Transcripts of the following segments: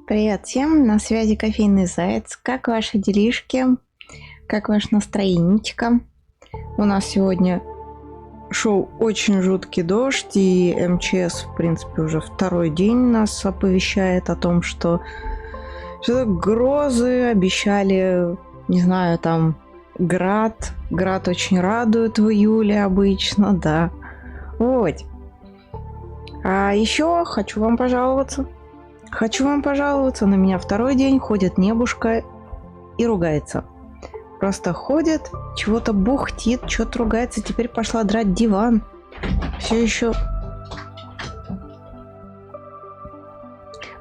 Привет всем, на связи кофейный заяц. Как ваши делишки? Как ваш настроенечко? У нас сегодня шел очень жуткий дождь, и МЧС, в принципе, уже второй день нас оповещает о том, что грозы обещали, не знаю, там град. Град очень радует в июле обычно, да. Вот. А еще хочу вам пожаловаться. На меня второй день ходит небушка и ругается. Просто ходит, чего-то бухтит, что-то ругается. Теперь пошла драть диван. Все еще...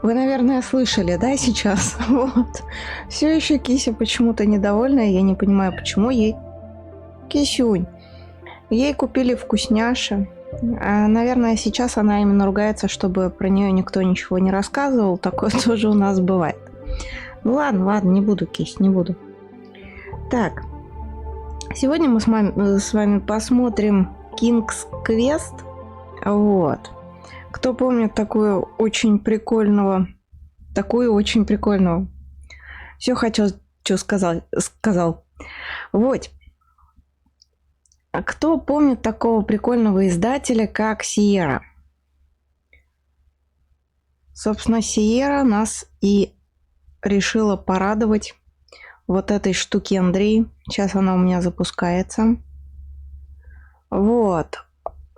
Вы, наверное, слышали, да, сейчас? Вот. Все еще Кися почему-то недовольная. Я не понимаю, почему ей. Кисюнь. Ей купили вкусняши. Наверное, сейчас она именно ругается, чтобы про нее никто ничего не рассказывал. Такое тоже у нас бывает. Ну ладно, не буду, Кись, не буду. Так, сегодня мы с вами посмотрим King's Quest. Вот. Кто помнит такую очень прикольного. Все хотел, что сказал. Вот. А кто помнит такого прикольного издателя, как Sierra? Собственно, Sierra нас и решила порадовать вот этой штукендрой. Сейчас она у меня запускается. Вот.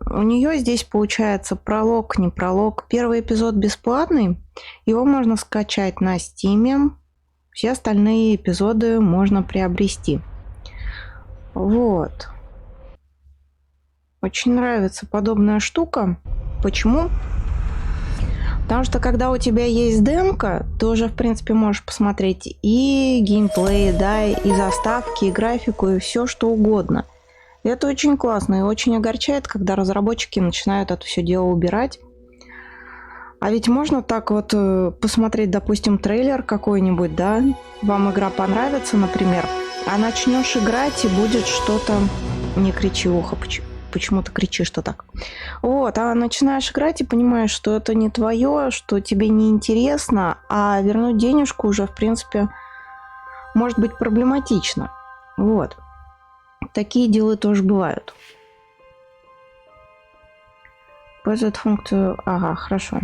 У нее здесь получается пролог, не пролог. Первый эпизод бесплатный. Его можно скачать на Steam. Все остальные эпизоды можно приобрести. Вот. Очень нравится подобная штука. Почему? Потому что когда у тебя есть демка, ты уже, в принципе, можешь посмотреть и геймплей, да, и заставки, и графику, и все что угодно. И это очень классно и очень огорчает, когда разработчики начинают это все дело убирать. А ведь можно так вот посмотреть, допустим, трейлер какой-нибудь, да, вам игра понравится, например, а начнешь играть и будет что-то... Не кричи, ухо, почему ты кричишь-то так? Вот, а начинаешь играть и понимаешь, что это не твое, что тебе не интересно, а вернуть денежку уже, в принципе, может быть проблематично. Вот. Такие дела тоже бывают. Пользует функцию... Ага, хорошо.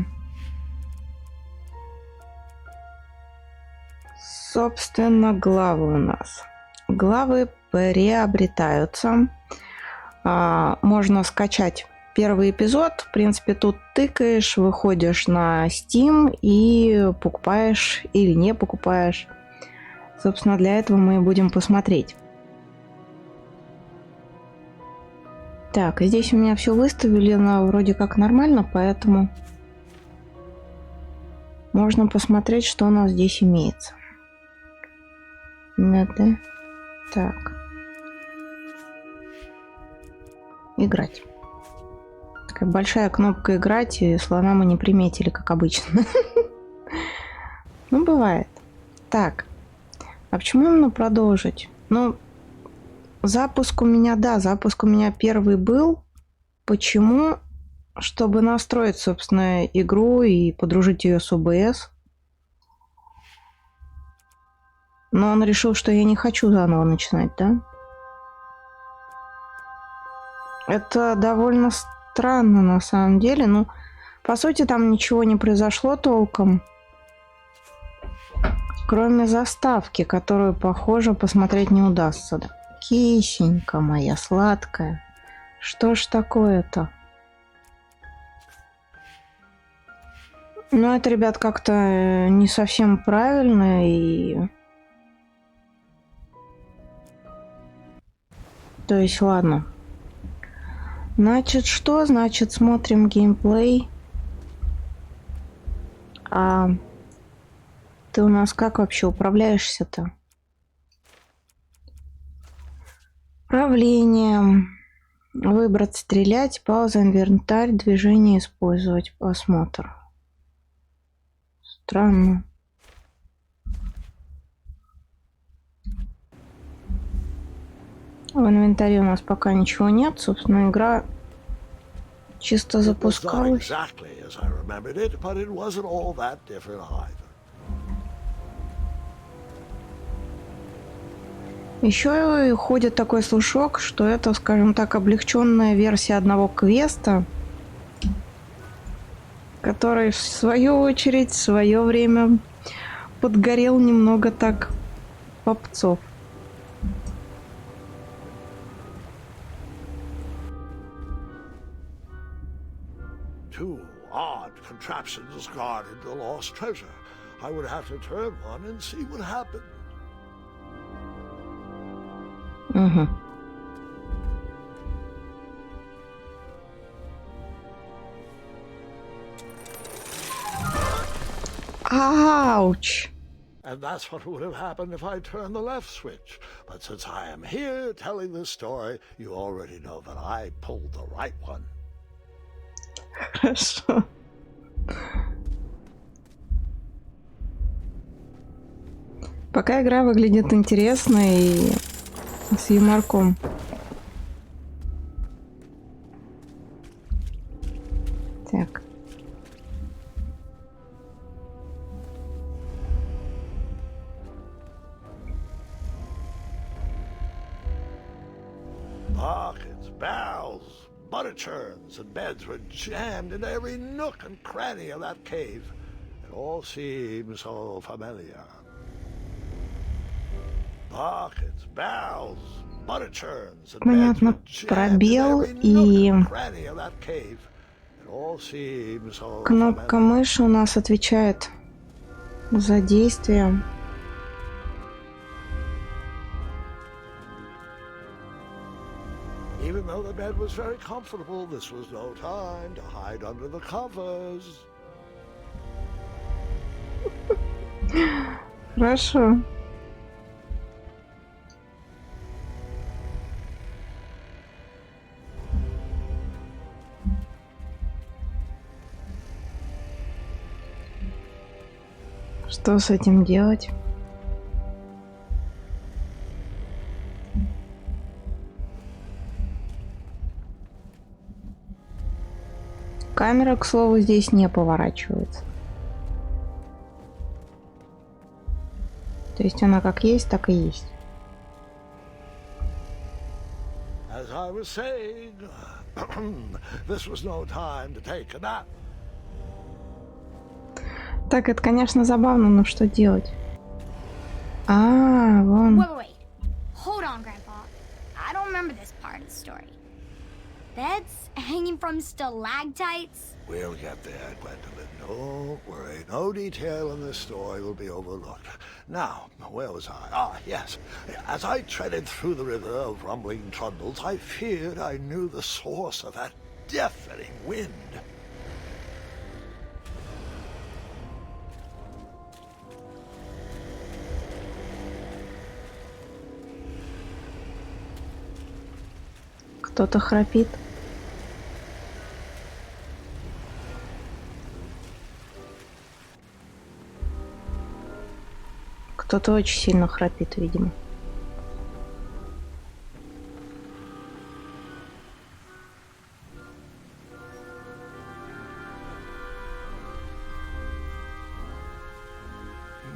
Собственно, главы у нас. Главы приобретаются. Можно скачать первый эпизод. В принципе, тут тыкаешь, выходишь на Steam и покупаешь или не покупаешь. Собственно, для этого мы и будем посмотреть. Так, здесь у меня все выставлено вроде как нормально, поэтому можно посмотреть, что у нас здесь имеется. Надо. Так. Играть. Такая большая кнопка играть, и слона мы не приметили, как обычно. Ну, бывает. Так. А почему именно продолжить? Ну, запуск у меня первый был. Почему? Чтобы настроить, собственно, игру и подружить ее с OBS. Но он решил, что я не хочу заново начинать, да? Это довольно странно на самом деле. Ну, по сути, там ничего не произошло толком. Кроме заставки, которую, похоже, посмотреть не удастся. Да. Кисенька моя сладкая. Что ж такое-то? Ну, это, ребят, как-то не совсем правильно и... То есть, ладно. Значит, что? Значит, смотрим геймплей. А ты у нас как вообще управляешься-то? Управление. Выбрать стрелять, пауза, инвентарь, движение использовать, осмотр. Странно. В инвентаре у нас пока ничего нет. Собственно, игра чисто запускалась. Еще ходит такой слушок, что это, скажем так, облегченная версия одного квеста, который, в свою очередь, в свое время подгорел немного так попцов. Two odd contraptions guarded the lost treasure. I would have to turn one and see what happened. Угу. Ауч! And that's what would have happened if I turned the left switch. But since I am here telling this story, you already know that I pulled the right one. Хорошо. Пока игра выглядит интересно и с юморком. Так. Buckets, barrels, butter churns, and beds were jammed into every nook and cranny of that cave. It all seems so familiar. Buckets, barrels, butter churns, and beds Понятно. were jammed Пробел into every и nook and cranny of that cave. It all seems so кнопка familiar. мыши у нас отвечает за действие. Even though the bed was very comfortable, this was no time to hide under the covers. Хорошо. Что с этим делать? Камера, к слову, здесь не поворачивается. То есть она как есть, так и есть. As I was saying, this was no time to take a nap. Так, это, конечно, забавно, но что делать? А, вон. Wait. Hold on, Grandpa. I don't remember this part of the story. Beds hanging from stalactites? We'll get there, Gwendolyn. Don't worry. No detail in this story will be overlooked. Now, where was I? Ah, yes. As I treaded through the river of rumbling trundles, I feared I knew the source of that deafening wind. Кто-то храпит. Кто-то очень сильно храпит, видимо.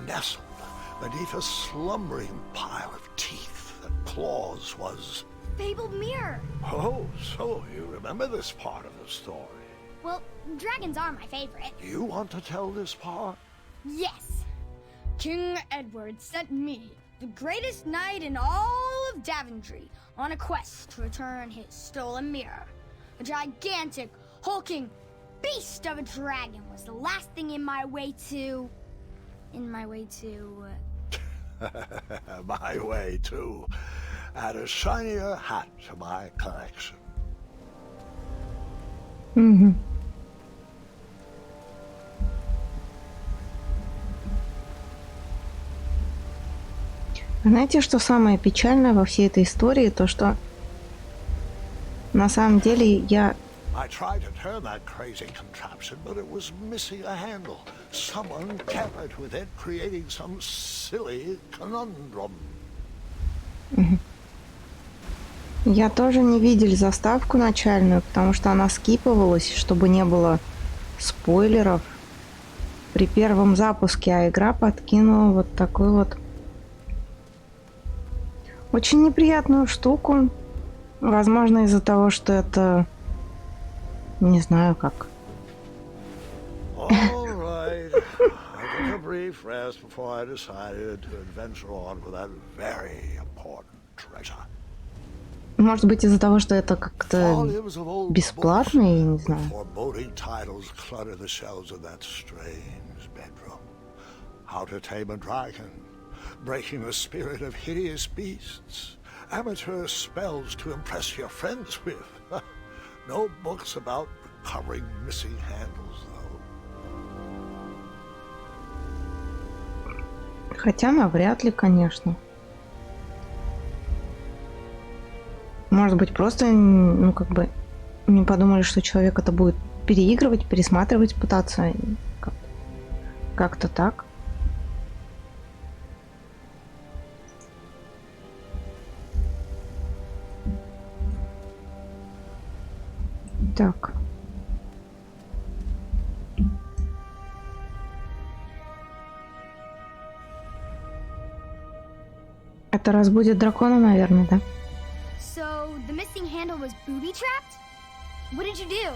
Nestled beneath a slumbering pile of teeth and claws was... Fabled mirror. Oh, so you remember this part of the story. Well, dragons are my favorite. You want to tell this part? Yes. King Edward sent me, the greatest knight in all of Daventry, on a quest to return his stolen mirror. A gigantic, hulking beast of a dragon was the last thing in my way to... My way to... Add a shinier hat to my collection. Угу. Знаете, что самое печальное во всей этой истории? То, что на самом деле я... I tried to turn that crazy contraption, but it was missing a handle. Someone tampered with it, creating some silly conundrum. Я тоже не видел заставку начальную, потому что она скипывалась, чтобы не было спойлеров при первом запуске, а игра подкинула вот такой вот очень неприятную штуку. Возможно, из-за того, что это... Не знаю как. All right. I took a brief rest before I decided to adventure on with that very important treasure. Может быть, из-за того, что это как-то Volumes of old бесплатно, я не books знаю. with foreboding titles clutter the shelves of that strange bedroom. How to Tame a Dragon, Breaking the Spirit of Hideous Beasts, Amateur Spells to Impress Your Friends with. No books about recovering missing handles, though. Хотя навряд ли, конечно. Может быть, просто, ну, как бы, не подумали, что человек это будет переигрывать, пересматривать, пытаться. Как-то так. Так. Это разбудит дракона, наверное, да? So, the missing handle was booby-trapped? What did you do?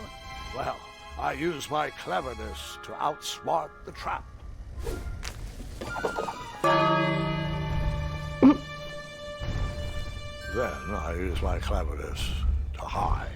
Well, I used my cleverness to outsmart the trap. Then I used my cleverness to hide.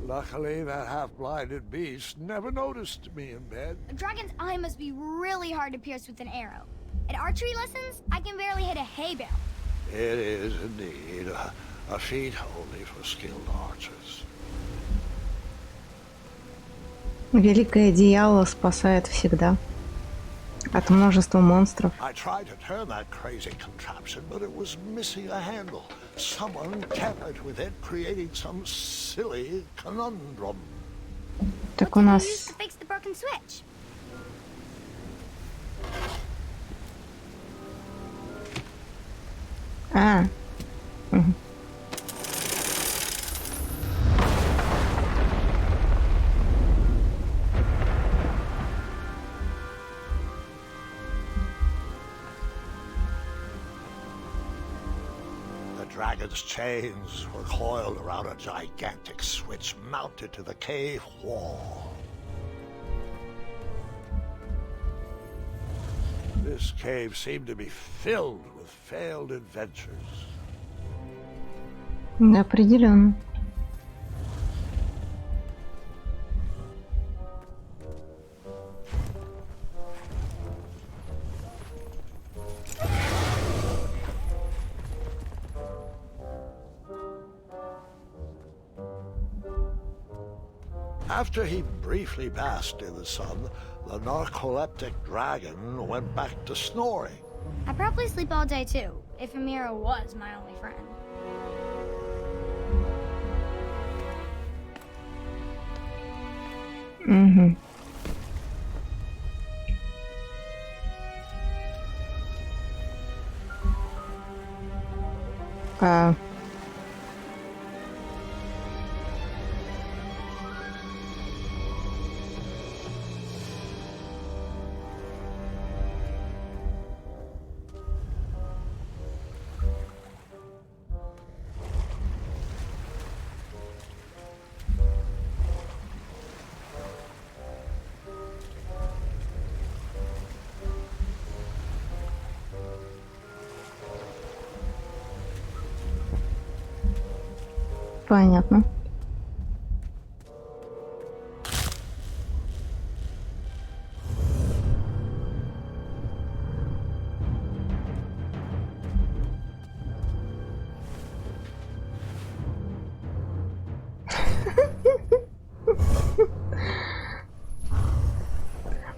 Luckily, that half-blinded beast never noticed me in bed. A dragon's eye must be really hard to pierce with an arrow. At archery lessons, I can barely hit a hay bale. It is indeed a feat only for skilled archers. Великое одеяло спасает всегда от множества монстров. I tried to turn that crazy contraption, but it was missing a handle. Someone tampered with it, creating some silly conundrum. Так у What did you нас... use to fix the broken switch? Мгм. The dragon's chains were coiled around a gigantic switch mounted to the cave wall. This cave seemed to be filled with failed adventures. Да, определенно. After he briefly basked in the sun, the narcoleptic dragon went back to snoring. I probably sleep all day too, if Amira was my only friend. Угу. А... Понятно.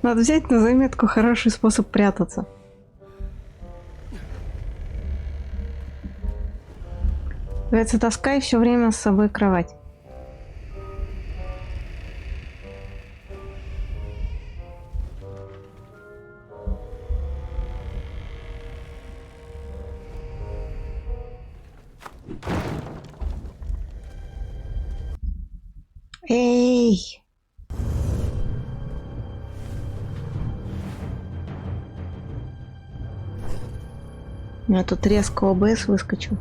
Надо взять на заметку хороший способ прятаться. Говорится, таскай все время с собой кровать. Эй! У меня тут резко ОБС выскочил.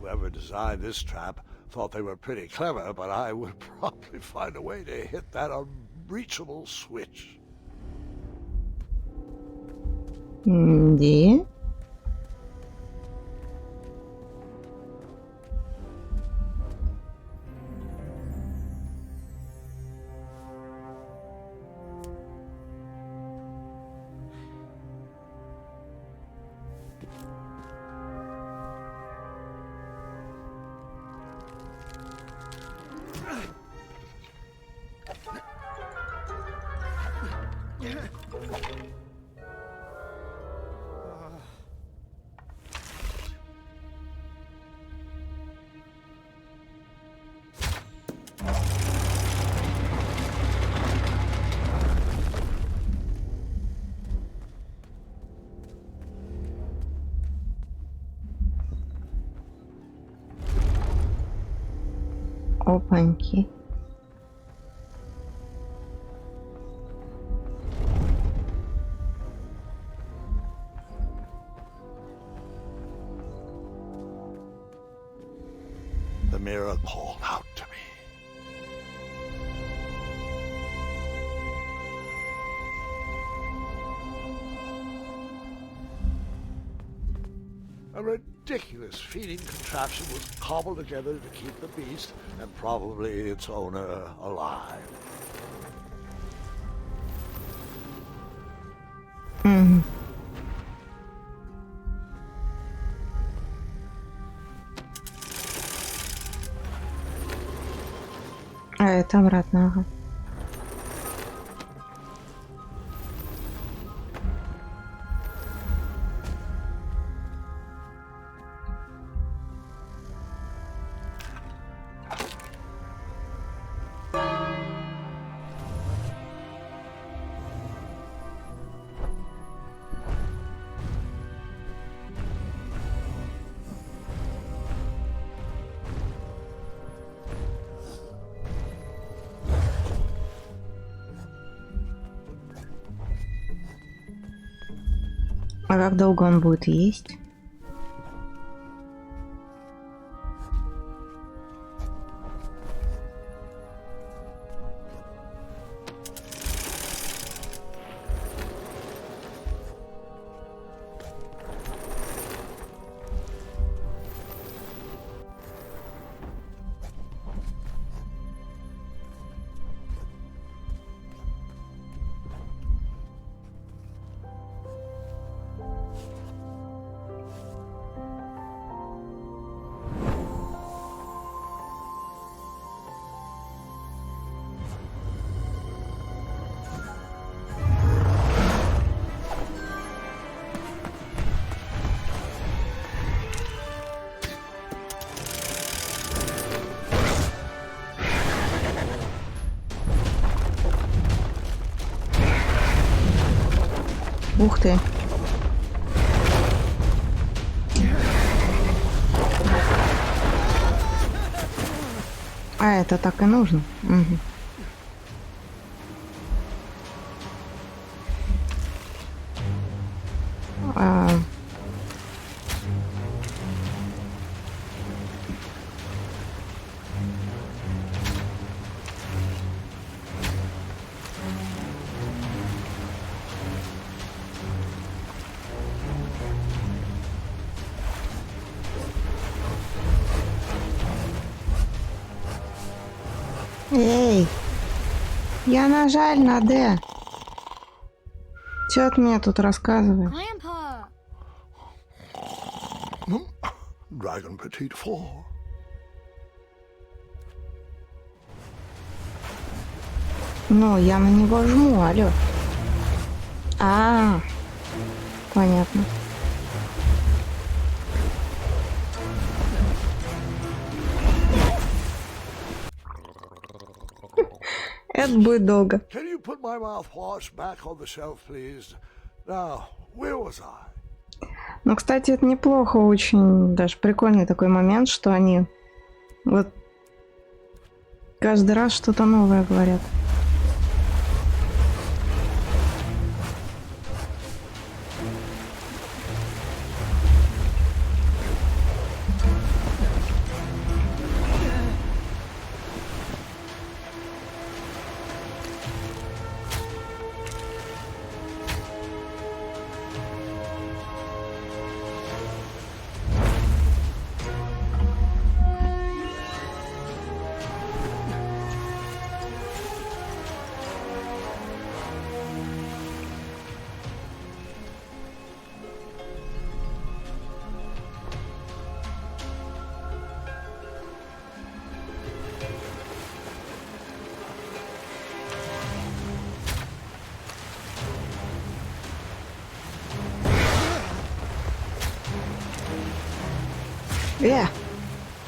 Whoever designed this trap thought they were pretty clever, but I would probably find a way to hit that unreachable switch. Где? Опаньки. The mirror called out to me. A ridiculous feeding contraption was cobbled together to keep the beast and probably its owner alive. Мгм. А это обратно, ага. А как долго он будет есть? Ух ты. А это так и нужно. Мгм. А, Эй, я нажал на Д. Чё ты мне тут рассказываешь? Grandpa! Dragon Petite 4. Ну, я на него жму, алё. Понятно. Это будет долго. Can you put my mouthwash back on the shelf, please? Now, where was I? Но, кстати, это неплохо, очень даже прикольный такой момент, что они вот каждый раз что-то новое говорят.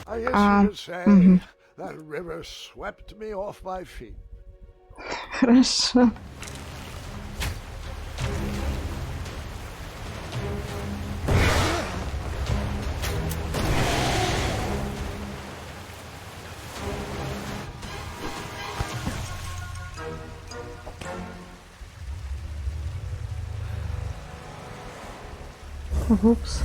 I guess you could say that river swept me off my feet. Хорошо. Упс.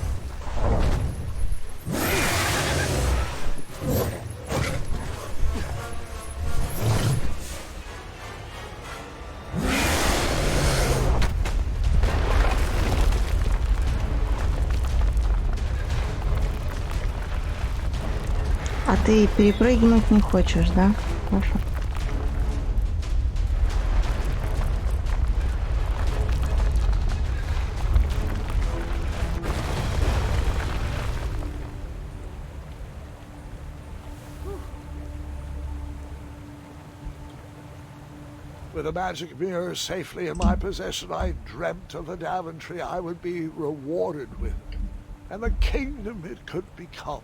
А ты перепрыгнуть не хочешь, да, Паша? With the magic mirror safely in my possession, I dreamt of the Daventry I would be rewarded with, and the kingdom it could become.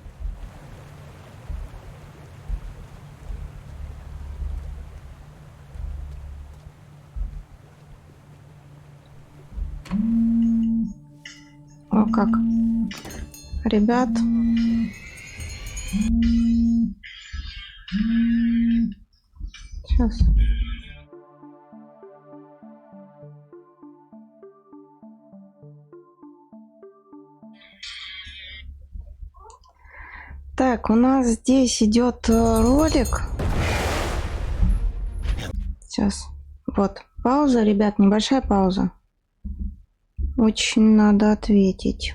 О, как. Ребят. Сейчас. Так, у нас здесь идет ролик. Сейчас. Вот. Пауза, ребят, небольшая пауза. Очень надо ответить.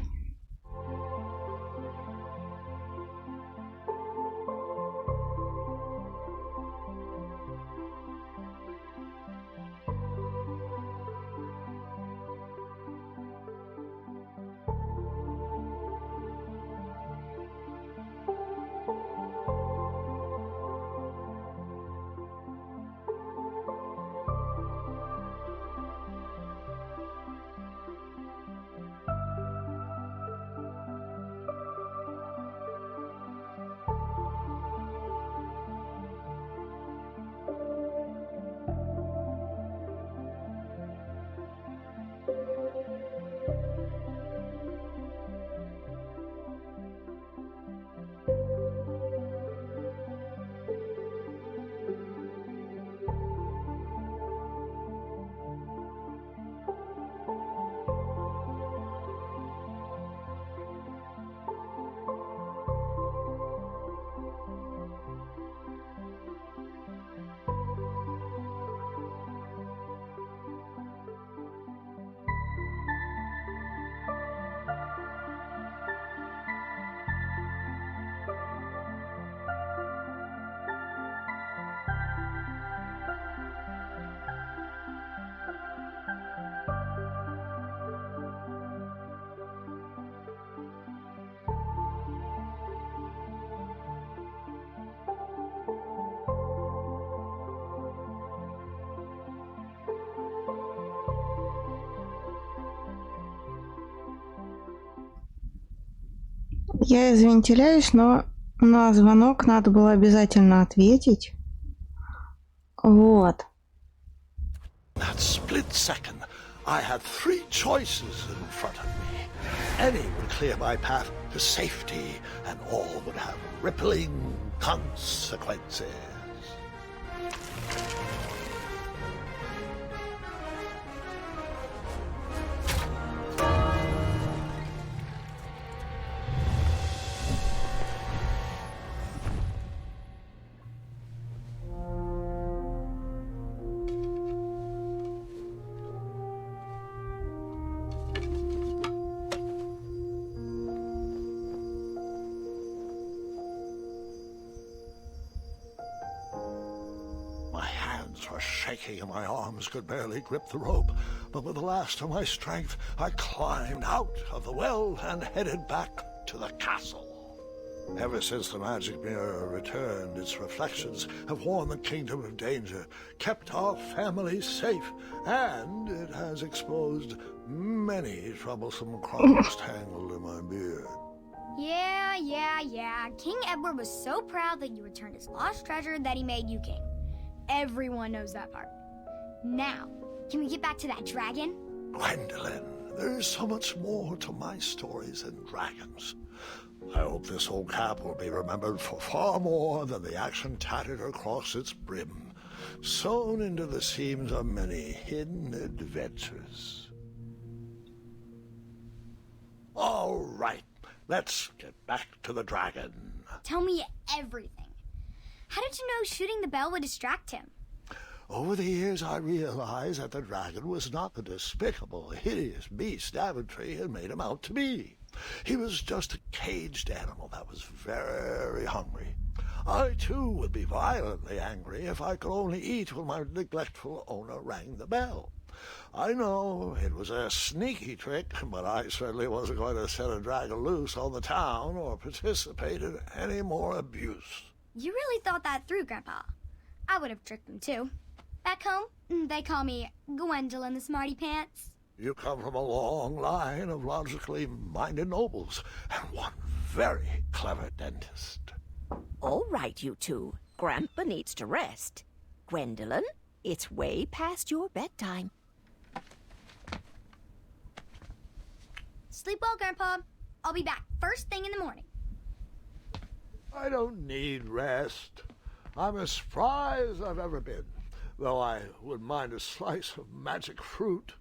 Я извиняюсь, но на звонок надо было обязательно ответить. Вот. That split second, I had three choices in front of me. Any would clear my path to safety, and all would have rippling consequences. My hands were shaking and my arms could barely grip the rope, but with the last of my strength, I climbed out of the well and headed back to the castle. Ever since the magic mirror returned, its reflections have warned the kingdom of danger, kept our family safe, and it has exposed many troublesome crimes tangled in my beard. Yeah. King Edward was so proud that you returned his lost treasure that he made you king. Everyone knows that part. Now, can we get back to that dragon? Gwendolyn, there is so much more to my stories than dragons. I hope this old cap will be remembered for far more than the action tattered across its brim, sewn into the seams of many hidden adventures. All right, let's get back to the dragon. Tell me everything. How did you know shooting the bell would distract him? Over the years, I realized that the dragon was not the despicable, hideous beast Daventry had made him out to be. He was just a caged animal that was very hungry. I, too, would be violently angry if I could only eat when my neglectful owner rang the bell. I know it was a sneaky trick, but I certainly wasn't going to set a dragon loose on the town or participate in any more abuse. You really thought that through, Grandpa. I would have tricked him, too. Back home, they call me Gwendolyn the Smarty Pants. You come from a long line of logically minded nobles and one very clever dentist. All right, you two. Grandpa needs to rest. Gwendolyn, it's way past your bedtime. Sleep well, Grandpa. I'll be back first thing in the morning. I don't need rest. I'm as spry as I've ever been, though I wouldn't mind a slice of magic fruit.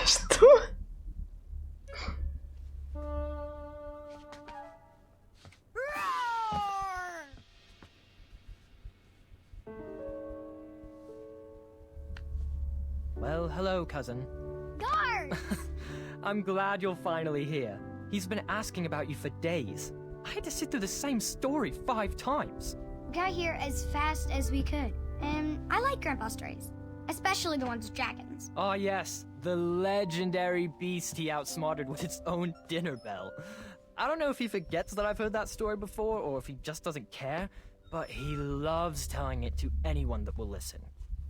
Что? Well, hello, cousin. Guards! I'm glad you're finally here. He's been asking about you for days. I had to sit through the same story 5 times. We got here as fast as we could, and I like Grandpa's stories, especially the ones with dragons. Ah, yes, the legendary beast he outsmarted with its own dinner bell. I don't know if he forgets that I've heard that story before, or if he just doesn't care, but he loves telling it to anyone that will listen.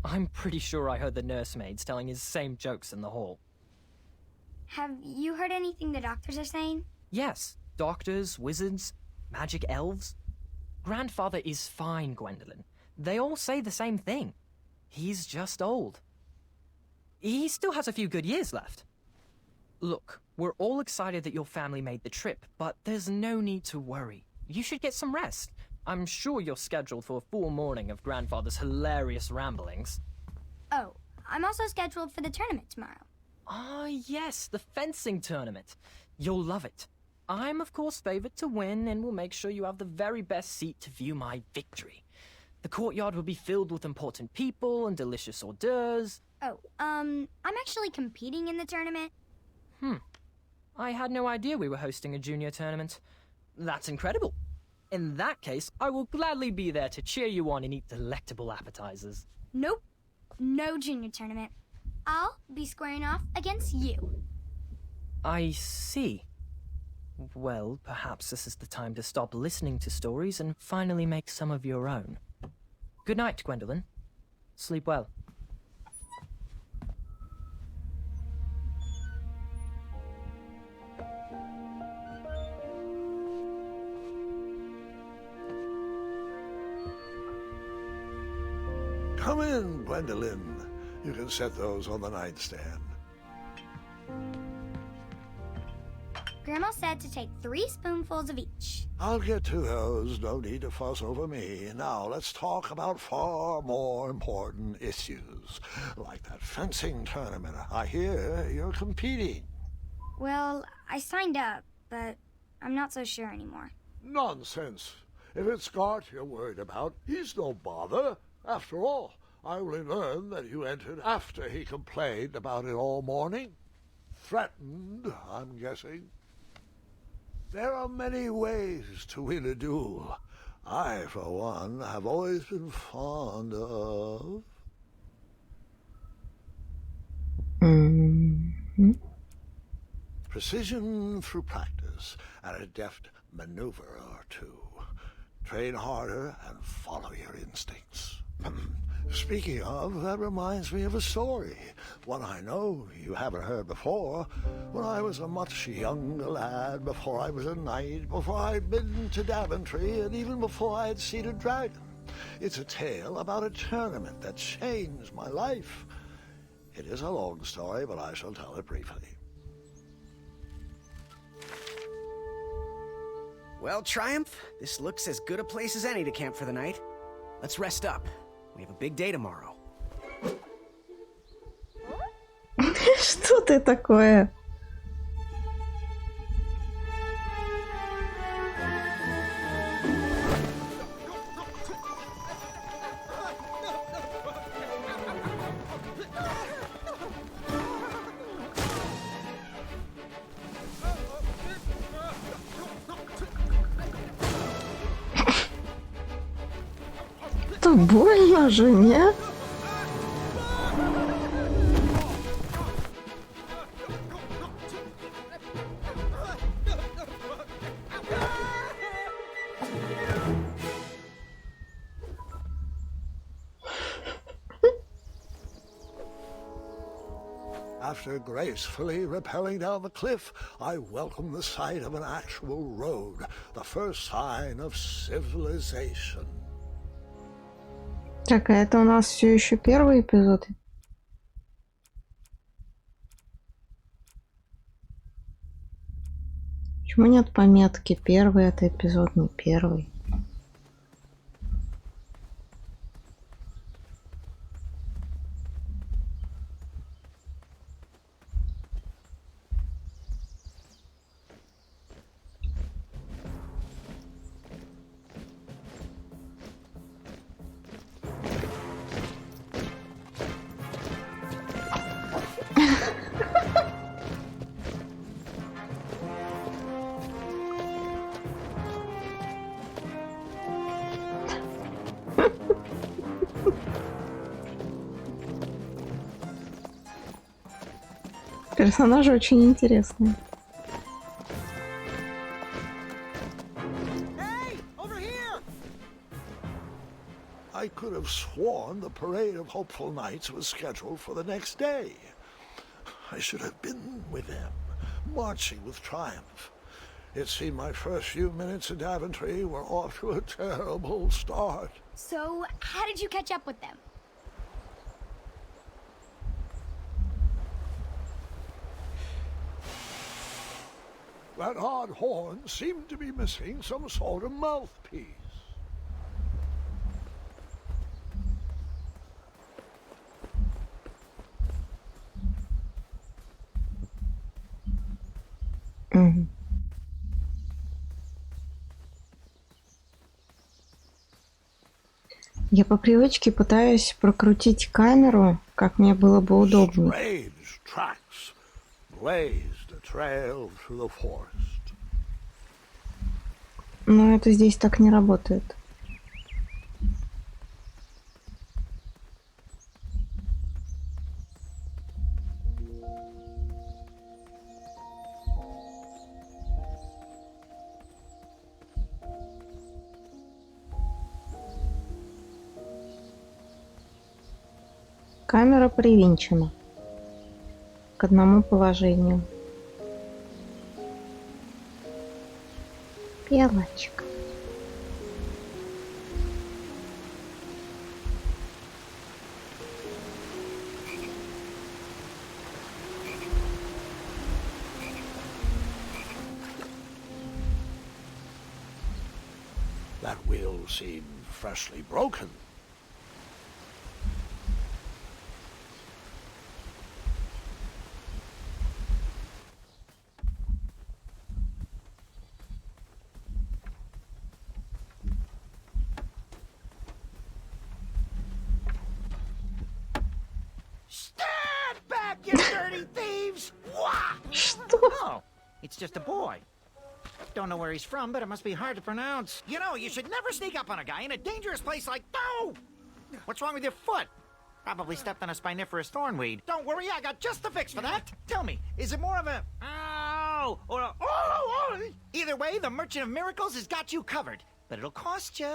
I'm pretty sure I heard the nursemaids telling his same jokes in the hall. Have you heard anything the doctors are saying? Yes, doctors, wizards, magic elves. Grandfather is fine, Gwendolyn. They all say the same thing. He's just old. He still has a few good years left. Look, we're all excited that your family made the trip, but there's no need to worry. You should get some rest. I'm sure you're scheduled for a full morning of Grandfather's hilarious ramblings. Oh, I'm also scheduled for the tournament tomorrow. Ah, yes, the fencing tournament. You'll love it. I'm, of course, favored to win and will make sure you have the very best seat to view my victory. The courtyard will be filled with important people and delicious hors d'oeuvres. Oh, I'm actually competing in the tournament. I had no idea we were hosting a junior tournament. That's incredible. In that case, I will gladly be there to cheer you on and eat delectable appetizers. Nope. No junior tournament. I'll be squaring off against you. I see. Well, perhaps this is the time to stop listening to stories and finally make some of your own. Good night, Gwendolyn. Sleep well. Come in, Gwendolyn. You can set those on the nightstand. Grandma said to take 3 spoonfuls of each. I'll get to those. No need to fuss over me. Now let's talk about far more important issues, like that fencing tournament. I hear you're competing. Well, I signed up, but I'm not so sure anymore. Nonsense. If it's Scott you're worried about, he's no bother. After all, I only learned that you entered after he complained about it all morning. Threatened, I'm guessing. There are many ways to win a duel. I, for one, have always been fond of... precision through practice and a deft maneuver or two. Train harder and follow your instincts. Speaking of, that reminds me of a story. One I know you haven't heard before. When I was a much younger lad, before I was a knight, before I'd been to Daventry, and even before I'd seen a dragon. It's a tale about a tournament that changed my life. It is a long story, but I shall tell it briefly. Well, Triumph, this looks as good a place as any to camp for the night. Let's rest up. We have a big day tomorrow. Что ты такое? Это больно же, не? After gracefully rappelling down the cliff, I welcomed the sight of an actual road, the first sign of civilization. Так, а это у нас все еще первый эпизод. Почему нет пометки первый это эпизод, не первый? Персонажи очень интересные. Hey! Over here! I could have sworn the parade of hopeful knights was scheduled for the next day. I should have been with them, marching with triumph. It seemed my first few minutes in Daventry were off to a terrible start. So, how did you catch up with them? That odd horn seemed to be missing some sort of mouthpiece. Мгм. Я по привычке пытаюсь прокрутить камеру, как мне было бы удобнее. Strange tracks blazed a trail through the forest. Но это здесь так не работает. Камера привинчена к одному положению. Белочка. That wheel seemed freshly broken. Stand back, you dirty thieves! Wah! Что? Oh, it's just a boy. Don't know where he's from, but it must be hard to pronounce. You know, you should never sneak up on a guy in a dangerous place like... No! What's wrong with your foot? Probably stepped on a spiniferous thornweed. Don't worry, I got just the fix for that. Tell me, is it more of a... Ow! Or a... Oh! Either way, the Merchant of Miracles has got you covered. But it'll cost you.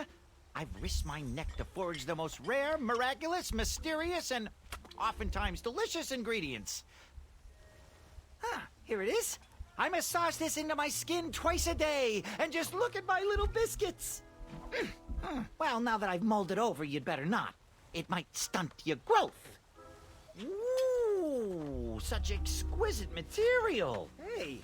I've risked my neck to forage the most rare, miraculous, mysterious, and oftentimes delicious ingredients. Here it is. I massage this into my skin twice a day, and just look at my little biscuits. Well, now that I've mulled it over, you'd better not. It might stunt your growth. Ooh, such exquisite material. Hey.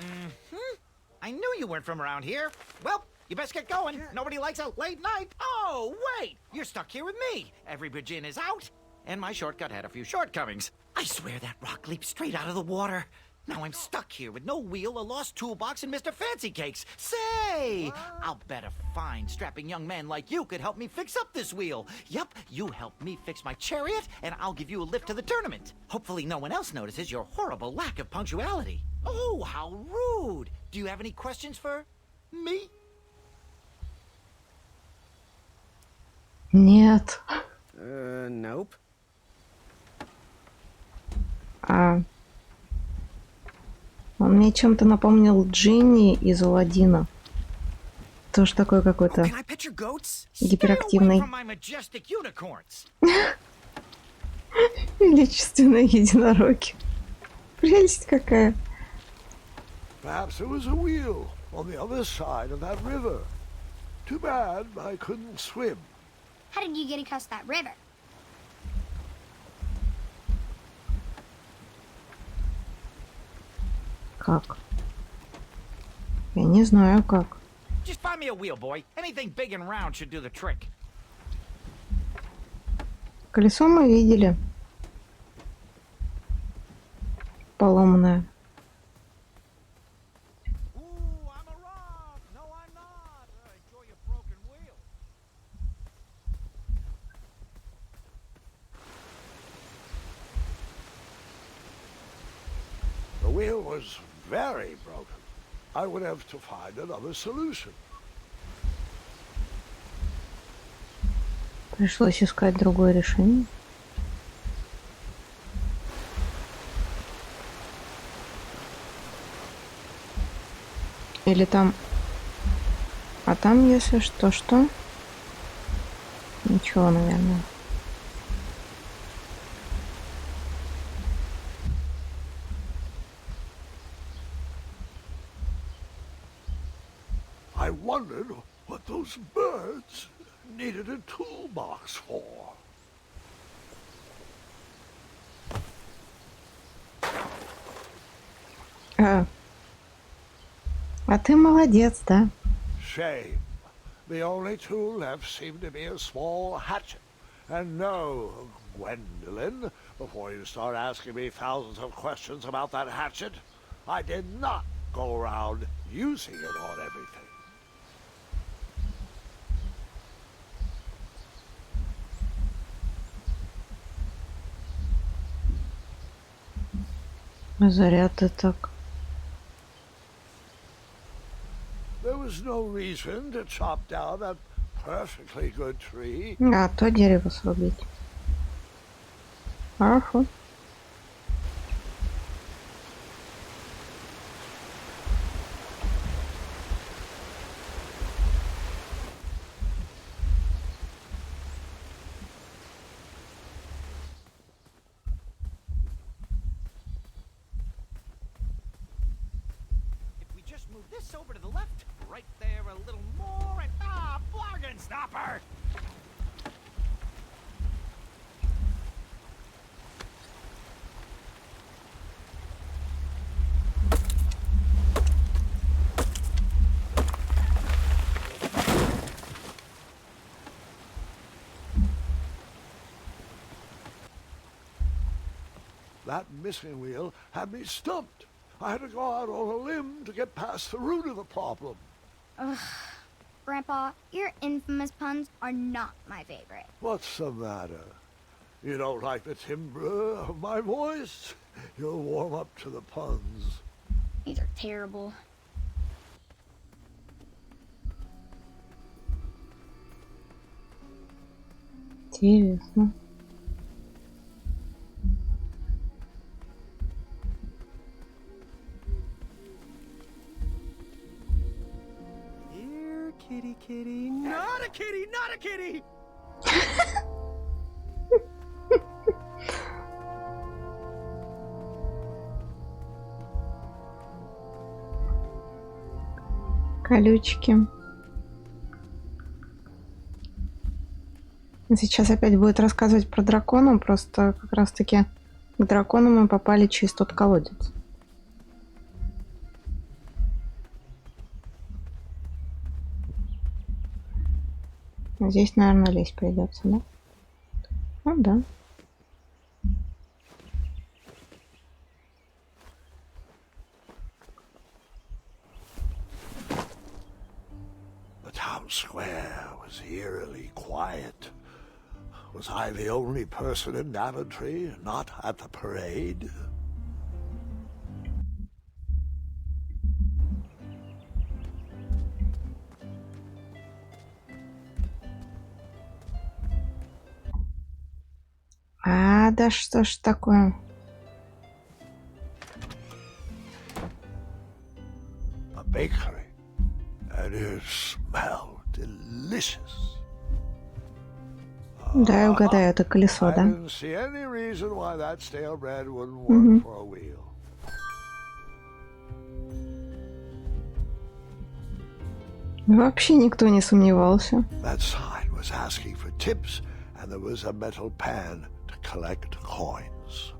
I knew you weren't from around here. Well, you best get going. Nobody likes a late night. Oh, wait! You're stuck here with me. Every bridge in is out, and my shortcut had a few shortcomings. I swear that rock leaped straight out of the water. Now I'm stuck here with no wheel, a lost toolbox, and Mr. Fancy Cakes. Say, I'll bet a fine, strapping young man like you could help me fix up this wheel. Yup, you help me fix my chariot, and I'll give you a lift to the tournament. Hopefully no one else notices your horrible lack of punctuality. Oh, how rude. Do you have any questions for me? Нет. Nope. Он мне чем-то напомнил Джинни из Аладдина. Тоже такой какой-то Can I pet your goats? гиперактивный, From my majestic unicorns. величественные единороги. Прелесть какая. Perhaps there was a wheel on the other side of that river. Too bad I couldn't swim. How did you get across that river? Как? Я не знаю как. Just find me a wheel, boy. Anything big and round should do the trick. Колесо мы видели. Поломанное. Ooh, I'm a rock. No, I'm not. Enjoy your broken wheel. The wheel was very broken. I would have to find another solution. Пришлось искать другое решение. Или там... А там, если что? Ничего, наверное. I wondered what those birds needed a toolbox for. А ты молодец, да? Shame. The only tool left seemed to be a small hatchet. And no, Gwendolyn, before you start asking me thousands of questions about that hatchet, I did not go around using it on everything. Зря ты так. There was no reason to chop down that perfectly good tree. А то дерево срубить. Хорошо. If we just move this over to the left, right there a little more, and bargain stopper! That missing wheel had me stumped. I had to go out on a limb to get past the root of the problem. Ugh. Grandpa, your infamous puns are not my favorite. What's the matter? You don't like the timbre of my voice? You'll warm up to the puns. These are terrible. Интересно. Here, kitty, kitty. Not a kitty, not a kitty! Колючки. Сейчас опять будет рассказывать про дракона, просто как раз-таки к дракону мы попали через тот колодец. Здесь, наверное, лезть придется, да? Ну да. The town square was eerily quiet. Was I the only person in Daventry not at the parade? Да что ж такое? A bakery, and it smelled delicious. Да, я угадаю, это колесо, I да? didn't see any reason why that stale bread wouldn't work for a wheel. Вообще никто не сомневался. That sign was asking for tips, and there was a metal pan to collect coins.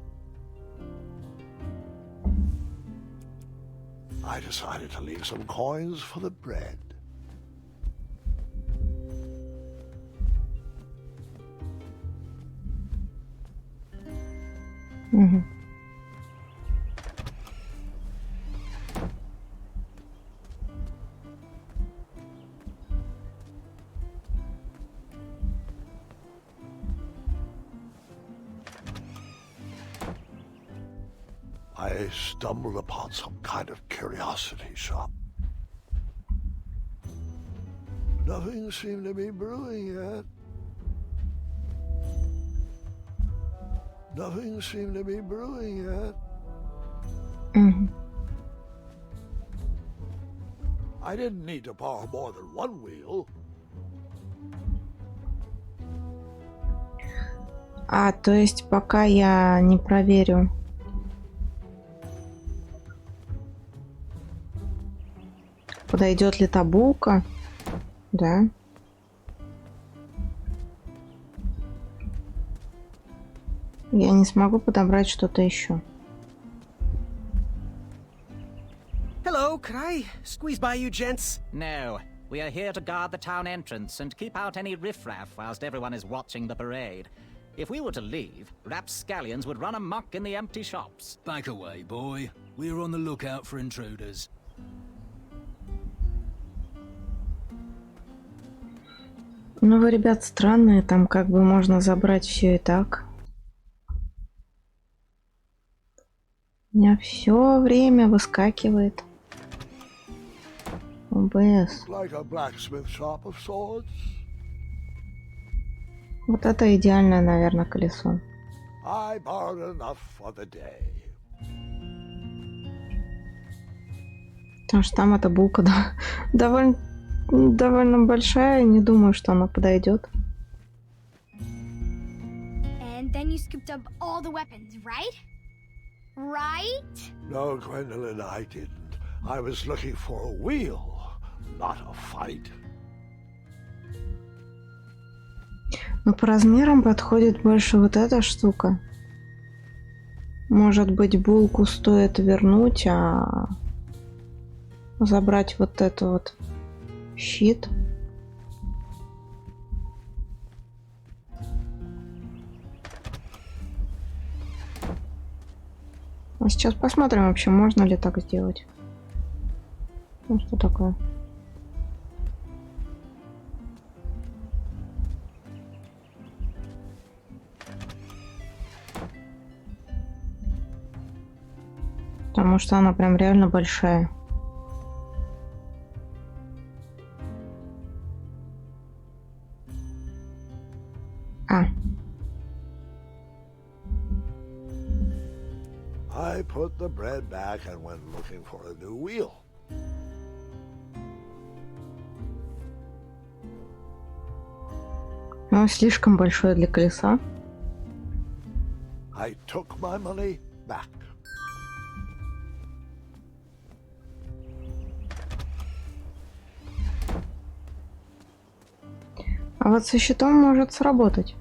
I decided to leave some coins for the bread. Угу. I stumbled upon some kind of curiosity shop. Nothing seemed to be brewing yet. Nothing seemed to be brewing yet. Угу. I didn't need to borrow more than one wheel. То есть пока я не проверю. Подойдет ли та булка? Да. Я не смогу подобрать что-то еще. Hello, could I squeeze by you gents? No. We are here to guard the town entrance and keep out any riffraff whilst everyone is watching the parade. If we were to leave, rapscallions would run amok in the empty shops. Back away, boy. We're on the lookout for intruders. Ну вы, ребят, странные, там как бы можно забрать все и так. У меня все время выскакивает. ОБС. Like a blacksmith shop of sorts. Вот это идеальное, наверное, колесо. I borrowed enough for the day. Потому что там эта булка довольно большая, не думаю, что она подойдет. And then you scooped up all the weapons, right? Right? No, Gwendolyn, I didn't. I was looking for a wheel, not a fight. Но по размерам подходит больше вот эта штука. Может быть, булку стоит вернуть, а забрать вот это вот щит. А сейчас посмотрим вообще, можно ли так сделать. Ну, что такое? Потому что она прям реально большая. А. I put the bread back and went looking for a new wheel. Ну, слишком большое для колеса. I took my money back. А вот со щитом может сработать.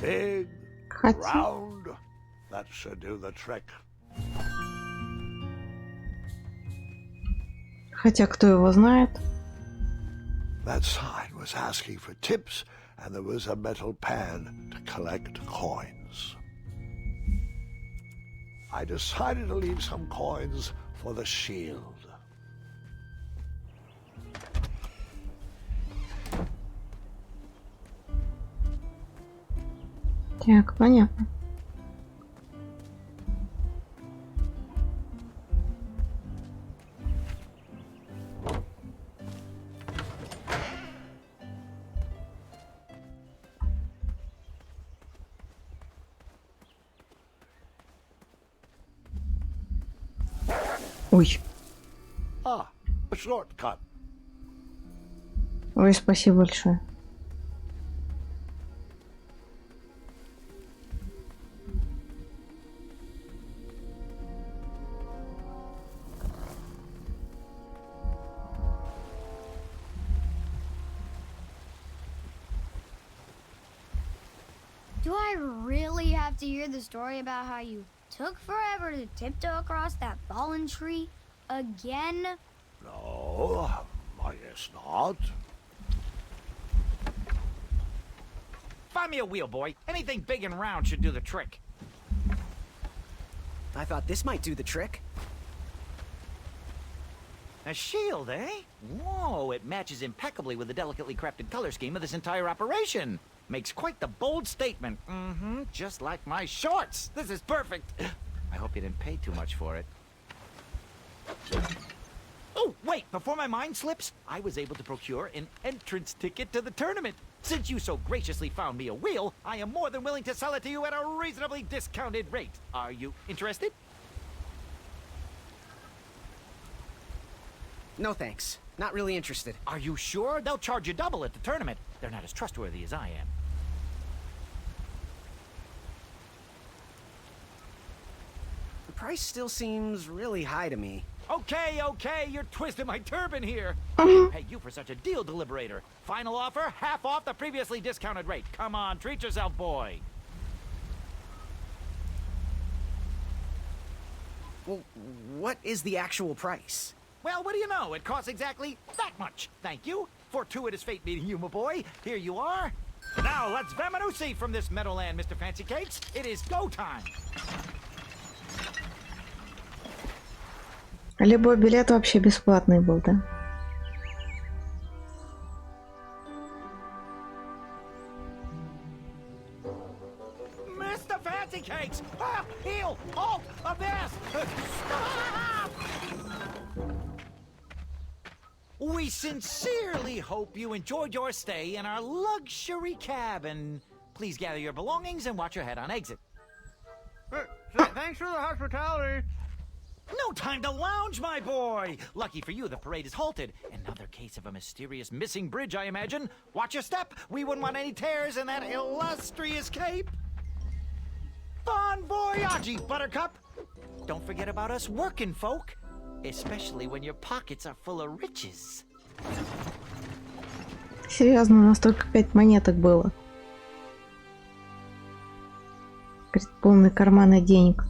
Big, Хотя... round, that should do the trick. Хотя кто его знает. That sign was asking for tips, and there was a metal pan to collect coins. I decided to leave some coins for the shield. Так, понятно. Ой, Ah, a shortcut. ой, спасибо большое. Do I really have to hear the story about how you took forever to tiptoe across that fallen tree again? No, I guess not. Find me a wheel, boy. Anything big and round should do the trick. I thought this might do the trick. A shield, eh? Whoa, it matches impeccably with the delicately crafted color scheme of this entire operation. Makes quite the bold statement. Mm-hmm, just like my shorts. This is perfect. I hope you didn't pay too much for it. Oh, wait, before my mind slips, I was able to procure an entrance ticket to the tournament. Since you so graciously found me a wheel, I am more than willing to sell it to you at a reasonably discounted rate. Are you interested? No thanks. Not really interested. Are you sure? They'll charge you double at the tournament. They're not as trustworthy as I am. The price still seems really high to me. Okay, okay, you're twisting my turban here. I didn't pay you for such a deal, Deliberator. Final offer, half off the previously discounted rate. Come on, treat yourself, boy. Well, what is the actual price? Well, what do you know? It costs exactly that much. Thank you. Fortuitous fate meeting you, my boy. Here you are. Now let's Vamanusi from this meadowland, Mr. Fancy Cakes. It is go time. Любой билет вообще бесплатный был, да? Mr. Fancy Cakes! Ah, heel! Halt! Abyss! Stop! We sincerely hope you enjoyed your stay in our luxury cabin. Please gather your belongings and watch your head on exit. Thanks for the hospitality. No time to lounge, my boy! Lucky for you, the parade is halted. Another case of a mysterious missing bridge, I imagine. Watch your step. We wouldn't want any tears in that illustrious cape. Bon voyage, Buttercup! Don't forget about us working folk, especially when your pockets are full of riches. Серьезно, у нас только 5 монеток было. Говорит, полные карманы денег.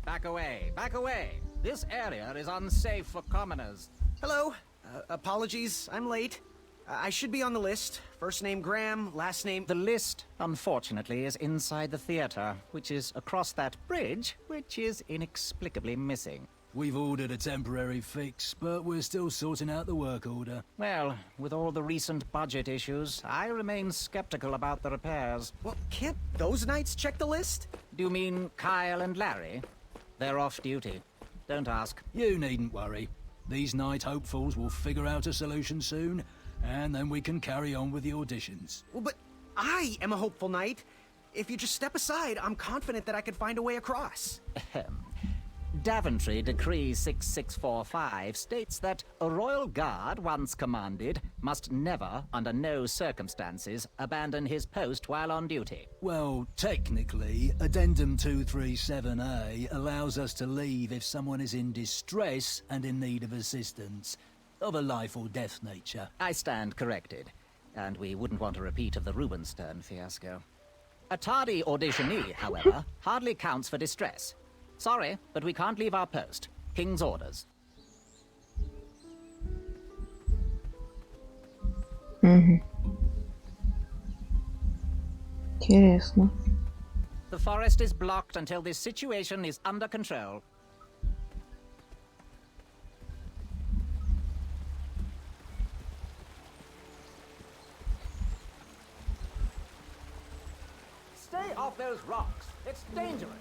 Back away, back away. This area is unsafe for commoners. Hello. Apologies, I'm late. I should be on the list. First name Graham, last name... The list, unfortunately, is inside the theater, which is across that bridge, which is inexplicably missing. We've ordered a temporary fix, but we're still sorting out the work order. Well, with all the recent budget issues, I remain skeptical about the repairs. Well, can't those knights check the list? Do you mean Kyle and Larry? They're off duty. Don't ask. You needn't worry. These night hopefuls will figure out a solution soon, and then we can carry on with the auditions. Well, but I am a hopeful knight. If you just step aside, I'm confident that I could find a way across. Daventry Decree 6645 states that a royal guard once commanded must never, under no circumstances, abandon his post while on duty. Well, technically, Addendum 237A allows us to leave if someone is in distress and in need of assistance, of a life or death nature. I stand corrected, and we wouldn't want a repeat of the Rubenstern fiasco. A tardy auditionee, however, hardly counts for distress. Sorry, but we can't leave our post. King's orders. Интересно. The forest is blocked until this situation is under control. Stay off those rocks. It's dangerous.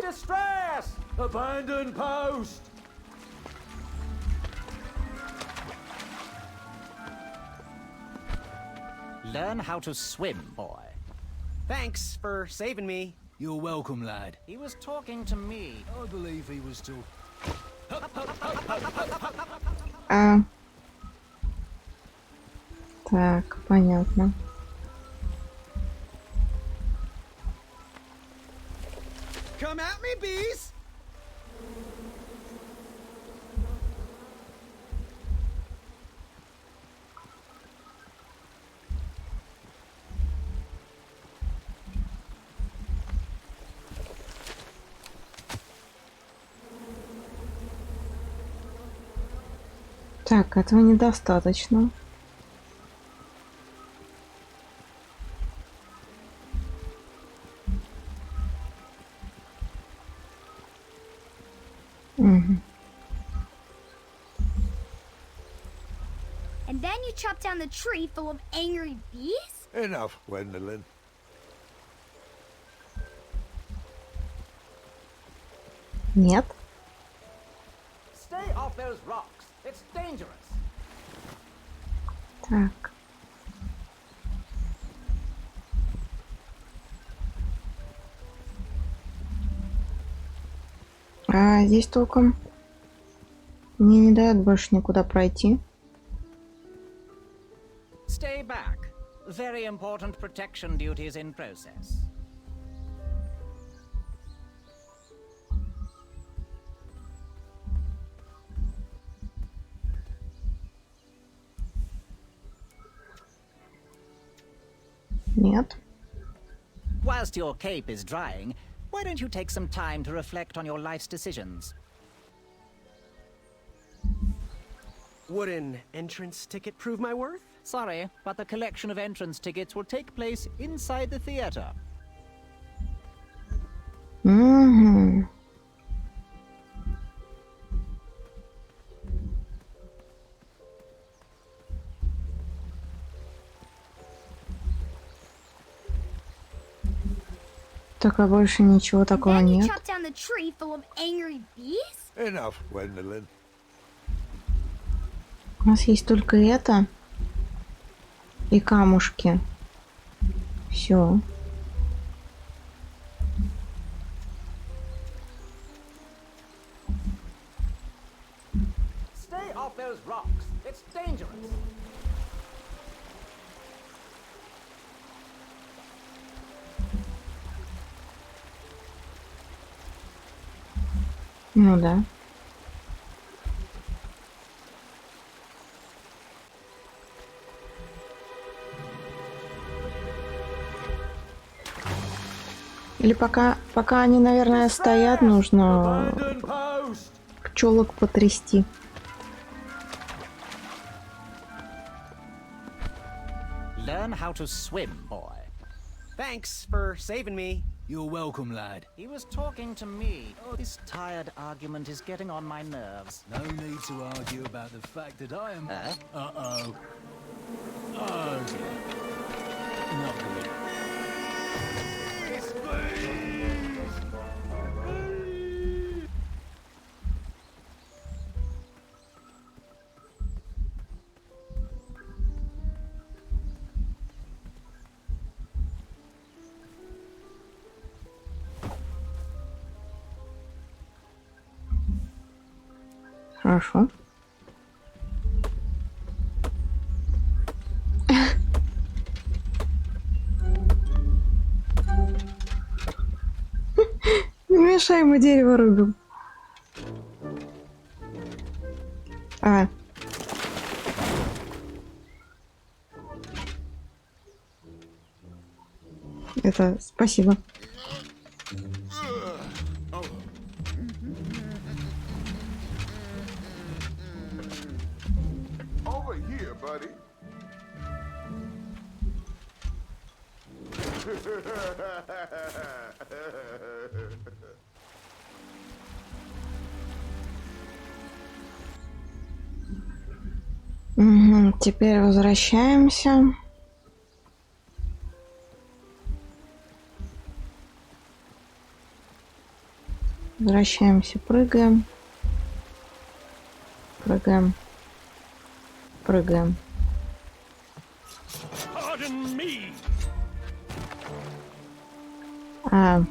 Distress! Abandon post! Learn how to swim, boy. Thanks for saving me. You're welcome, lad. He was talking to me. I believe he was talking. Так, понятно. Come at me, bees! Так, этого недостаточно. And then you chop down the tree full of angry bees? Enough, Gwendolyn. Нет. Stay off those rocks. It's dangerous. Так. А здесь толком мне не дают больше никуда пройти. Stay back. Very important protection duties in process. Нет. Whilst your cape is drying, Why don't you take some time to reflect on your life's decisions? Would an entrance ticket prove my worth? Sorry, but the collection of entrance tickets will take place inside the theater. Угу. Так, а больше ничего такого Then you нет. chop down the tree full of angry bees? Enough, Gwendolyn. У нас есть только это и камушки. Все. Stay off those rocks. It's dangerous. Ну да. Или пока они, наверное, стоят, нужно пчелок потрясти. Learn how to swim, boy. Thanks for saving me. You're welcome, lad. He was talking to me. Oh, this tired argument is getting on my nerves. No need to argue about the fact that I am... Uh? Oh dear. Not good. Хорошо. Не мешай, мы дерево рубим. А. Это спасибо. Over here, buddy. Угу, теперь возвращаемся. Возвращаемся, прыгаем. Прыгаем. Прыгаем. А.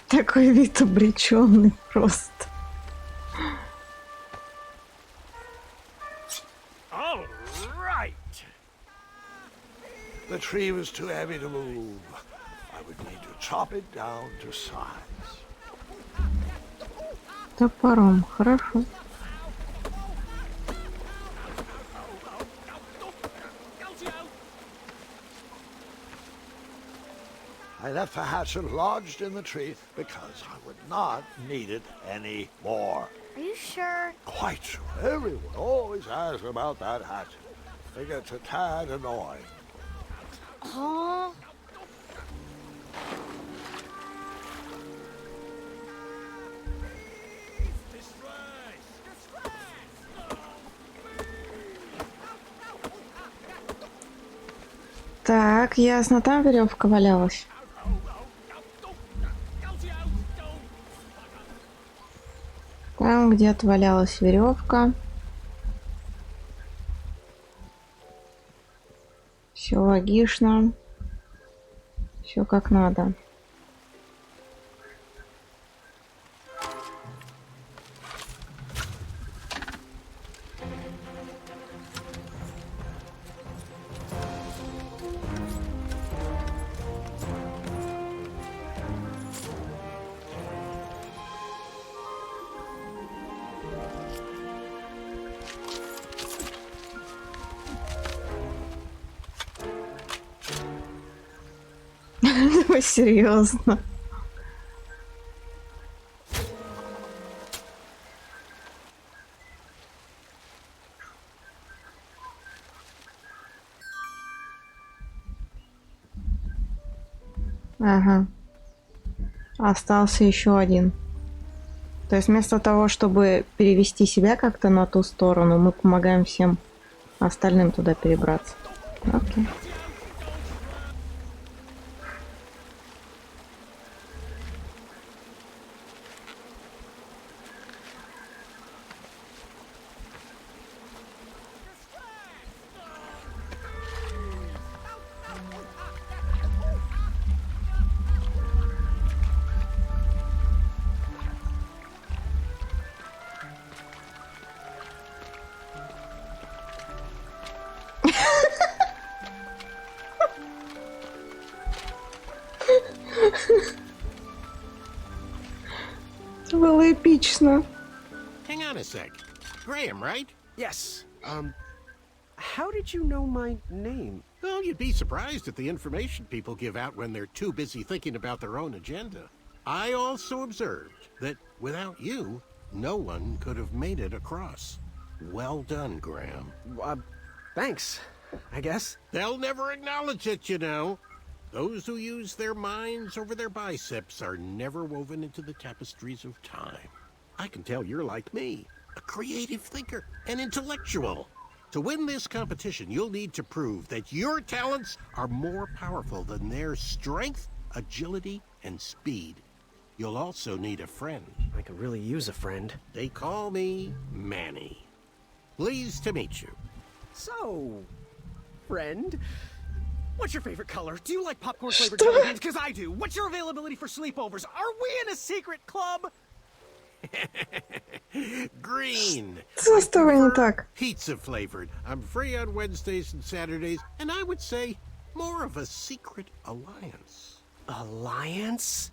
Такой вид обреченный просто. All right. The tree was too heavy to move. I would need to chop it down to size. Топором, хорошо. I left the hatchet lodged in the tree because I would not need it anymore. Are you sure? Quite sure. Everyone always asks about that hatchet. It gets a tad annoying. Oh. Так, ясно, там веревка валялась. Там где-то валялась веревка. Все логично. Все как надо. Ой, серьезно. Ага. Остался еще один. То есть вместо того, чтобы перевести себя как-то на ту сторону, мы помогаем всем остальным туда перебраться. Окей. Это было эпично. Hang on a sec. Graham, right? Yes. How did you know my name? Well, you'd be surprised at the information people give out when they're too busy thinking about their own agenda. I also observed that without you, no one could have made it across. Well done, Graham. Thanks, I guess. They'll never acknowledge it, you know. Those who use their minds over their biceps are never woven into the tapestries of time. I can tell you're like me, a creative thinker, an intellectual. To win this competition, you'll need to prove that your talents are more powerful than their strength, agility, and speed. You'll also need a friend. I could really use a friend. They call me Manny. Pleased to meet you. So, friend, what's your favorite color? Do you like popcorn flavored jelly beans? Because I do. What's your availability for sleepovers? Are we in a secret club? Green. Что с тобой не так? Pizza flavored. I'm free on Wednesdays and Saturdays, and I would say more of a secret alliance. Alliance?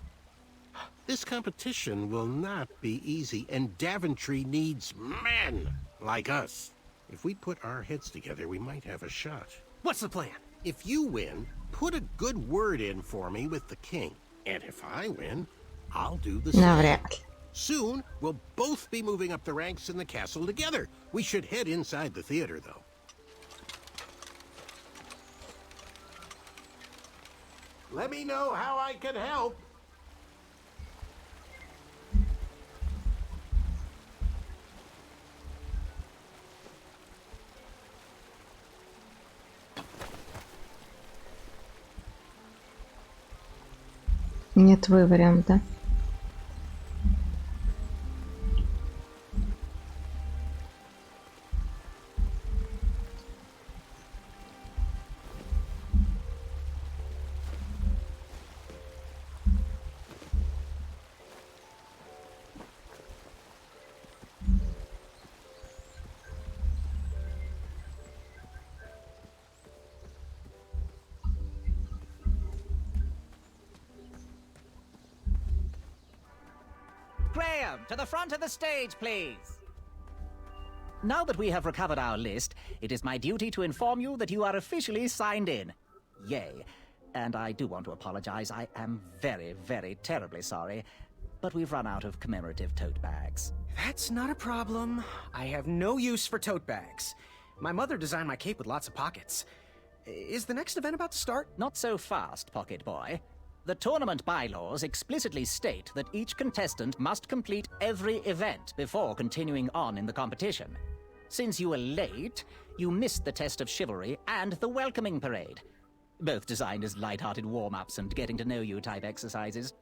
This competition will not be easy, and Daventry needs men like us. If we put our heads together, we might have a shot. What's the plan? If you win, put a good word in for me with the king. And if I win, I'll do the same. Навряд ли. Soon, we'll both be moving up the ranks in the castle together. We should head inside the theater, though. Let me know how I can help. Не твой вариант, да? Graham, to the front of the stage, please. Now that we have recovered our list, it is my duty to inform you that you are officially signed in. Yay. And I do want to apologize. I am very, very terribly sorry. But we've run out of commemorative tote bags. That's not a problem. I have no use for tote bags. My mother designed my cape with lots of pockets. Is the next event about to start? Not so fast, Pocket Boy. The tournament bylaws explicitly state that each contestant must complete every event before continuing on in the competition. Since you were late, you missed the test of chivalry and the welcoming parade. Both designed as light-hearted warm-ups and getting-to-know-you type exercises.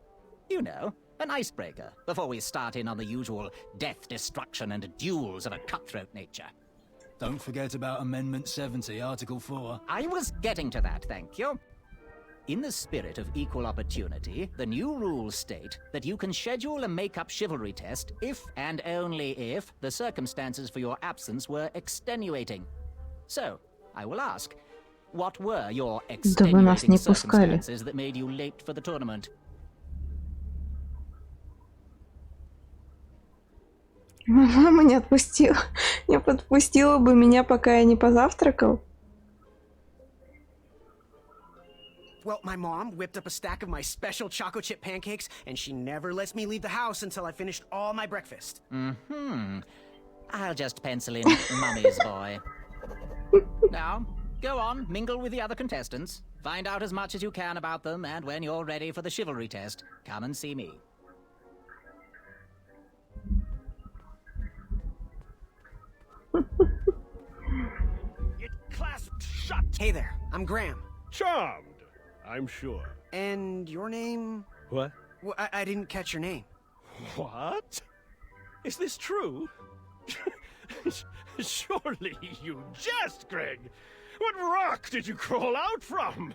You know, an icebreaker before we start in on the usual death, destruction, and duels of a cutthroat nature. Don't forget about Amendment 70, Article 4. I was getting to that, thank you. In the spirit of equal opportunity, the new rules state that you can schedule a make-up chivalry test if and only if the circumstances for your absence were extenuating. So, I will ask, what were your extenuating circumstances that made you late for the tournament? Мама не отпустила. Не подпустила бы меня, пока я не позавтракал. Well, my mom whipped up a stack of my special chocolate chip pancakes, and she never lets me leave the house until I finished all my breakfast. Mm-hmm. I'll just pencil in Mummy's boy. Now, go on, mingle with the other contestants. Find out as much as you can about them, and when you're ready for the chivalry test, come and see me. It clasped shut. Hey there, I'm Graham. Charmed, I'm sure. And your name? What? Well, I didn't catch your name. What? Is this true? Surely you jest, Greg. What rock did you crawl out from?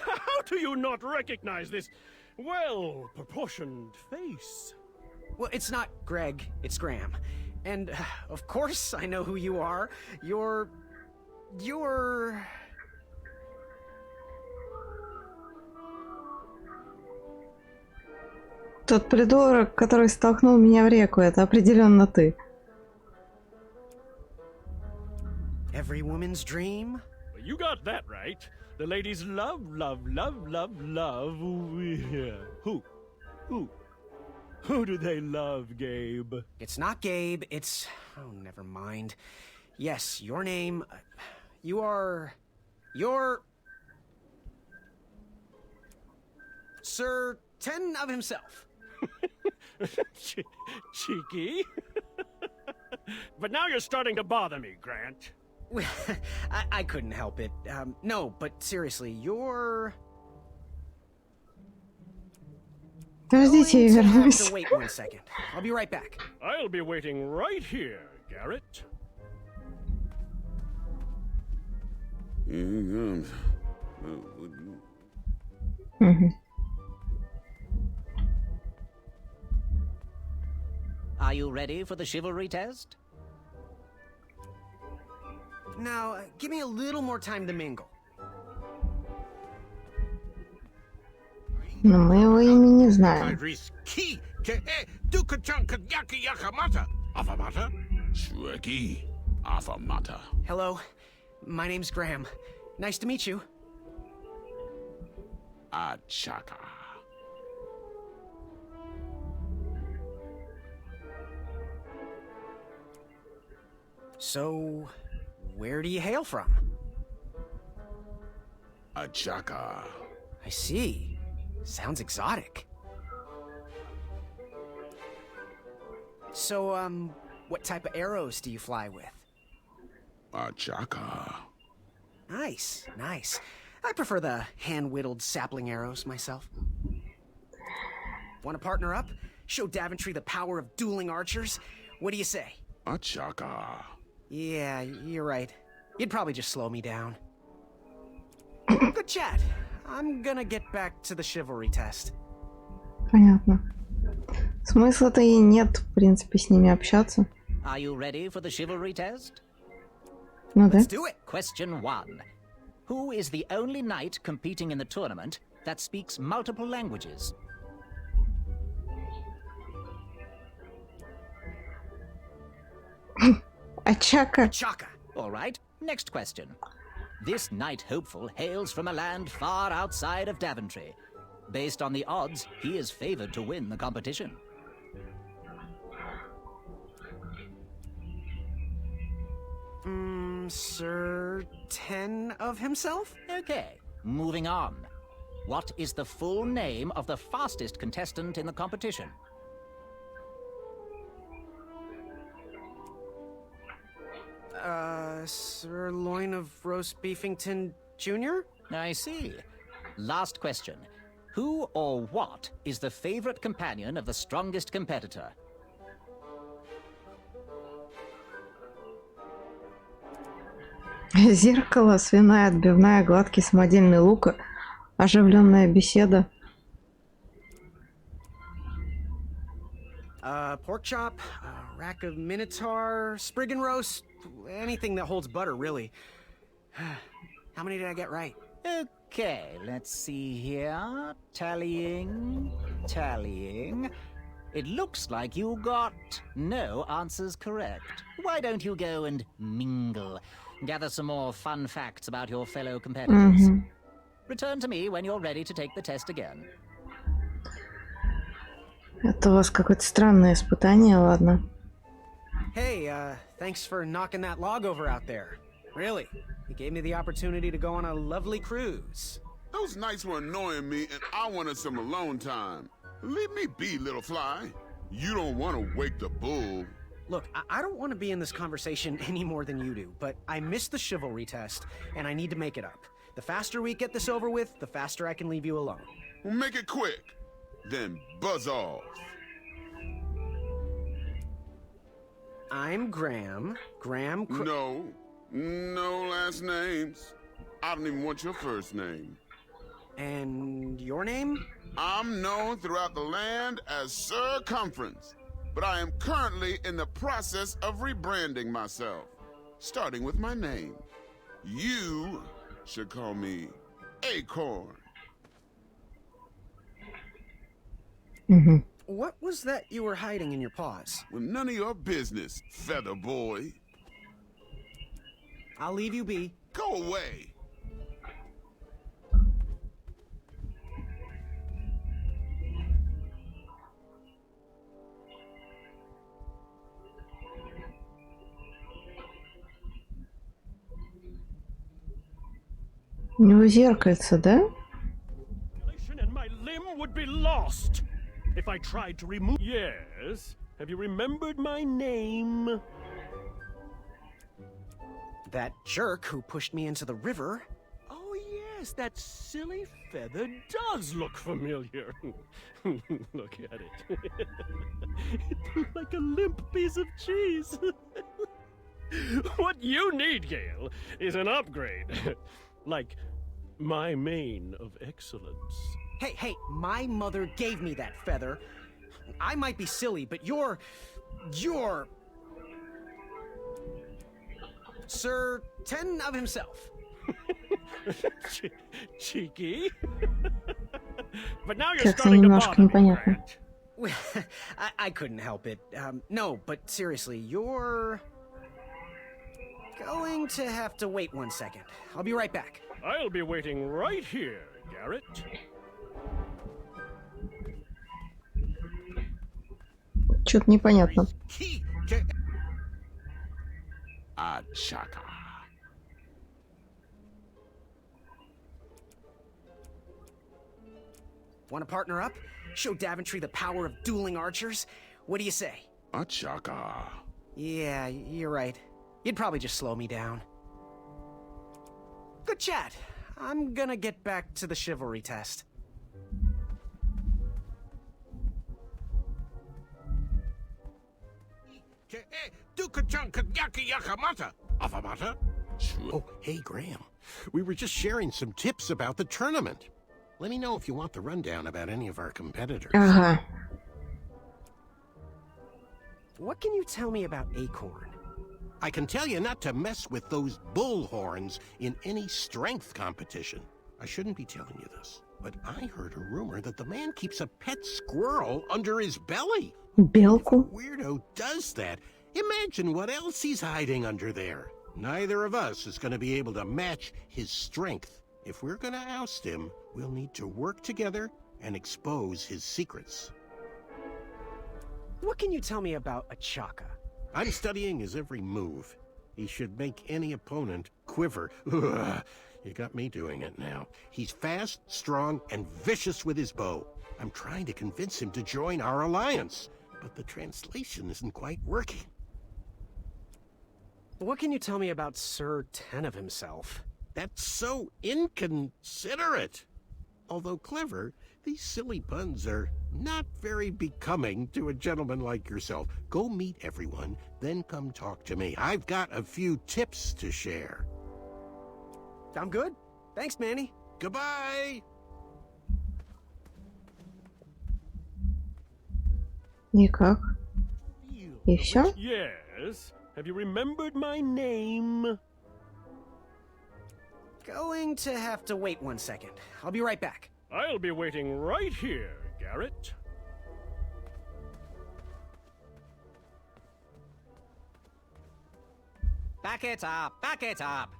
How do you not recognize this well-proportioned face? Well, it's not Greg, it's Graham. And, of course, I know who you are. You're... Тот придурок, который столкнул меня в реку, это определенно ты. Every woman's dream? You got that right. The ladies love. Who do they love, Gabe? It's not Gabe, it's... Oh, never mind. Yes, your name... You're... Sir Ten of himself. Cheeky. But now you're starting to bother me, Grant. I couldn't help it. No, but seriously, you're... Подождите, я вернусь. Wait 1 second. I'll be right back. I'll be waiting right here, Garrett. Are you ready for the chivalry test? Now, give me a little more time to mingle. Но мы его имя не знаем. Hello, my name's Graham. Nice to meet you. Achaka. So, where do you hail from? Achaka. I see. Sounds exotic. So, what type of arrows do you fly with? Achaka. Nice, nice. I prefer the hand-whittled sapling arrows myself. Want to partner up? Show Daventry the power of dueling archers? What do you say? Achaka. Yeah, you're right. You'd probably just slow me down. Good chat. I'm gonna get back to the chivalry test. Понятно. Смысла-то и нет, в принципе, с ними общаться. Are you ready for the chivalry test? Ну да. Let's do it. Question 1. Who is the only knight competing in the tournament that speaks multiple languages? Achaka. Chaka. All right, next question. This knight hopeful hails from a land far outside of Daventry. Based on the odds, he is favored to win the competition. Sir Ten of himself? Okay, moving on. What is the full name of the fastest contestant in the competition? Sirloin of Roast Beefington Jr.? I see. Last question. Who or what is the favorite companion of the strongest competitor? Зеркало, свиная отбивная, гладкий самодельный лук, оживленная беседа. Pork chop, rack of minotaur, sprig and roast, anything that holds butter, really. How many did I get right? Okay, let's see here. Tallying. It looks like you got no answers correct. Why don't you go and mingle? Gather some more fun facts about your fellow competitors. Return to me when you're ready to take the test again. Это у вас какое-то странное испытание, ладно. Hey, thanks for knocking that log over out there. Really, it gave me the opportunity to go on a lovely cruise. Those nights were annoying me, and I wanted some alone time. Leave me be, little fly. You don't want to wake the bull. Look, I don't want to be in this conversation any more than you do, but I missed the chivalry test, and I need to make it up. The faster we get this over with, the faster I can leave you alone. Well, make it quick. Then buzz off. I'm Graham. No last names. I don't even want your first name. And your name? I'm known throughout the land as Circumference, but I am currently in the process of rebranding myself, starting with my name. You should call me Acorn. What was that you were hiding in your paws? Well, none of your business, feather boy. I'll leave you be. Go away. У него зеркальце, да? And my limb would be lost if I tried to remove. Yes. Have you remembered my name? That jerk who pushed me into the river. Oh yes, that silly feather does look familiar. Look at it. It's like a limp piece of cheese. What you need, Gale, is an upgrade. Like my mane of excellence. Hey, my mother gave me that feather. I might be silly, but you're Sir Ten of himself. Cheeky. But now you're Как-то starting to немножко bother me, непонятно. Grant. I couldn't help it. No, but seriously, you're going to have to wait 1 second. I'll be right back. I'll be waiting right here, Garrett. Что-то непонятно. Chaka. Want to partner up? Show Daventry the power of dueling archers? What do you say? Chaka. Yeah, you're right. You'd probably just slow me down. Good chat. I'm gonna get back to the chivalry test. Oh, hey, Graham. We were just sharing some tips about the tournament. Let me know if you want the rundown about any of our competitors. Ага. What can you tell me about Acorn? I can tell you not to mess with those bullhorns in any strength competition. I shouldn't be telling you this, but I heard a rumor that the man keeps a pet squirrel under his belly. Белку. Weirdo does that. Imagine what else he's hiding under there. Neither of us is going to be able to match his strength. If we're going to oust him, we'll need to work together and expose his secrets. What can you tell me about Achaka? I'm studying his every move. He should make any opponent quiver. Ugh, you got me doing it now. He's fast, strong, and vicious with his bow. I'm trying to convince him to join our alliance, but the translation isn't quite working. What can you tell me about Sir Ten of himself? That's so inconsiderate. Although clever, these silly puns are not very becoming to a gentleman like yourself. Go meet everyone, then come talk to me. I've got a few tips to share. I'm good. Thanks, Manny. Goodbye! И как? И все? Yes. Have you remembered my name? Going to have to wait 1 second. I'll be right back. I'll be waiting right here, Garrett. Back it up! Back it up!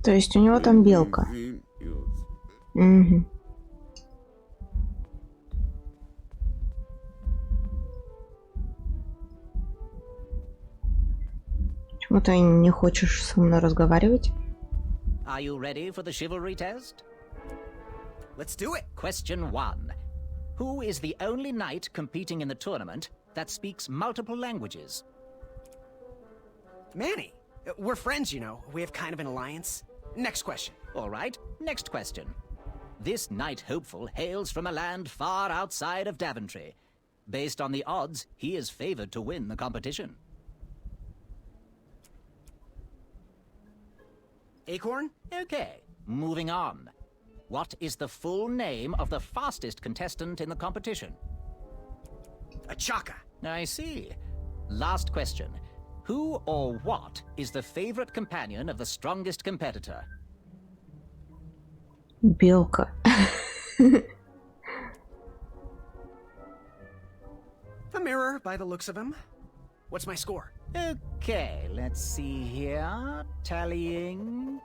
То есть у него там белка. Угу. Почему ты не хочешь со мной разговаривать? Are you ready for the chivalry test? Let's do it. Question 1. Who is the only knight competing in the tournament that speaks multiple languages? Manny. We're friends, you know. We have kind of an alliance. Next question. All right, next question. This knight hopeful hails from a land far outside of Daventry. Based on the odds, he is favored to win the competition. Acorn? Okay, moving on. What is the full name of the fastest contestant in the competition? Achaka. I see. Last question. Who or what is the favorite companion of the strongest competitor? Белка. A mirror, by the looks of him. What's my score? Okay, let's see here. Tallying.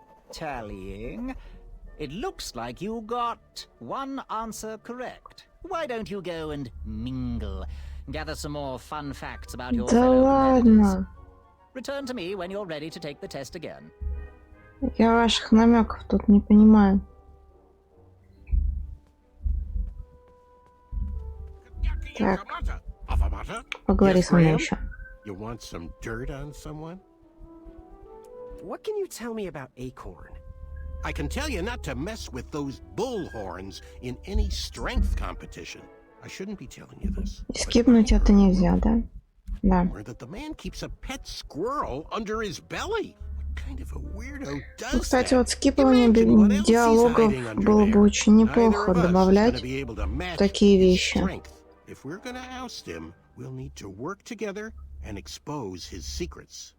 It looks like you got one answer correct. Why don't you go and mingle? Gather some more fun facts about your Да fellow competitors. ладно. Return to me when you're ready to take the test again. Я ваших намеков тут не понимаю. Так, поговори со мной еще. You want some dirt on someone? What can you tell me about Acorn? I can tell you not to mess with those bullhorns in any strength competition. I shouldn't be telling you this. Скипнуть это нельзя, да? Да. Or that the man keeps a pet squirrel under his belly. What kind of a weirdo does Ну, кстати, that? вот скипывание диалогов было бы очень неплохо добавлять в такие вещи. If we're gonna oust him, we'll need to work together and expose his secrets.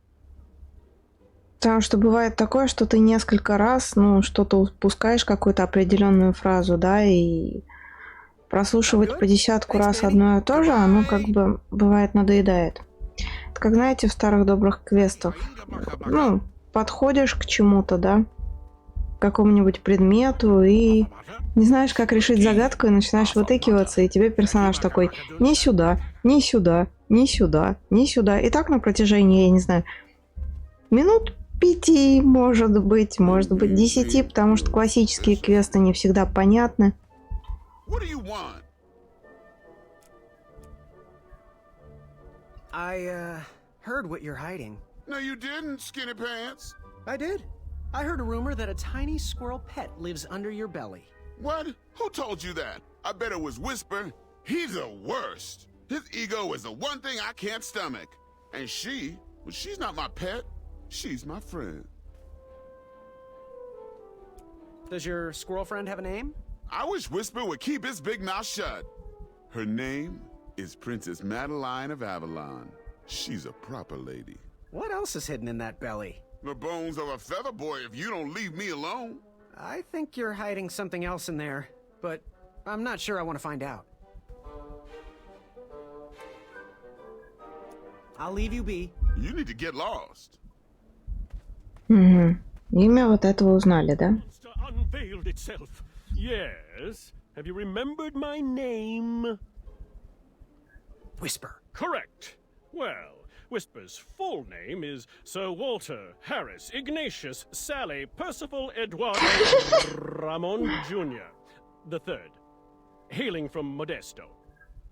Потому что бывает такое, что ты несколько раз, ну, что-то упускаешь, какую-то определенную фразу, да, и прослушивать по десятку раз одно и то же, оно как бы бывает надоедает. Это как, знаете, в старых добрых квестах. Ну, подходишь к чему-то, да, к какому-нибудь предмету, и не знаешь, как решить загадку, и начинаешь вытыкиваться, и тебе персонаж такой: не сюда, не сюда, не сюда, не сюда. И так на протяжении, я не знаю, минут 5, может быть 10, потому что классические квесты не всегда понятны. I heard what you're hiding. No, you didn't, Skinny Pants. I did. I heard a rumor that a tiny squirrel pet lives under your belly. What? Who told you that? I bet it was Whisper. He's the worst. His ego is the one thing I can't stomach. And she's not my pet. She's my friend. Does your squirrel friend have a name? I wish Whisper would keep his big mouth shut. Her name is Princess Madeline of Avalon. She's a proper lady. What else is hidden in that belly? The bones of a feather boy if you don't leave me alone. I think you're hiding something else in there, but I'm not sure I want to find out. I'll leave you be. You need to get lost. Угу. Имя вот этого узнали, да? Unveiled itself. Yes. Have you remembered my name? Whisper. Correct. Well, Whisper's full name is Sir Walter Harris Ignatius Sally Percival Eduardo Ramon Jr. the Third, hailing from Modesto.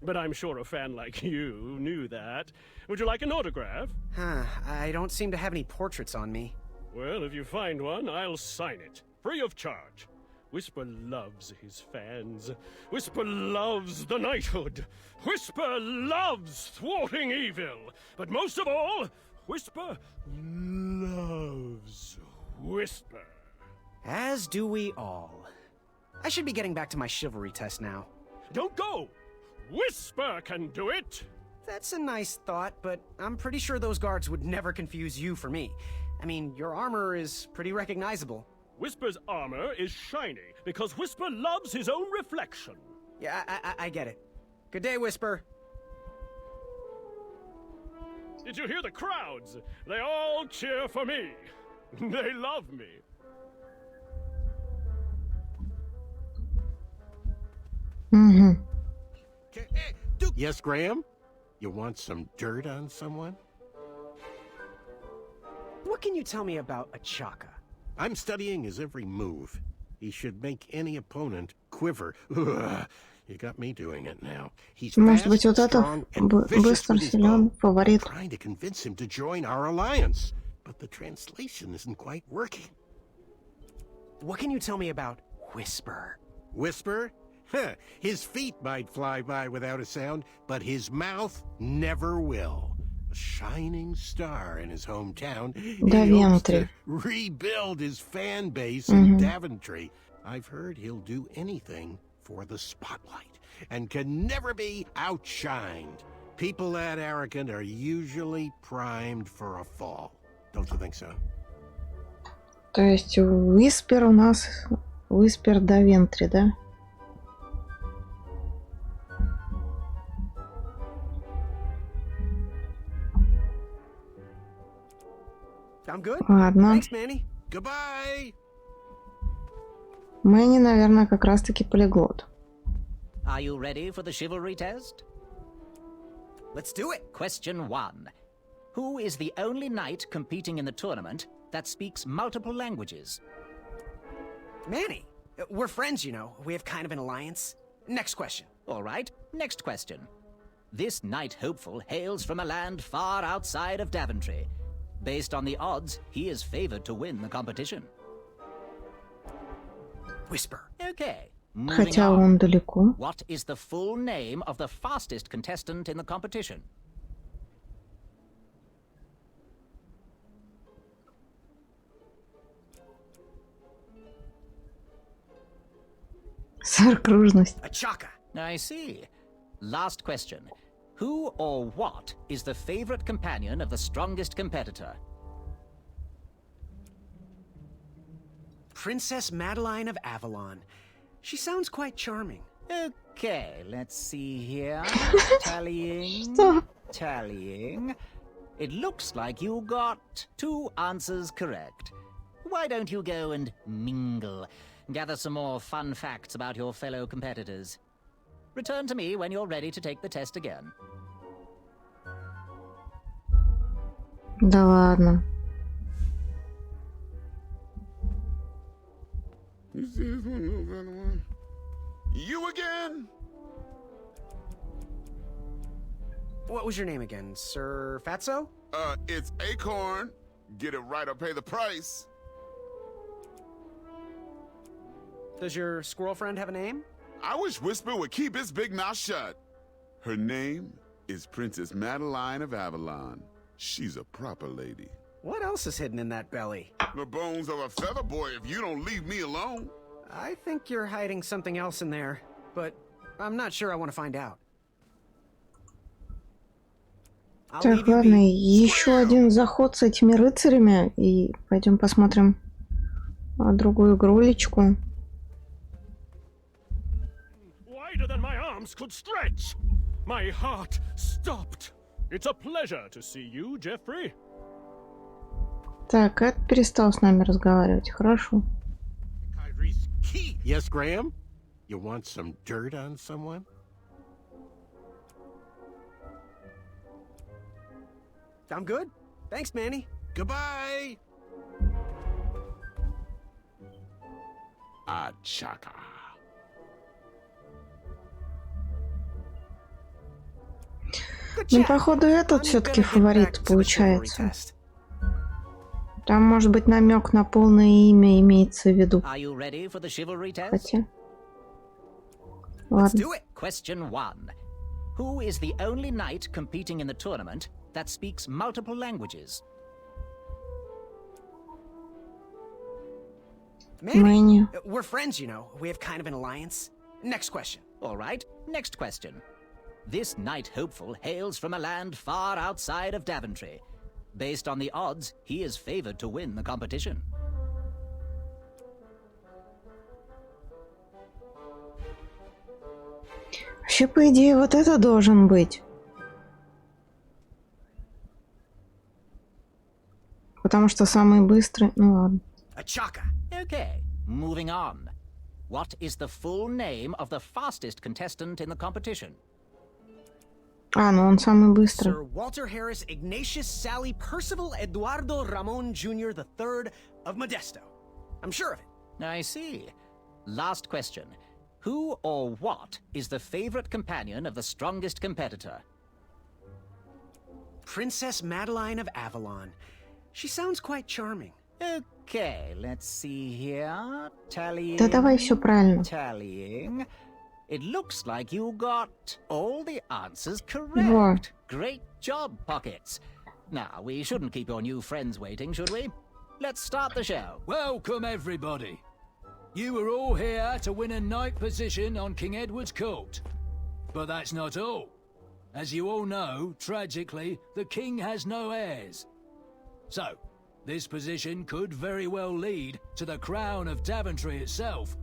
But I'm sure a fan like you knew that. Would you like an autograph? I don't seem to have any portraits on me. Well, if you find one, I'll sign it, free of charge. Whisper loves his fans. Whisper loves the knighthood. Whisper loves thwarting evil. But most of all, Whisper loves Whisper. As do we all. I should be getting back to my chivalry test now. Don't go! Whisper can do it! That's a nice thought, but I'm pretty sure those guards would never confuse you for me. I mean, your armor is pretty recognizable. Whisper's armor is shiny because Whisper loves his own reflection. Yeah, I get it. Good day, Whisper. Did you hear the crowds? They all cheer for me. They love me. Угу. Yes, Graham? You want some dirt on someone? What can you tell me about Achaka? I'm studying his every move. He should make any opponent quiver. Ugh, you got me doing it now. He's Может fast, быть, вот это strong, and vicious быстро, with his силен, bow. I'm фаворит. trying to convince him to join our alliance, but the translation isn't quite working. What can you tell me about Whisper? Whisper? Huh, his feet might fly by without a sound, but his mouth never will. A shining star in his hometown, he hopes to rebuild his fan base in Daventry. I've heard he'll do anything for the spotlight and can never be outshined. People that arrogant are usually primed for a fall. Don't you think so? То есть Whisper у нас Whisper Daventry, да? I'm good. Ладно. Thanks, Manny. Goodbye. Мэнни, наверное, как раз-таки полиглот. Are you ready for the chivalry test? Let's do it. Question 1. Who is the only knight competing in the tournament that speaks multiple languages? Manny. We're friends, you know. We have kind of an alliance. Next question. All right, next question. This knight hopeful hails from a land far outside of Daventry. Based on the odds, he is favored to win the competition. Whisper. Okay. Хотя он далеко. What is the full name of the fastest contestant in the competition? Сверхкружность. Achaka. I see. Last question. Who or what is the favorite companion of the strongest competitor? Princess Madeline of Avalon. She sounds quite charming. Okay, let's see here. Tallying. Tallying. It looks like you got 2 answers correct. Why don't you go and mingle? Gather some more fun facts about your fellow competitors. Return to me when you're ready to take the test again. Да ладно. You again? What was your name again, Sir Fatso? It's Acorn. Get it right or pay the price. Does your squirrel friend have a name? I wish Whisper would keep his big mouth shut. Her name is Princess Madeline of Avalon. She's a proper lady. What else is hidden in that belly? The bones of a feather boy if you don't leave me alone. I think you're hiding something else in there, but I'm not sure I want to find out. Так, ладно, еще один заход с этими рыцарями, и пойдем посмотрим другую игрулечку. Wider than my arms could stretch. My heart stopped. It's a pleasure to see you, Jeffrey. Так, Эд перестал с нами разговаривать. Хорошо. Yes, Graham? You want some dirt on someone? I'm good. Thanks, Manny. Goodbye. Achaka. Ну, походу, этот все-таки фаворит получается. Там, может быть, намек на полное имя имеется в виду. Хотя... Ладно. Question 1. Who is the only knight competing in the tournament that speaks multiple languages? Manny. We're friends, you know. We have kind of an alliance. Next question. All right, next question. This knight hopeful hails from a land far outside of Daventry. Based on the odds, he is favored to win the competition. Вообще, по идее, вот это должен быть. Потому что самый быстрый... Ну ладно. Achaka. Okay, moving on. What is the full name of the fastest contestant in the competition? А, ну он самый быстрый. Sir Walter Harris Ignatius Sally Percival Eduardo Ramon Jr. III of Modesto. I'm sure of it. I see. Last question. Who or what is the favorite companion of the strongest competitor? Princess Madeline of Avalon. She sounds quite charming. Okay, let's see here. Tallying. Да давай все правильно. Tallying. It looks like you got all the answers correct. Во. Great job, Pockets. Now, we shouldn't keep your new friends waiting, should we? Let's start the show. Welcome, everybody. You are all here to win a knight position on King Edward's court. But that's not all. As you all know, tragically, the king has no heirs. So, this position could very well lead to the crown of Daventry itself.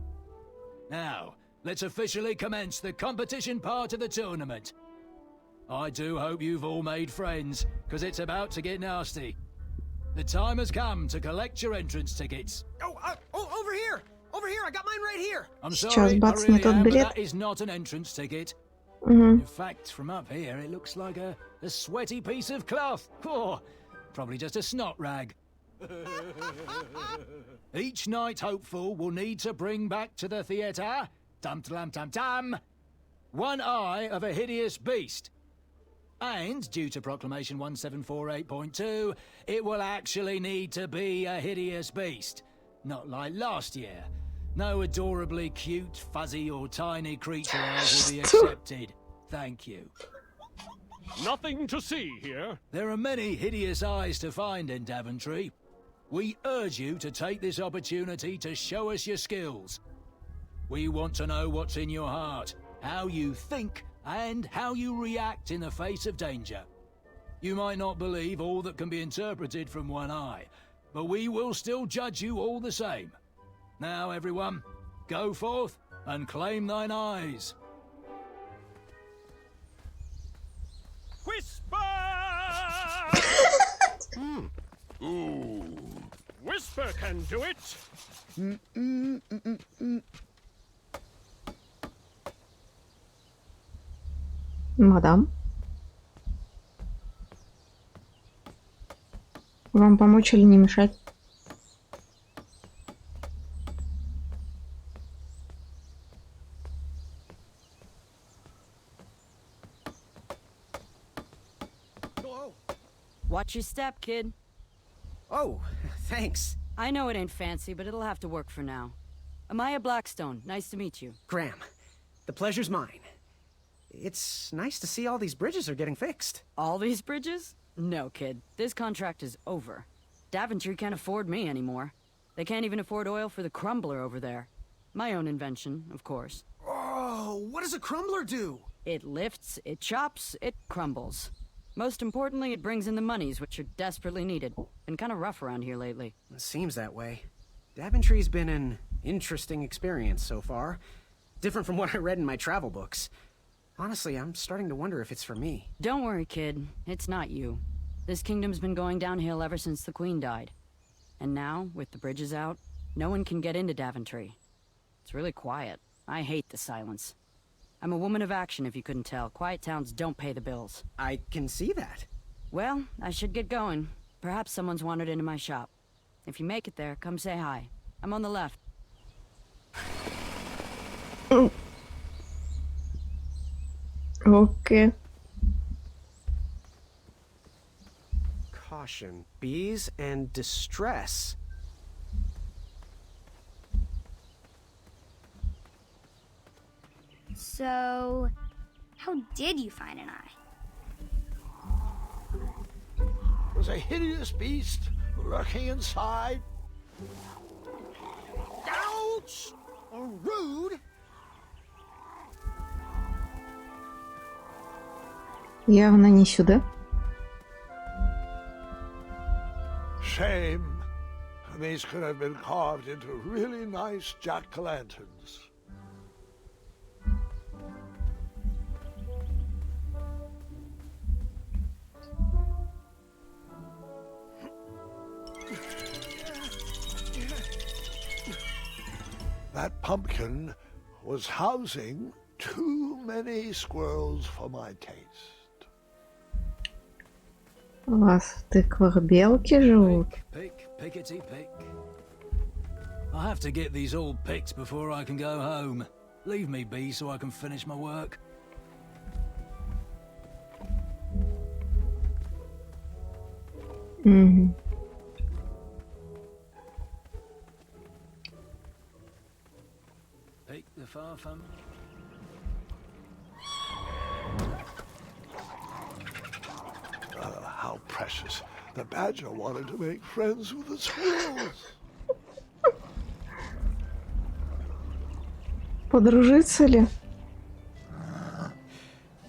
Now, let's officially commence the competition part of the tournament. I do hope you've all made friends, because it's about to get nasty. The time has come to collect your entrance tickets. Oh, over here! Over here, I got mine right here! I'm Сейчас sorry, I бац на really тот am, but билет. that is not an entrance ticket. Мгм. In fact, from up here, it looks like a sweaty piece of cloth. Oh, probably just a snot rag. Each knight hopeful will need to bring back to the theatre, dum-dum-dum-dum, one eye of a hideous beast. And, due to Proclamation 1748.2, it will actually need to be a hideous beast. Not like last year. No adorably cute, fuzzy or tiny creature eyes will be accepted. Thank you. Nothing to see here. There are many hideous eyes to find in Daventry. We urge you to take this opportunity to show us your skills. We want to know what's in your heart, how you think, and how you react in the face of danger. You might not believe all that can be interpreted from one eye, but we will still judge you all the same. Now, everyone, go forth and claim thine eyes. Whisper! Ooh. Whisper can do it. Мадам. Вам помочь или не мешать? Watch your step, kid. Oh, thanks. I know it ain't fancy, but it'll have to work for now. Amaya Blackstone, nice to meet you. Graham, the pleasure's mine. It's nice to see all these bridges are getting fixed. All these bridges? No, kid. This contract is over. Daventry can't afford me anymore. They can't even afford oil for the crumbler over there. My own invention, of course. Oh, what does a crumbler do? It lifts, it chops, it crumbles. Most importantly, it brings in the monies, which are desperately needed. Been kind of rough around here lately. It seems that way. Daventry's been an interesting experience so far. Different from what I read in my travel books. Honestly, I'm starting to wonder if it's for me. Don't worry, kid. It's not you. This kingdom's been going downhill ever since the Queen died. And now, with the bridges out, no one can get into Daventry. It's really quiet. I hate the silence. I'm a woman of action, if you couldn't tell. Quiet towns don't pay the bills. I can see that. Well, I should get going. Perhaps someone's wandered into my shop. If you make it there, come say hi. I'm on the left. Окей. Caution. Bees and distress. So, how did you find an eye? Was a hideous beast lurking inside. Ouch! Rude! Явно не сюда. Shame. These could have been carved into really nice jack-o'-lanterns. That pumpkin was housing too many squirrels for my taste. У вас в тыквах белки живут? Pick, pickety pick. I have to get these all picked before I can go home. Leave me be so I can finish my work. Угу. Pick the farfum. How precious. The badger wanted to make friends with the squirrels. Подружиться ли?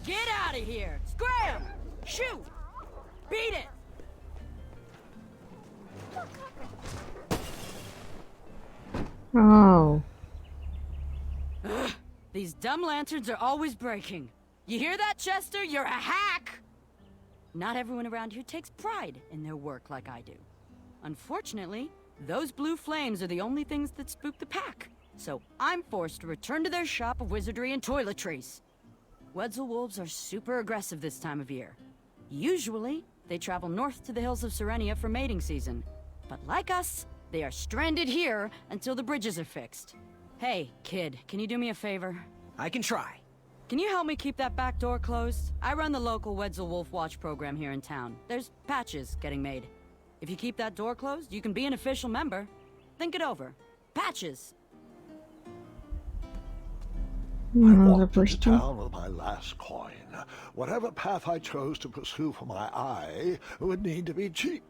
Get out of here! Scram! Shoot! Beat it! Oh. Ugh, these dumb lanterns are always breaking. You hear that, Chester? You're a hack! Not everyone around here takes pride in their work like I do. Unfortunately, those blue flames are the only things that spook the pack. So I'm forced to return to their shop of wizardry and toiletries. Wetzel wolves are super aggressive this time of year. Usually, they travel north to the hills of Serenia for mating season. But like us, they are stranded here until the bridges are fixed. Hey, kid, can you do me a favor? I can try. Can you help me keep that back door closed? I run the local Wetzel Wolf Watch program here in town. There's patches getting made. If you keep that door closed, you can be an official member. Think it over. Patches! I walked into town with my last coin. Whatever path I chose to pursue for my eye would need to be cheap.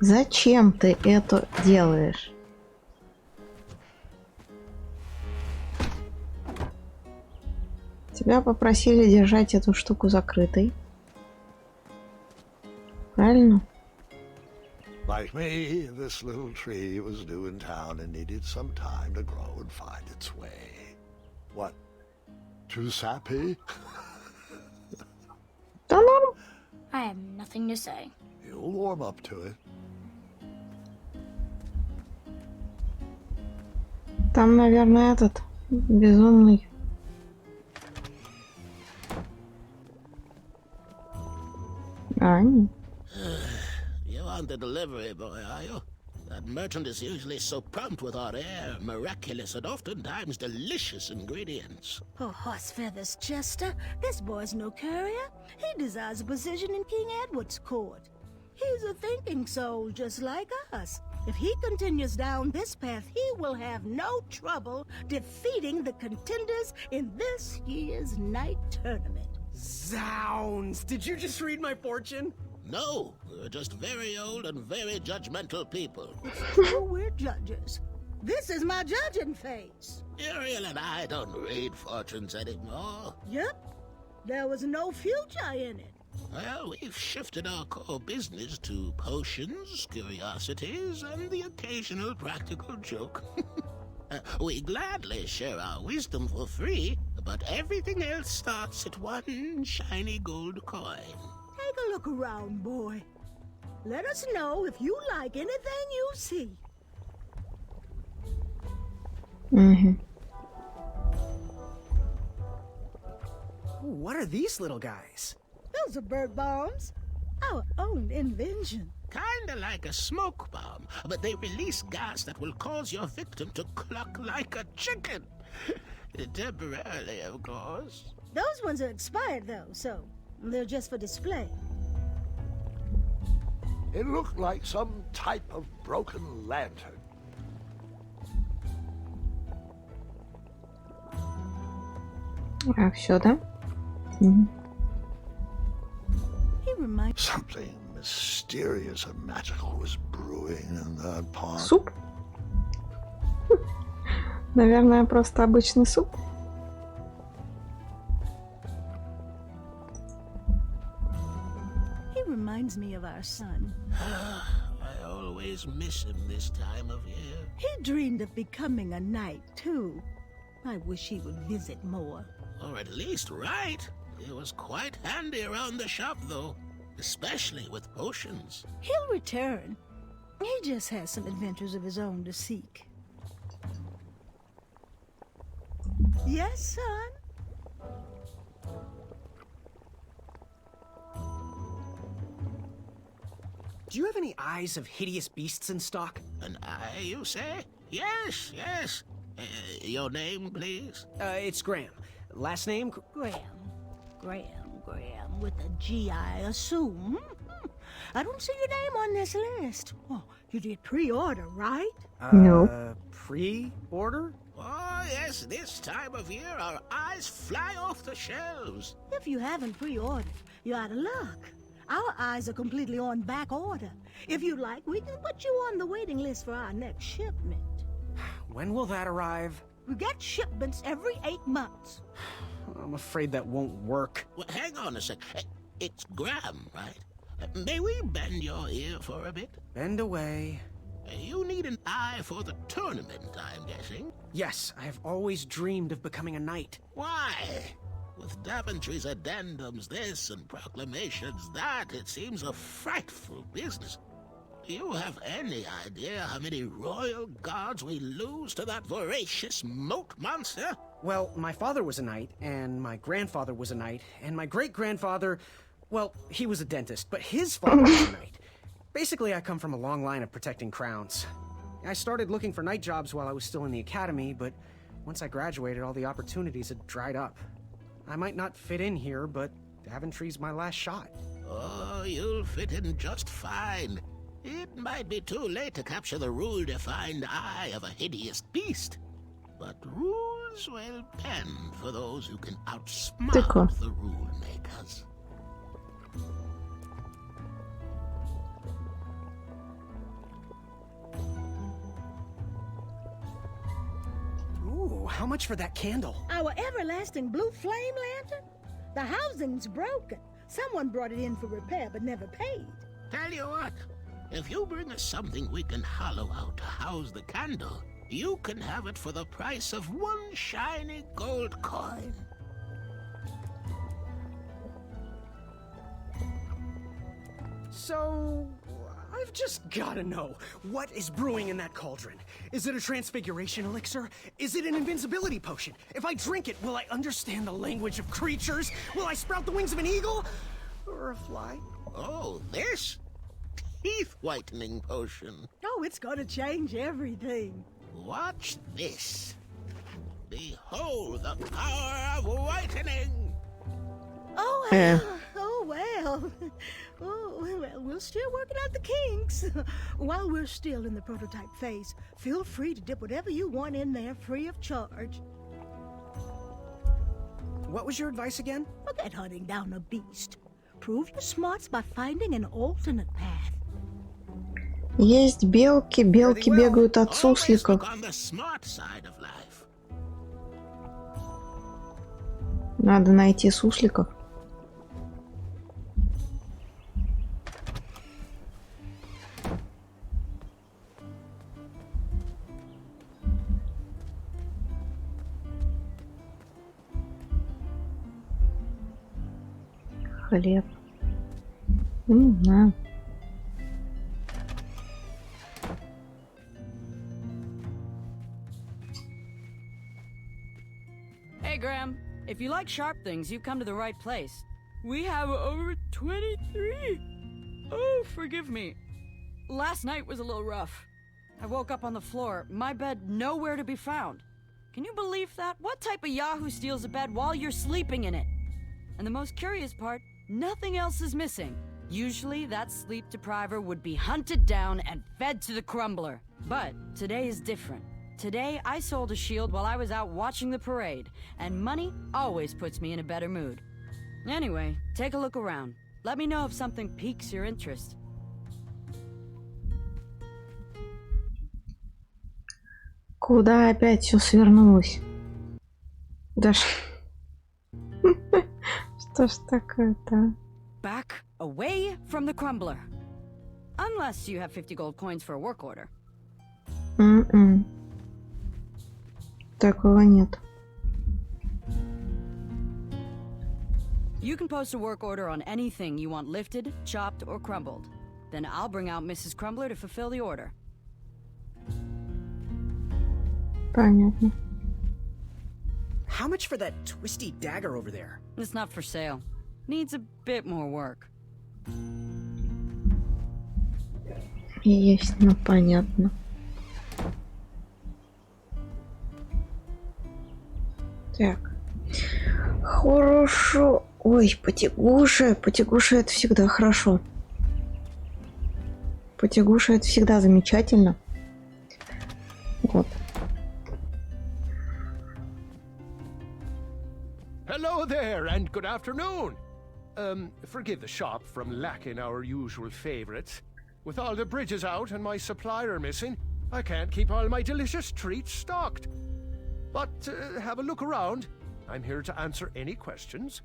Зачем ты это делаешь? Тебя попросили держать эту штуку закрытой. Правильно? Like me, this little tree was new in town and needed some time to grow and find its way. What? Too sappy? Да норм. I have nothing to say. You'll warm up to it. Там, наверное, этот безумный. А, нет. You're on the delivery boy, are you? That merchant is usually so prompt with our rare, miraculous, and oftentimes delicious ingredients. Oh, horse feathers, Chester. This boy's no courier. He desires a position in King Edward's court. He's a thinking soul just like us. If he continues down this path, he will have no trouble defeating the contenders in this year's night tournament. Zounds! Did you just read my fortune? No, we're just very old and very judgmental people. It's true we're judges. This is my judging face. Ariel and I don't read fortunes anymore. Yep. There was no future in it. Well, we've shifted our core business to potions, curiosities, and the occasional practical joke. We gladly share our wisdom for free, but everything else starts at one shiny gold coin. Take a look around, boy. Let us know if you like anything you see. Угу. What are these little guys? Those are bird bombs. Our own invention. Kinda like a smoke bomb, but they release gas that will cause your victim to cluck like a chicken. Temporarily, of course. Those ones are expired, though, so they're just for display. It looked like some type of broken lantern. А, все, да? Угу. Something mysterious and magical was brewing in that pot. Суп? Наверное, просто обычный суп. He reminds me of our son. I always miss him this time of year. He dreamed of becoming a knight, too. I wish he would visit more. Or at least write. He was quite handy around the shop, though. Especially with potions. He'll return. He just has some adventures of his own to seek. Yes, son? Do you have any eyes of hideous beasts in stock? An eye, you say? Yes, yes. Your name, please? It's Graham. Last name? Graham, with a G, I assume. I don't see your name on this list. Oh, you did pre-order, right? No. Pre-order? Oh, yes, this time of year our eyes fly off the shelves. If you haven't pre-ordered, you're out of luck. Our eyes are completely on back order. If you'd like, we can put you on the waiting list for our next shipment. When will that arrive? We get shipments every 8 months. I'm afraid that won't work. Well, hang on a sec. It's Graham, right? May we bend your ear for a bit? Bend away. You need an eye for the tournament, I'm guessing. Yes, I have always dreamed of becoming a knight. Why? With Daventry's addendums this and proclamations that, it seems a frightful business. Do you have any idea how many royal guards we lose to that voracious moat monster? Well, my father was a knight, and my grandfather was a knight, and my great-grandfather, well, he was a dentist, but his father was a knight. Basically, I come from a long line of protecting crowns. I started looking for knight jobs while I was still in the academy, but once I graduated, all the opportunities had dried up. I might not fit in here, but Daventry's my last shot. Oh, you'll fit in just fine. It might be too late to capture the rule-defined eye of a hideous beast. But rules will bend for those who can outsmart the rule makers. Ooh, how much for that candle? Our everlasting blue flame lantern? The housing's broken. Someone brought it in for repair but never paid. Tell you what, if you bring us something we can hollow out to house the candle, you can have it for the price of 1 shiny gold coin. So, I've just gotta know, what is brewing in that cauldron? Is it a transfiguration elixir? Is it an invincibility potion? If I drink it, will I understand the language of creatures? Will I sprout the wings of an eagle? Or a fly? Oh, this? Teeth-whitening potion. Oh, it's gonna change everything. Watch this. Behold the power of whitening. Oh, well. Oh, well. Oh, well, we're still working out the kinks. While we're still in the prototype phase, feel free to dip whatever you want in there free of charge. What was your advice again? Forget hunting down a beast. Prove your smarts by finding an alternate path. Есть белки, белки бегают от сусликов. Надо найти сусликов. Хлеб. На. Hey, Graham. If you like sharp things, you've come to the right place. We have over 23. Oh, forgive me. Last night was a little rough. I woke up on the floor, my bed nowhere to be found. Can you believe that? What type of yahoo steals a bed while you're sleeping in it? And the most curious part, nothing else is missing. Usually, that sleep depriver would be hunted down and fed to the crumbler. But today is different. Today, I sold a shield while I was out watching the parade, and money always puts me in a better mood. Anyway, take a look around. Let me know if something piques your interest. Куда опять все свернулось? Даже... Что ж такое-то? Back away from the crumbler. Unless you have 50 gold coins for a work order. Такого нет. You can post a work order on anything you want lifted, chopped, or crumbled. Then I'll bring out Mrs. Crumbler to fulfill the order. Понятно. How much for that twisty dagger over there? It's not for sale. Needs a bit more work. Ясно, понятно. Так. Хорошо. Ой, потягуша. Потягуша — это всегда хорошо. Потягуша — это всегда замечательно. Вот. Hello there, and good afternoon. Forgive the shop from lacking our usual favorites. With all the bridges out and my supplier missing, I can't keep all my delicious treats stocked. But have a look around. I'm here to answer any questions.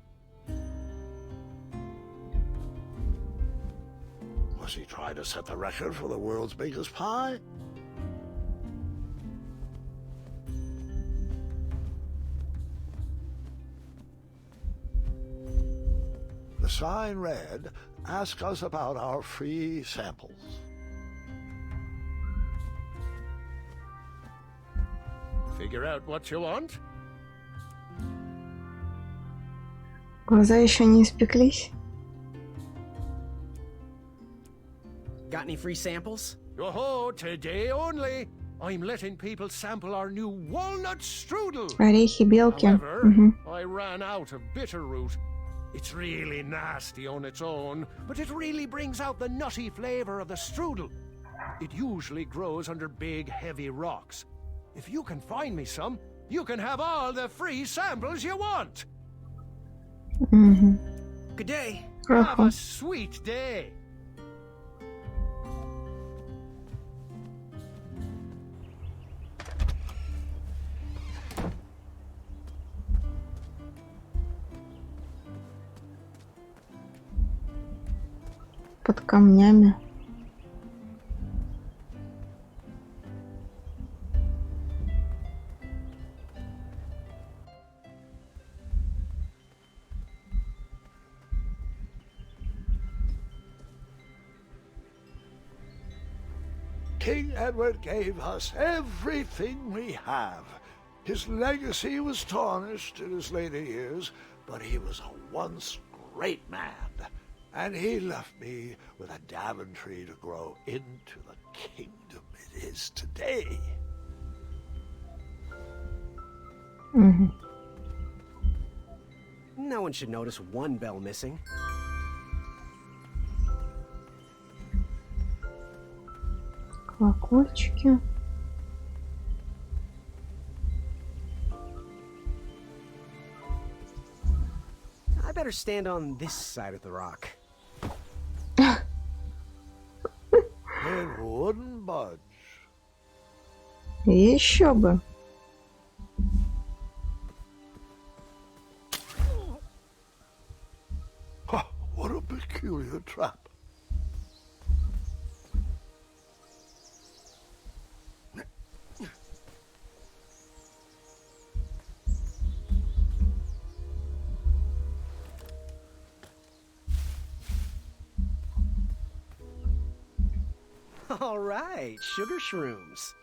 Was he trying to set the record for the world's biggest pie? The sign read, "Ask us about our free samples." Figure out what you want. Глаза еще не испеклись. Got any free samples? Oh, today only. I'm letting people sample our new walnut strudel. Орехи, белки. However, Угу. I ran out of bitter root. It's really nasty on its own, but it really brings out the nutty flavor of the strudel. It usually grows under big, heavy rocks. If you can find me some, you can have all the free samples you want. Угу. Good day. Have a sweet day. Под камнями. King Edward gave us everything we have. His legacy was tarnished in his later years, but he was a once great man. And he left me with a Daventry to grow into the kingdom it is today. Угу. No one should notice one bell missing. Колокольчики. I better stand on this side of the rock. It wouldn't budge. Еще бы. Huh, what a peculiar trap. All right, sugar shrooms.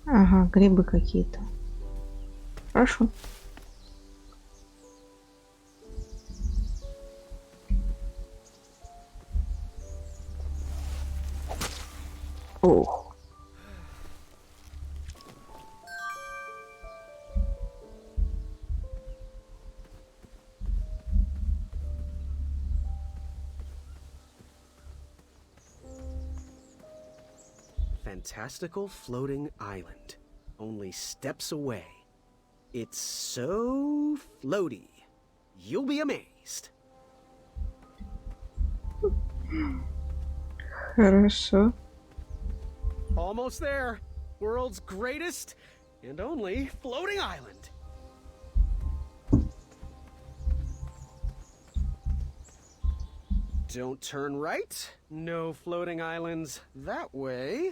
Ага, грибы какие-то. Хорошо. Ох. Fantastical floating island. Only steps away. It's so floaty. You'll be amazed. Хорошо. Almost there. World's greatest and only floating island. Don't turn right. No floating islands that way.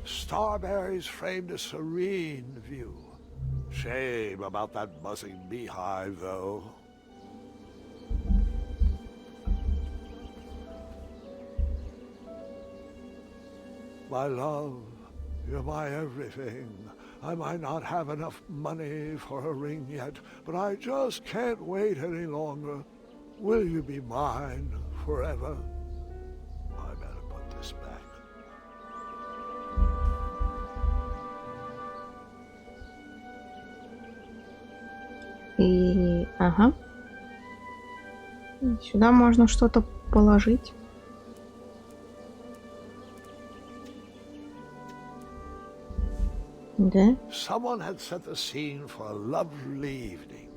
Starberries framed a serene view. Shame about that buzzing beehive, though. My love, you're my everything. I might not have enough money for a ring yet, but I just can't wait any longer. Will you be mine forever? I better put this back. И... Ага. Сюда можно что-то положить. Да? Someone had set the scene for a lovely evening.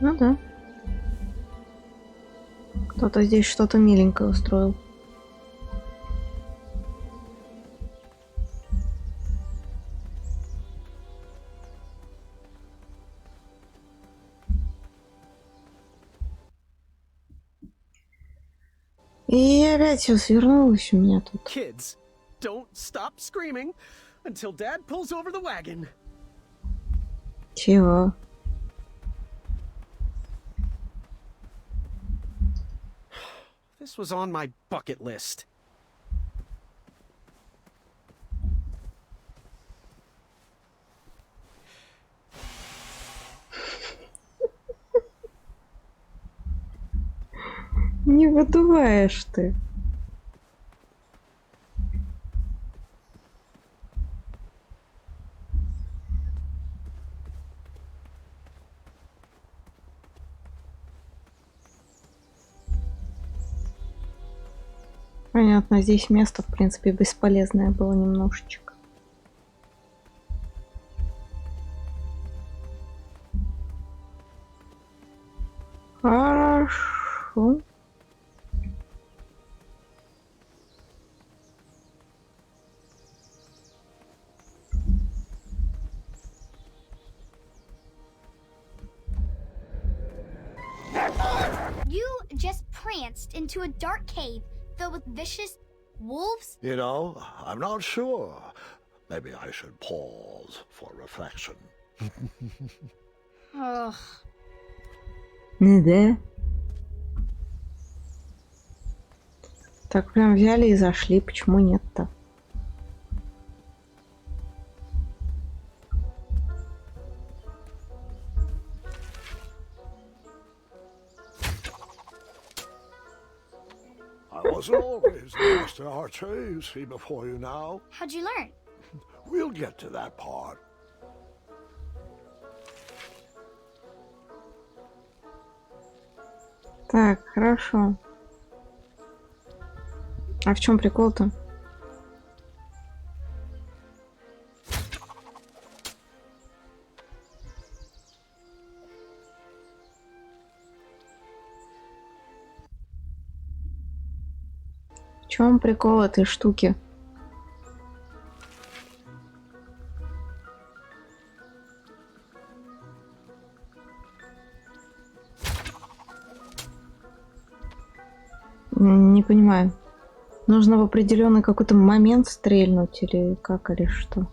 Ну да. Кто-то здесь что-то миленькое устроил. И опять все свернулось у меня тут. Kids, don't stop screaming until Dad pulls over the wagon. Чего? This was on my bucket list. Не выдуваешь ты. Понятно, здесь место, в принципе, бесполезное было немножечко. Хорошо. You just pranced into a dark cave filled with vicious wolves? You know, I'm not sure. Maybe I should pause for reflection. Ugh. Ну да. Так прям взяли и зашли. Почему нет-то? I wasn't always the master archer you see before you now. How'd you learn? We'll get to that part. Так, хорошо. А в чем прикол-то? В чем прикол этой штуки? Не понимаю. Нужно в определенный какой-то момент стрельнуть или как, или что?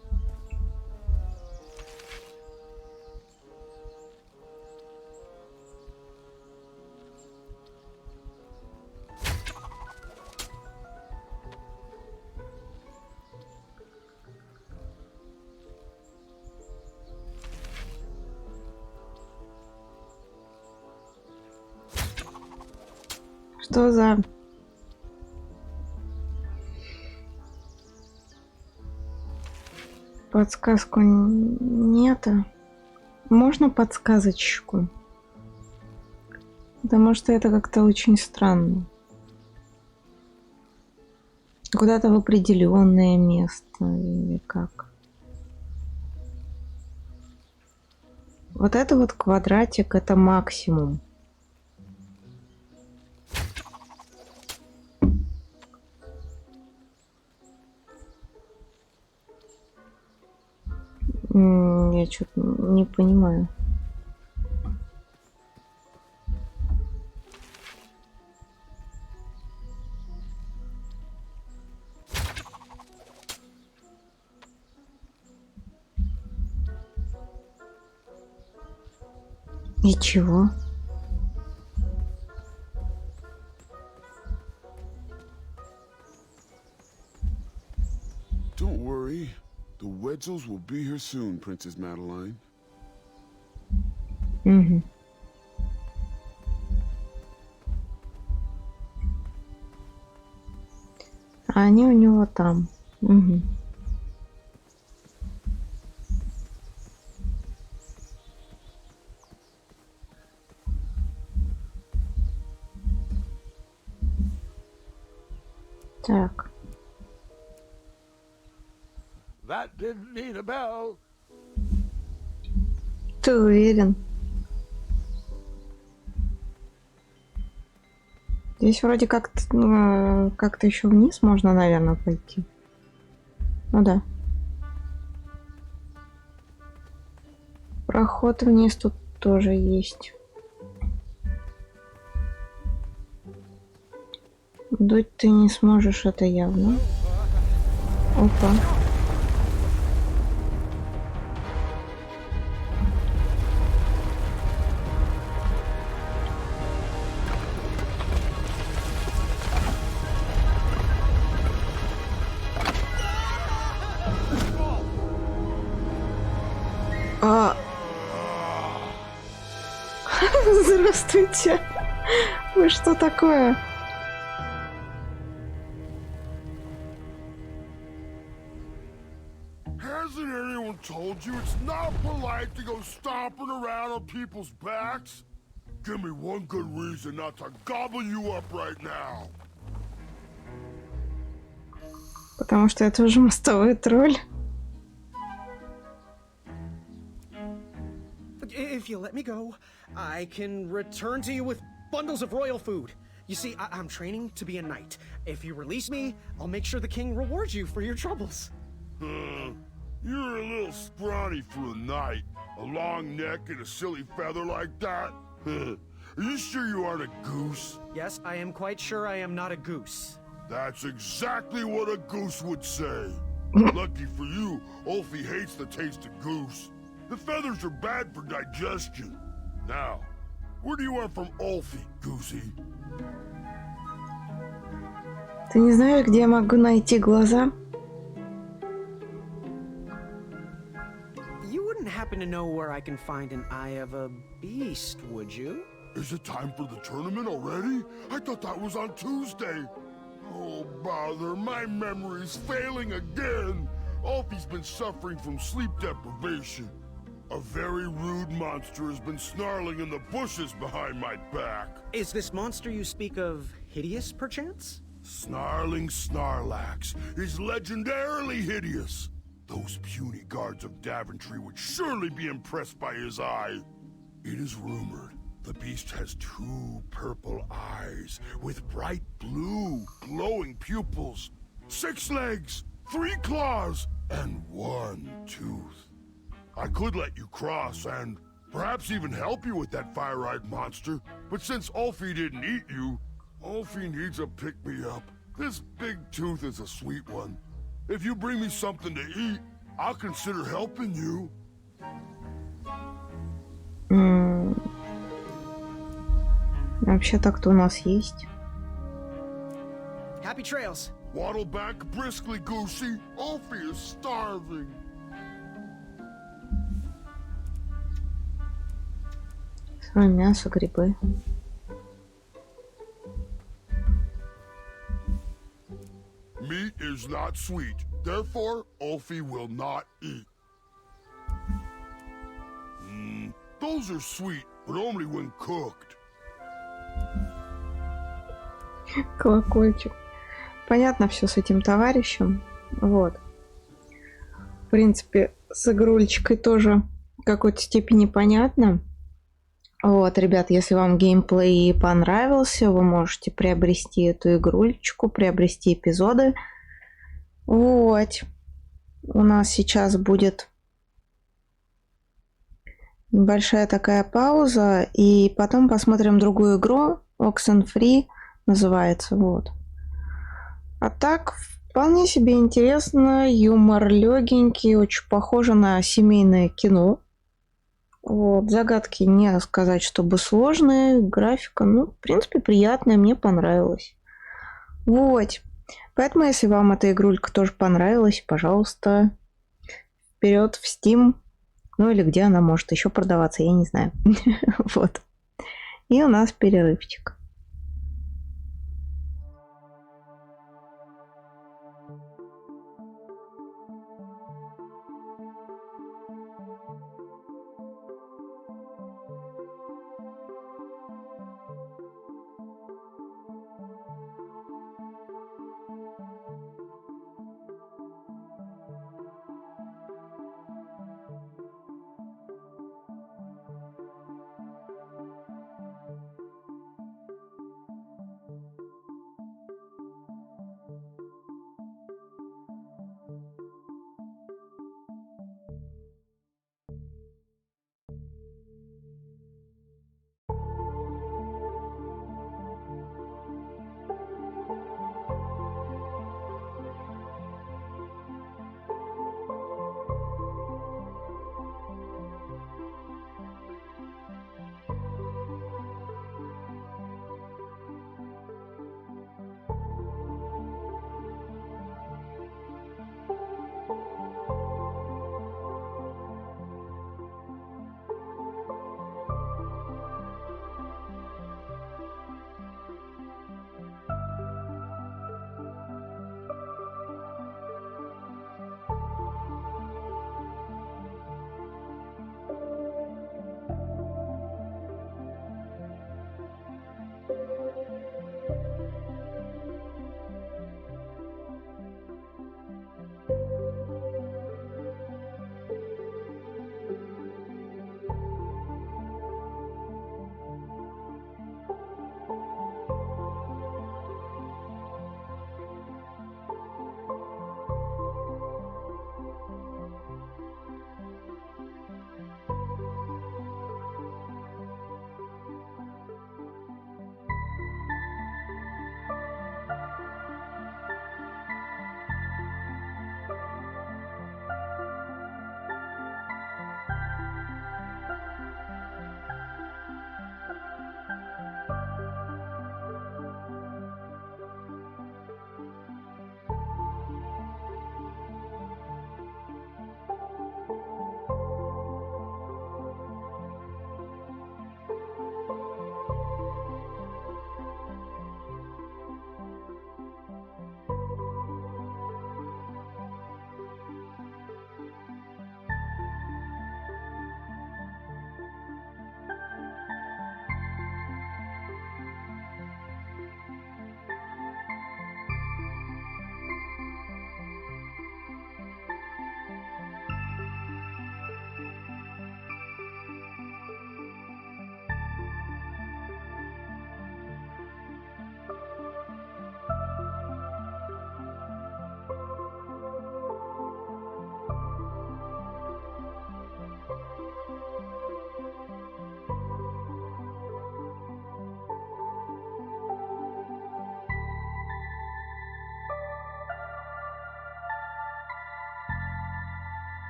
Что за... Подсказку нет. Можно подсказочку? Потому что это как-то очень странно. Куда-то в определенное место или как? Вот это вот квадратик, это максимум. Я что-то не понимаю. И чего? Don't worry. The Wetzels will be here soon, Princess Madeline. Угу. А они у него там. Угу. Так. That didn't need a bell. Ты уверен? Здесь вроде как-то еще вниз можно, наверное, пойти. Ну да. Проход вниз тут тоже есть. Дуть ты не сможешь, это явно. Опа. Здравствуйте. Вы что такое? Hasn't anyone told you it's not polite to go stomping around on people's backs? Give me one good reason not to gobble you up right now. Потому что я тоже мостовой тролль. If you let me go, I can return to you with bundles of royal food. You see, I'm training to be a knight. If you release me, I'll make sure the king rewards you for your troubles. You're a little scrawny for a knight. A long neck and a silly feather like that? Are you sure you aren't a goose? Yes, I am quite sure I am not a goose. That's exactly what a goose would say. Lucky for you, Ulfie hates the taste of goose. The feathers are bad for digestion. Now, where do you want from Ulfie, Goosey? Ты не знаешь, где я могу найти глаза? You wouldn't happen to know where I can find an eye of a beast, would you? Is it time for the tournament already? I thought that was on Tuesday. Oh, bother, my memory's failing again. Ulfie's been suffering from sleep deprivation. A very rude monster has been snarling in the bushes behind my back. Is this monster you speak of hideous, perchance? Snarling Snarlax is legendarily hideous. Those puny guards of Daventry would surely be impressed by his eye. It is rumored the beast has 2 purple eyes with bright blue, glowing pupils, 6 legs, 3 claws, and 1 tooth. I could let you cross and perhaps even help you with that fire-eyed monster, but since Ulfie didn't eat you, Ulfie needs a pick-me-up. This big tooth is a sweet one. If you bring me something to eat, I'll consider helping you. Вообще так-то у нас есть. Happy trails. Waddle back briskly, Goosey. Ulfie is starving. Сырое мясо, грибы. Meat is not sweet. Therefore, Ulfie will not eat. Those are sweet, but only when cooked. Колокольчик. Понятно все с этим товарищем. Вот. В принципе, с игрулечкой тоже в какой-то степени понятно. Вот, ребят, если вам геймплей понравился, вы можете приобрести эту игрулечку, приобрести эпизоды. Вот. У нас сейчас будет небольшая такая пауза, и потом посмотрим другую игру. Oxenfree называется. Вот. А так, вполне себе интересно, юмор легенький, очень похоже на семейное кино. Вот, загадки не сказать, чтобы сложные. Графика, ну, в принципе, приятная, мне понравилась. Вот. Поэтому, если вам эта игрулька тоже понравилась, пожалуйста, вперед в Steam. Ну, или где она может еще продаваться, я не знаю. Вот. И у нас перерывчик.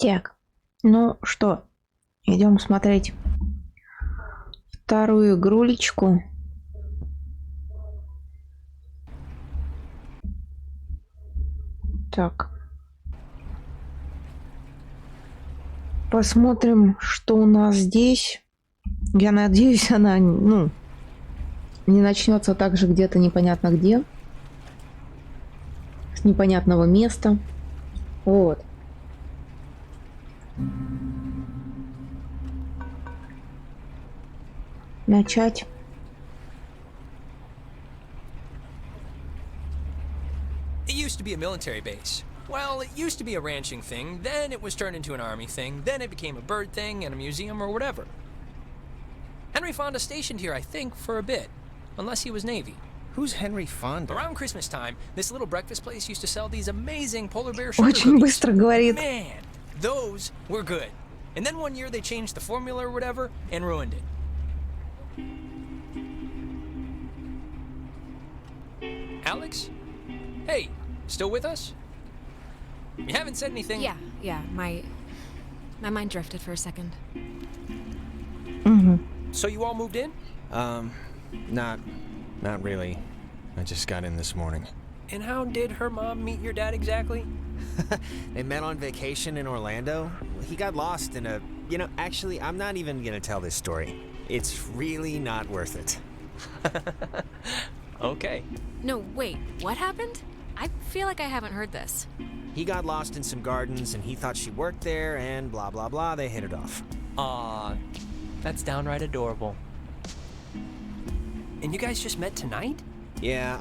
Так, ну что, идем смотреть вторую игрулечку. Так. Посмотрим, что у нас здесь. Я надеюсь, она, ну, не начнется также где-то непонятно где. С непонятного места. Вот. начать. It used to be a military base. Well, it used to be a ranching thing, then it was turned into an army thing, then it became a bird thing and a museum or whatever. Henry Fonda stationed here, I think, for a bit. Unless he was Navy. Who's Henry Fonda? Around Christmas time, this little breakfast place used to sell these amazing polar bear sugar Очень cookies. быстро говорит. Man, those were good. And then one year they changed the formula or whatever and ruined it. Alex? Hey, still with us? You haven't said anything. Yeah, my mind drifted for a second. So you all moved in? Not really. I just got in this morning. And how did her mom meet your dad exactly? They met on vacation in Orlando. He got lost in a... You know, actually, I'm not even gonna tell this story. It's really not worth it. Okay. No, wait, what happened? I feel like I haven't heard this. He got lost in some gardens, and he thought she worked there, and blah, blah, blah. They hit it off. Aw, that's downright adorable. And you guys just met tonight? Yeah,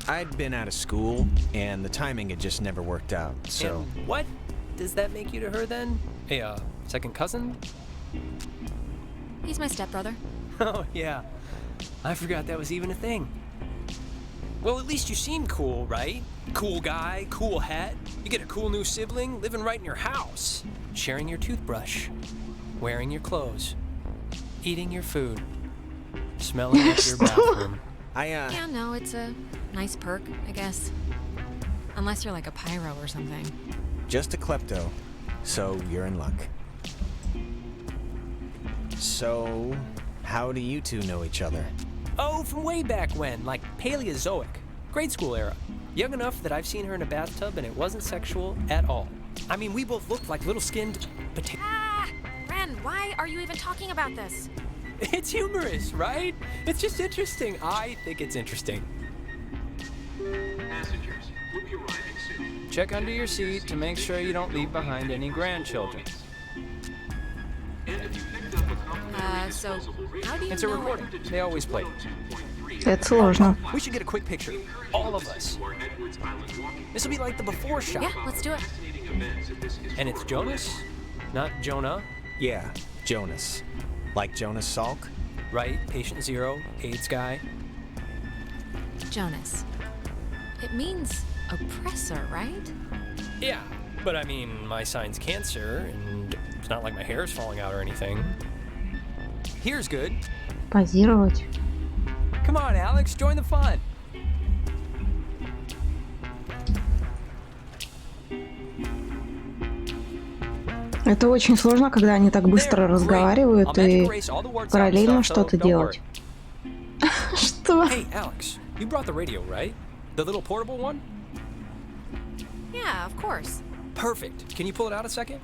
I'd been out of school, and the timing had just never worked out, so... And what does that make you to her, then? A, second cousin? He's my stepbrother. Oh, yeah. I forgot that was even a thing. Well, at least you seem cool, right? Cool guy, cool hat. You get a cool new sibling living right in your house. Sharing your toothbrush. Wearing your clothes. Eating your food. Smelling up your bathroom. Yeah, no, it's a nice perk, I guess. Unless you're like a pyro or something. Just a klepto, so you're in luck. So, how do you two know each other? Oh, from way back when, like Paleozoic. Grade school era. Young enough that I've seen her in a bathtub and it wasn't sexual at all. I mean, we both looked like little skinned potatoes. Ah! Ren, why are you even talking about this? It's humorous, right? It's just interesting. I think it's interesting. Passengers will be arriving soon. Check under your seat to make sure you don't leave behind any grandchildren. And if you picked up a complimentary So disposable radio, how do you It's a know recording. They always play. Это сложно. We should get a quick picture. All of us. This will be like the before shot. Yeah, let's do it. And it's Jonas, not Jonah. Yeah, Jonas. Like Jonas Salk? Right, patient zero, AIDS guy. Jonas. It means oppressor, right? Yeah, but I mean, my sign's cancer, and it's not like my hair's falling out or anything. Here's good. Позировать. Come on, Alex, join the fun. Это очень сложно, когда они так быстро разговаривают и параллельно что-то делать. Что? Hey, Alex, you brought the radio, right? The little portable one? Yeah, of course. Perfect. Can you pull it out a second?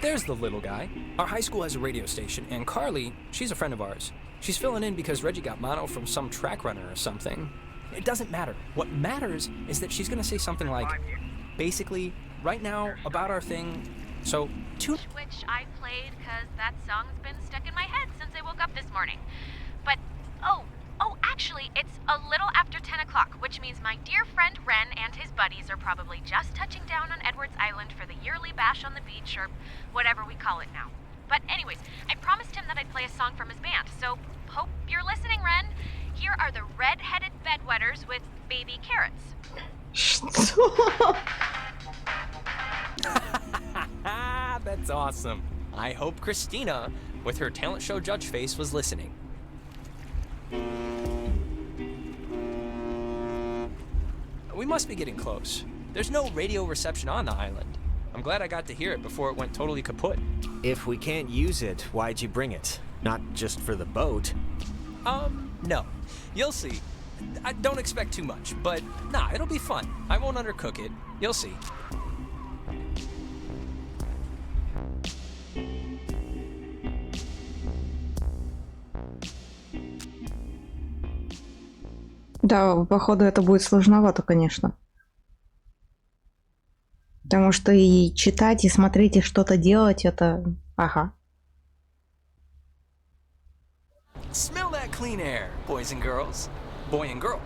There's the little guy. Our high school has a radio station, and Carly, she's a friend of ours. She's filling in because Reggie got mono from some track runner or something. It doesn't matter. What matters is that she's gonna say something like, basically, right now, about our thing, so which I played because that song's been stuck in my head since I woke up this morning. But, actually, it's a little after 10 o'clock, which means my dear friend Ren and his buddies are probably just touching down on Edwards Island for the yearly bash on the beach, or whatever we call it now. But anyways, I promised him that I'd play a song from his band, so hope you're listening, Ren. Here are the Red-Headed Bedwetters with Baby Carrots. That's awesome. I hope Christina, with her talent show judge face, was listening. We must be getting close. There's no radio reception on the island. I'm glad I got to hear it before it went totally kaput. If we can't use it, why'd you bring it? Not just for the boat. No. You'll see. I don't expect too much, but nah, it'll be fun. I won't undercook it. You'll see. Да, походу это будет сложновато, конечно. Потому что и читать, и смотреть, и что-то делать, это... Ага. Smell that clean air, boys and girls. Boy and girl.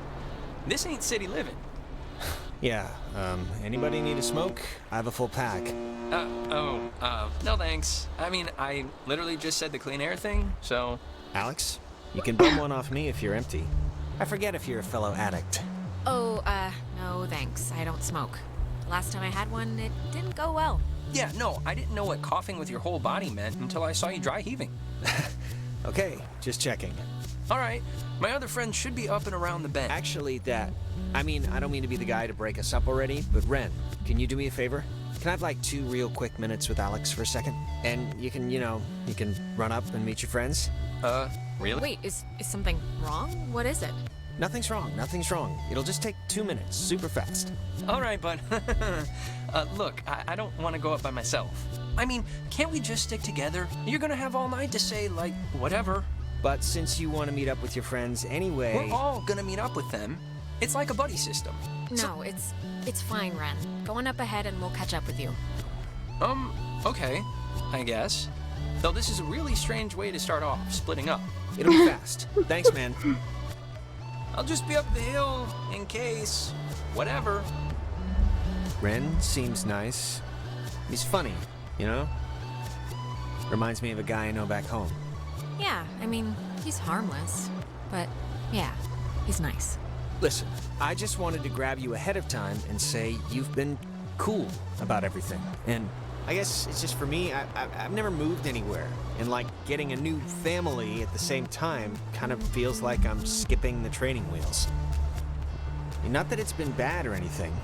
This ain't city living. Yeah, anybody need a smoke? I have a full pack. No thanks. I mean, I literally just said the clean air thing, so... Alex, you can bum one off me if you're empty. I forget if you're a fellow addict. Oh, no thanks. I don't smoke. Last time I had one, it didn't go well. Yeah, no, I didn't know what coughing with your whole body meant until I saw you dry heaving. Okay, just checking. All right, my other friend should be up and around the bend. Actually, I don't mean to be the guy to break us up already, but Ren, can you do me a favor? Can I have like 2 real quick minutes with Alex for a second? And you can run up and meet your friends? Really? Wait, is something wrong? What is it? Nothing's wrong. It'll just take 2 minutes, super fast. All right, bud. Look, I don't want to go up by myself. I mean, can't we just stick together? You're gonna have all night to say, like, whatever. But since you want to meet up with your friends anyway... We're all gonna meet up with them. It's like a buddy system. No, it's fine, Ren. Go on up ahead and we'll catch up with you. Okay, I guess. Though this is a really strange way to start off, splitting up. It'll be fast. Thanks, man. I'll just be up the hill, in case... whatever. Ren seems nice. He's funny, you know? Reminds me of a guy I know back home. Yeah, I mean, he's harmless. But, yeah, he's nice. Listen, I just wanted to grab you ahead of time and say you've been cool about everything. And I guess it's just for me, I've never moved anywhere. And like getting a new family at the same time kind of feels like I'm skipping the training wheels. Not that it's been bad or anything.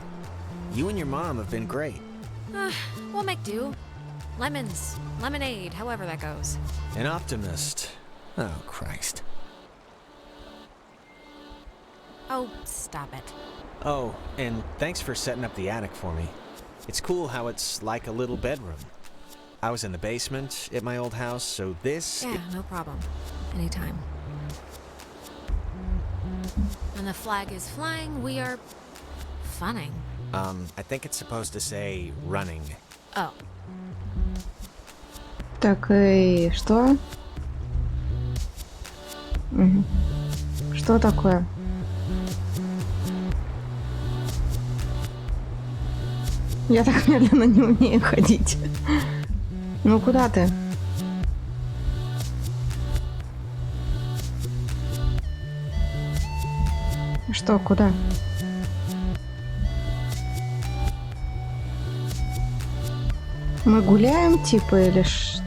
You and your mom have been great. We'll make do. Lemons, lemonade, however that goes. An optimist. Oh, Christ. Oh, stop it. Oh, and thanks for setting up the attic for me. It's cool how it's like a little bedroom. I was in the basement at my old house, so this... Yeah, no problem. Anytime. When the flag is flying, we are... funning. I think it's supposed to say running. Oh. Так, и что? Угу. Что такое? Я так медленно не умею ходить. Ну куда ты? Что, куда? Мы гуляем, типа, или что?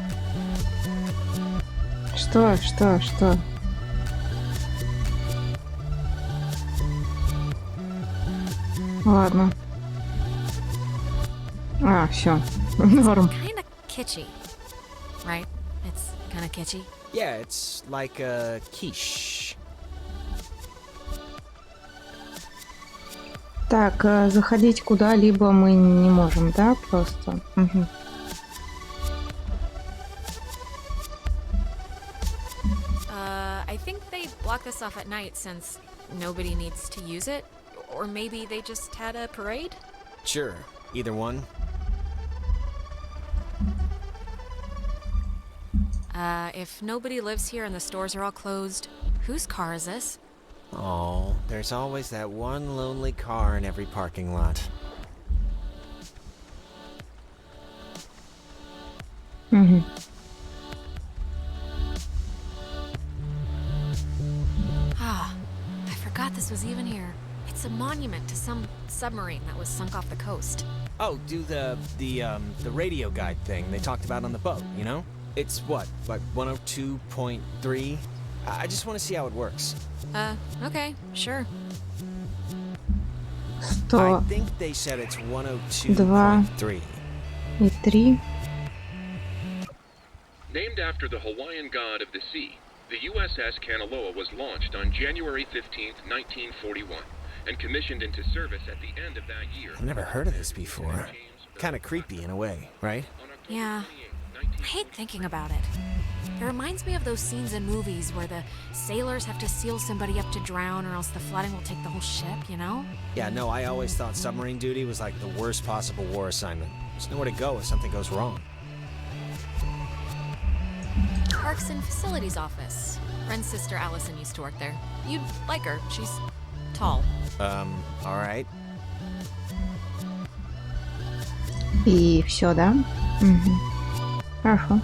Ладно. Все. Норм. Kinda kitschy, right? It's kinda kitschy. Yeah, it's like a quiche. Так, заходить куда-либо мы не можем, да, просто? Угу. I think they block this off at night since nobody needs to use it. Or maybe they just had a parade? Sure, either one. If nobody lives here and the stores are all closed, whose car is this? Oh, there's always that one lonely car in every parking lot. Угу. I forgot this was even here. It's a monument to some submarine that was sunk off the coast. Oh, do the radio guide thing they talked about on the boat, you know? It's what, like 102.3? I just want to see how it works. Okay, sure. I think they said it's 102.3. И 3. Named after the Hawaiian god of the sea, the USS Kanaloa was launched on January 15th, 1941, and commissioned into service at the end of that year. I've never heard of this before. Kind of creepy in a way, right? Yeah. I hate thinking about it. It reminds me of those scenes in movies where the sailors have to seal somebody up to drown or else the flooding will take the whole ship, you know? Yeah, no, I always thought submarine duty was like the worst possible war assignment. There's nowhere to go if something goes wrong. Parks and Facilities Office. Ren's sister Allison used to work there. You'd like her. She's tall. Alright. И все, да? Мгм. Хорошо.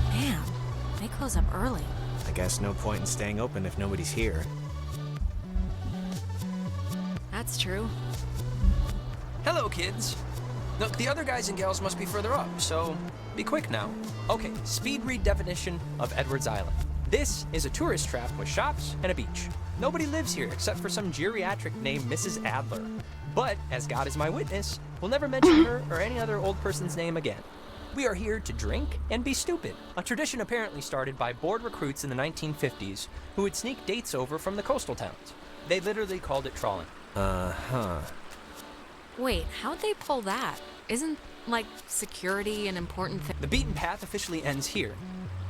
Man, they close up early. I guess no point in staying open if nobody's here. That's true. Hello, kids. Look, the other guys and gals must be further up, so be quick now. Okay, speed read definition of Edwards Island. This is a tourist trap with shops and a beach. Nobody lives here except for some geriatric named Mrs. Adler. But, as God is my witness, we'll never mention her or any other old person's name again. We are here to drink and be stupid, a tradition apparently started by bored recruits in the 1950s who would sneak dates over from the coastal towns. They literally called it trawling. Wait, how'd they pull that? Isn't, like, security an important thing? The beaten path officially ends here.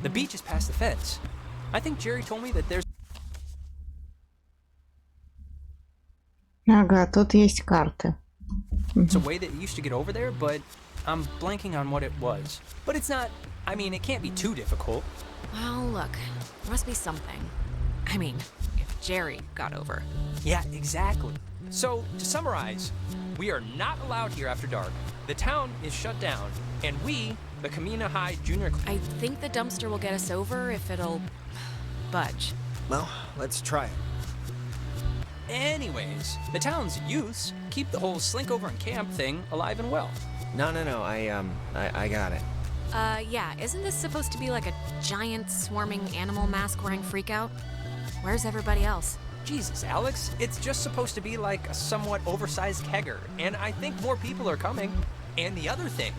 The beach is past the fence. I think Jerry told me that there's Ага, тут есть карты. a way that you used to get over there, but I'm blanking on what it was. But it's not, I mean, it can't be too difficult. Well, look, there must be something. I mean, if Jerry got over. Yeah, exactly. So, to summarize, we are not allowed here after dark. The town is shut down, and we, the Kamina High Junior... I think the dumpster will get us over if it'll budge. Well, let's try it. Anyways, the town's youths keep the whole slink over and camp thing alive and well. No, I got it. Yeah, isn't this supposed to be like a giant swarming animal mask wearing freakout? Where's everybody else? Jesus, Alex, it's just supposed to be like a somewhat oversized kegger, and I think more people are coming. And the other thing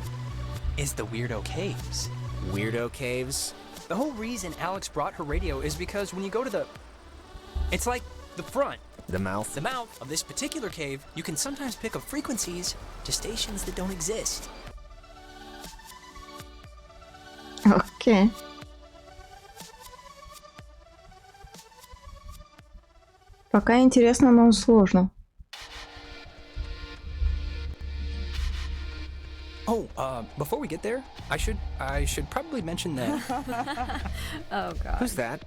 is the Weirdo Caves. Weirdo Caves? The whole reason Alex brought her radio is because when you go to the... It's like the front. The mouth? The mouth of this particular cave, you can sometimes pick up frequencies to stations that don't exist. Окей. Пока интересно, но сложно. Oh, before we get there, I should probably mention that. Oh, God. Who's that?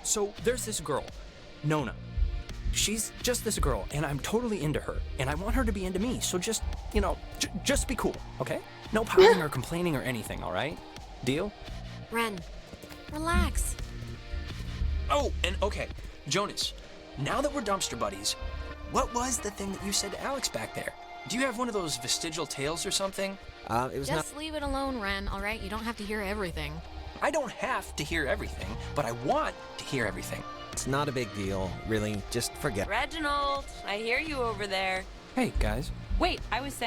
So there's this girl, Nona. She's just this girl, and I'm totally into her, and I want her to be into me, so just, just be cool, okay? No pouting or complaining or anything, all right? Deal? Ren, relax. Oh, and okay, Jonas, now that we're dumpster buddies, what was the thing that you said to Alex back there? Do you have one of those vestigial tales or something? It was Just leave it alone, Ren, all right? You don't have to hear everything. I don't have to hear everything, but I want to hear everything. It's not a big deal, really. Just forget. Reginald, I hear you over there. Hey, guys. Wait, I was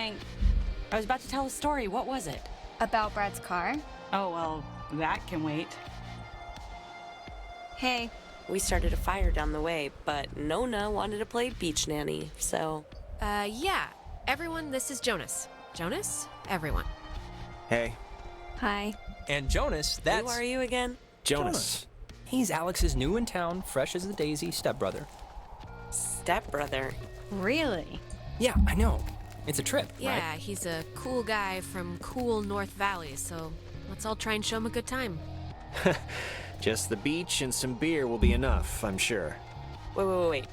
about to tell a story. What was it? About Brad's car? Oh, well, that can wait. Hey. We started a fire down the way, but Nona wanted to play beach nanny, so... Yeah. Everyone, this is Jonas. Jonas? Everyone. Hey. Hi. And Jonas, that's... Who are you again? Jonas. He's Alex's new in town, fresh as the daisy stepbrother. Stepbrother? Really? Yeah, I know. It's a trip, Yeah, right? he's a cool guy from cool North Valley, so let's all try and show him a good time. Just the beach and some beer will be enough, I'm sure. Wait.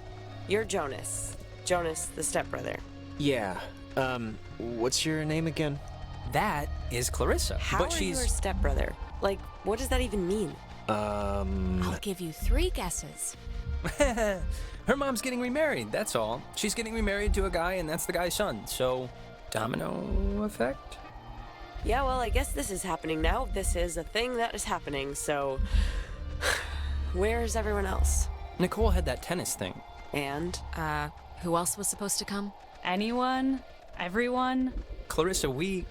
You're Jonas. Jonas, the stepbrother. Yeah. What's your name again? That is Clarissa. How but are she's you her stepbrother? Like, what does that even mean? I'll give you 3 guesses. Her mom's getting remarried, that's all. She's getting remarried to a guy, and that's the guy's son. So, domino effect? Yeah, well, I guess this is happening now. This is a thing that is happening, so... Where's everyone else? Nicole had that tennis thing. And? Who else was supposed to come? Anyone? Everyone? Clarissa, we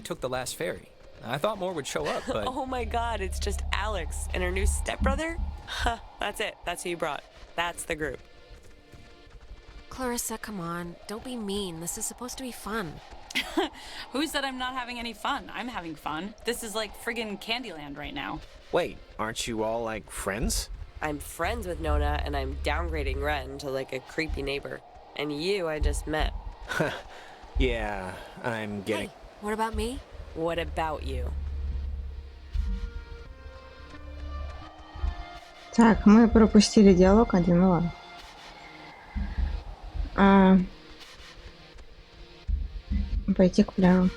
took the last ferry. I thought more would show up, but... Oh my god, it's just Alex and her new stepbrother? Huh, that's it. That's who you brought. That's the group. Clarissa, come on. Don't be mean. This is supposed to be fun. Who said I'm not having any fun? I'm having fun. This is like friggin' Candyland right now. Wait, aren't you all, like, friends? I'm friends with Nona, and I'm downgrading Ren to, like, a creepy neighbor. And you I just met. Yeah, I'm getting... Hey, what about me? What about you? Так, мы пропустили диалог один, ну ладно. Пойти к пляжу.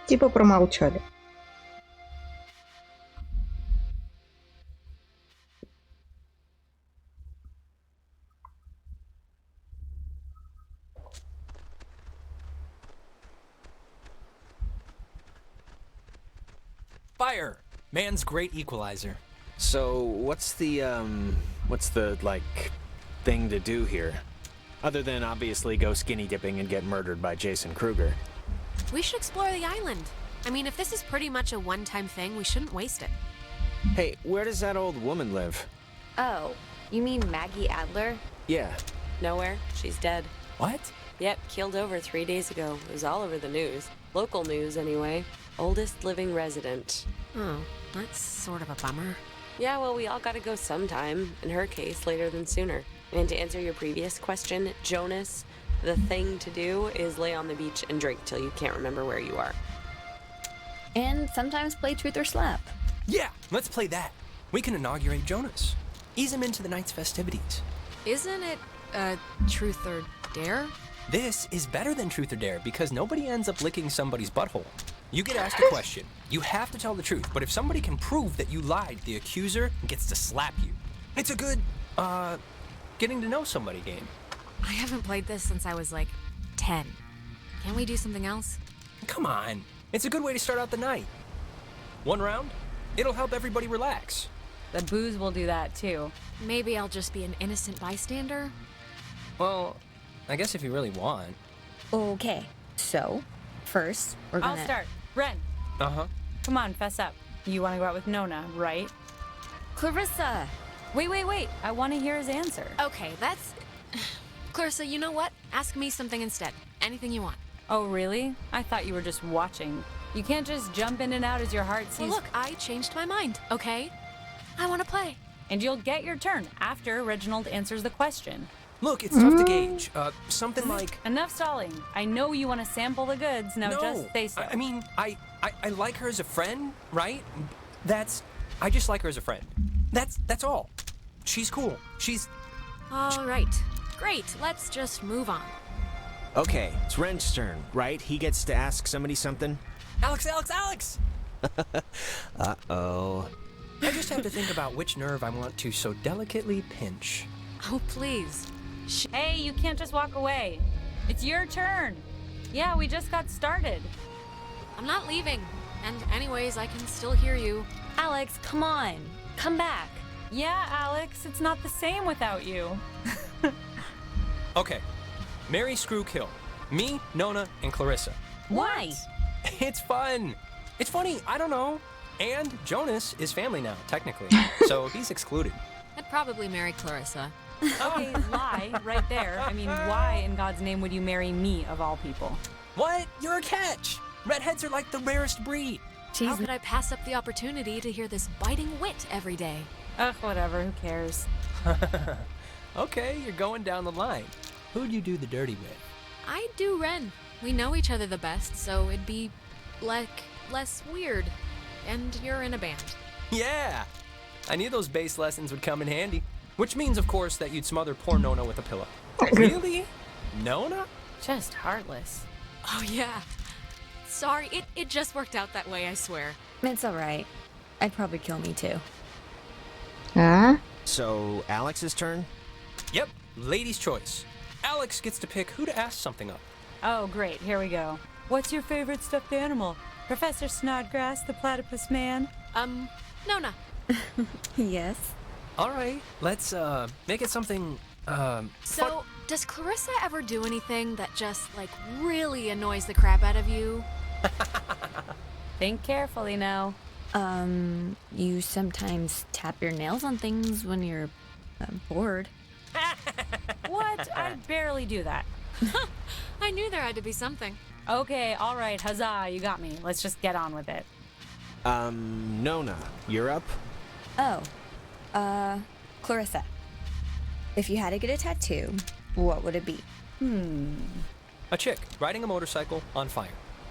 Типа промолчали. Fire! Man's great equalizer. So, what's the, like, thing to do here? Other than obviously go skinny dipping and get murdered by Jason Kruger. We should explore the island. I mean, if this is pretty much a one-time thing, we shouldn't waste it. Hey, where does that old woman live? Oh, you mean Maggie Adler? Yeah. Nowhere. She's dead. What? Yep, keeled over 3 days ago. It was all over the news. Local news, anyway. Oldest living resident. Oh, that's sort of a bummer. Yeah, well, we all gotta go sometime. In her case, later than sooner. And to answer your previous question, Jonas, the thing to do is lay on the beach and drink till you can't remember where you are. And sometimes play Truth or Slap. Yeah, let's play that. We can inaugurate Jonas. Ease him into the night's festivities. Isn't it, Truth or Dare? This is better than Truth or Dare because nobody ends up licking somebody's butthole. You get asked a question. You have to tell the truth, but if somebody can prove that you lied, the accuser gets to slap you. It's a good, getting to know somebody game. I haven't played this since I was like 10. Can't we do something else? Come on. It's a good way to start out the night. One round? It'll help everybody relax. The booze will do that too. Maybe I'll just be an innocent bystander? Well, I guess if you really want. Okay, so first we're gonna... I'll start. Ren. Uh-huh. Come on, fess up. You want to go out with Nona, right? Clarissa! Wait. I want to hear his answer. Okay, that's... Clarissa, you know what? Ask me something instead. Anything you want. Oh, really? I thought you were just watching. You can't just jump in and out as your heart sees... Well, look, I changed my mind, okay? I want to play. And you'll get your turn after Reginald answers the question. Look, it's tough to gauge. Something like... Enough stalling. I know you want to sample the goods. Now just say so. I mean, I like her as a friend, right? I just like her as a friend. That's all. She's cool. She's... All right. Great. Let's just move on. Okay, it's Ren's turn, right? He gets to ask somebody something? Alex! Uh-oh. I just have to think about which nerve I want to so delicately pinch. Oh, please. Hey, you can't just walk away. It's your turn. Yeah, we just got started. I'm not leaving. And anyways, I can still hear you. Alex, come on. Come back. Yeah, Alex, it's not the same without you. Okay. Marry, screw, kill. Me, Nona, and Clarissa. Why? It's fun. It's funny, I don't know. And Jonas is family now, technically. So he's excluded. I'd probably marry Clarissa. Okay, lie right there. I mean, why in God's name would you marry me of all people? What? You're a catch. Redheads are like the rarest breed. How could I pass up the opportunity to hear this biting wit every day? Ugh, whatever, who cares? Okay, you're going down the line. Who'd you do the dirty with? I'd do Ren. We know each other the best, so it'd be, like, less weird. And you're in a band. Yeah! I knew those bass lessons would come in handy. Which means, of course, that you'd smother poor Nona with a pillow. Really? Nona? Just heartless. Oh, yeah. Sorry, it just worked out that way, I swear. It's alright. I'd probably kill me too. Huh? So, Alex's turn? Yep, lady's choice. Alex gets to pick who to ask something of. Oh, great, here we go. What's your favorite stuffed animal? Professor Snodgrass, the platypus man? Nona. Yes. All right, let's, make it something, So, does Clarissa ever do anything that just, like, really annoys the crap out of you? Think carefully now. You sometimes tap your nails on things when you're bored. What? I barely do that. I knew there had to be something. Okay, all right, huzzah, you got me. Let's just get on with it. Nona, you're up? Oh, Clarissa. If you had to get a tattoo, what would it be? A chick riding a motorcycle on fire.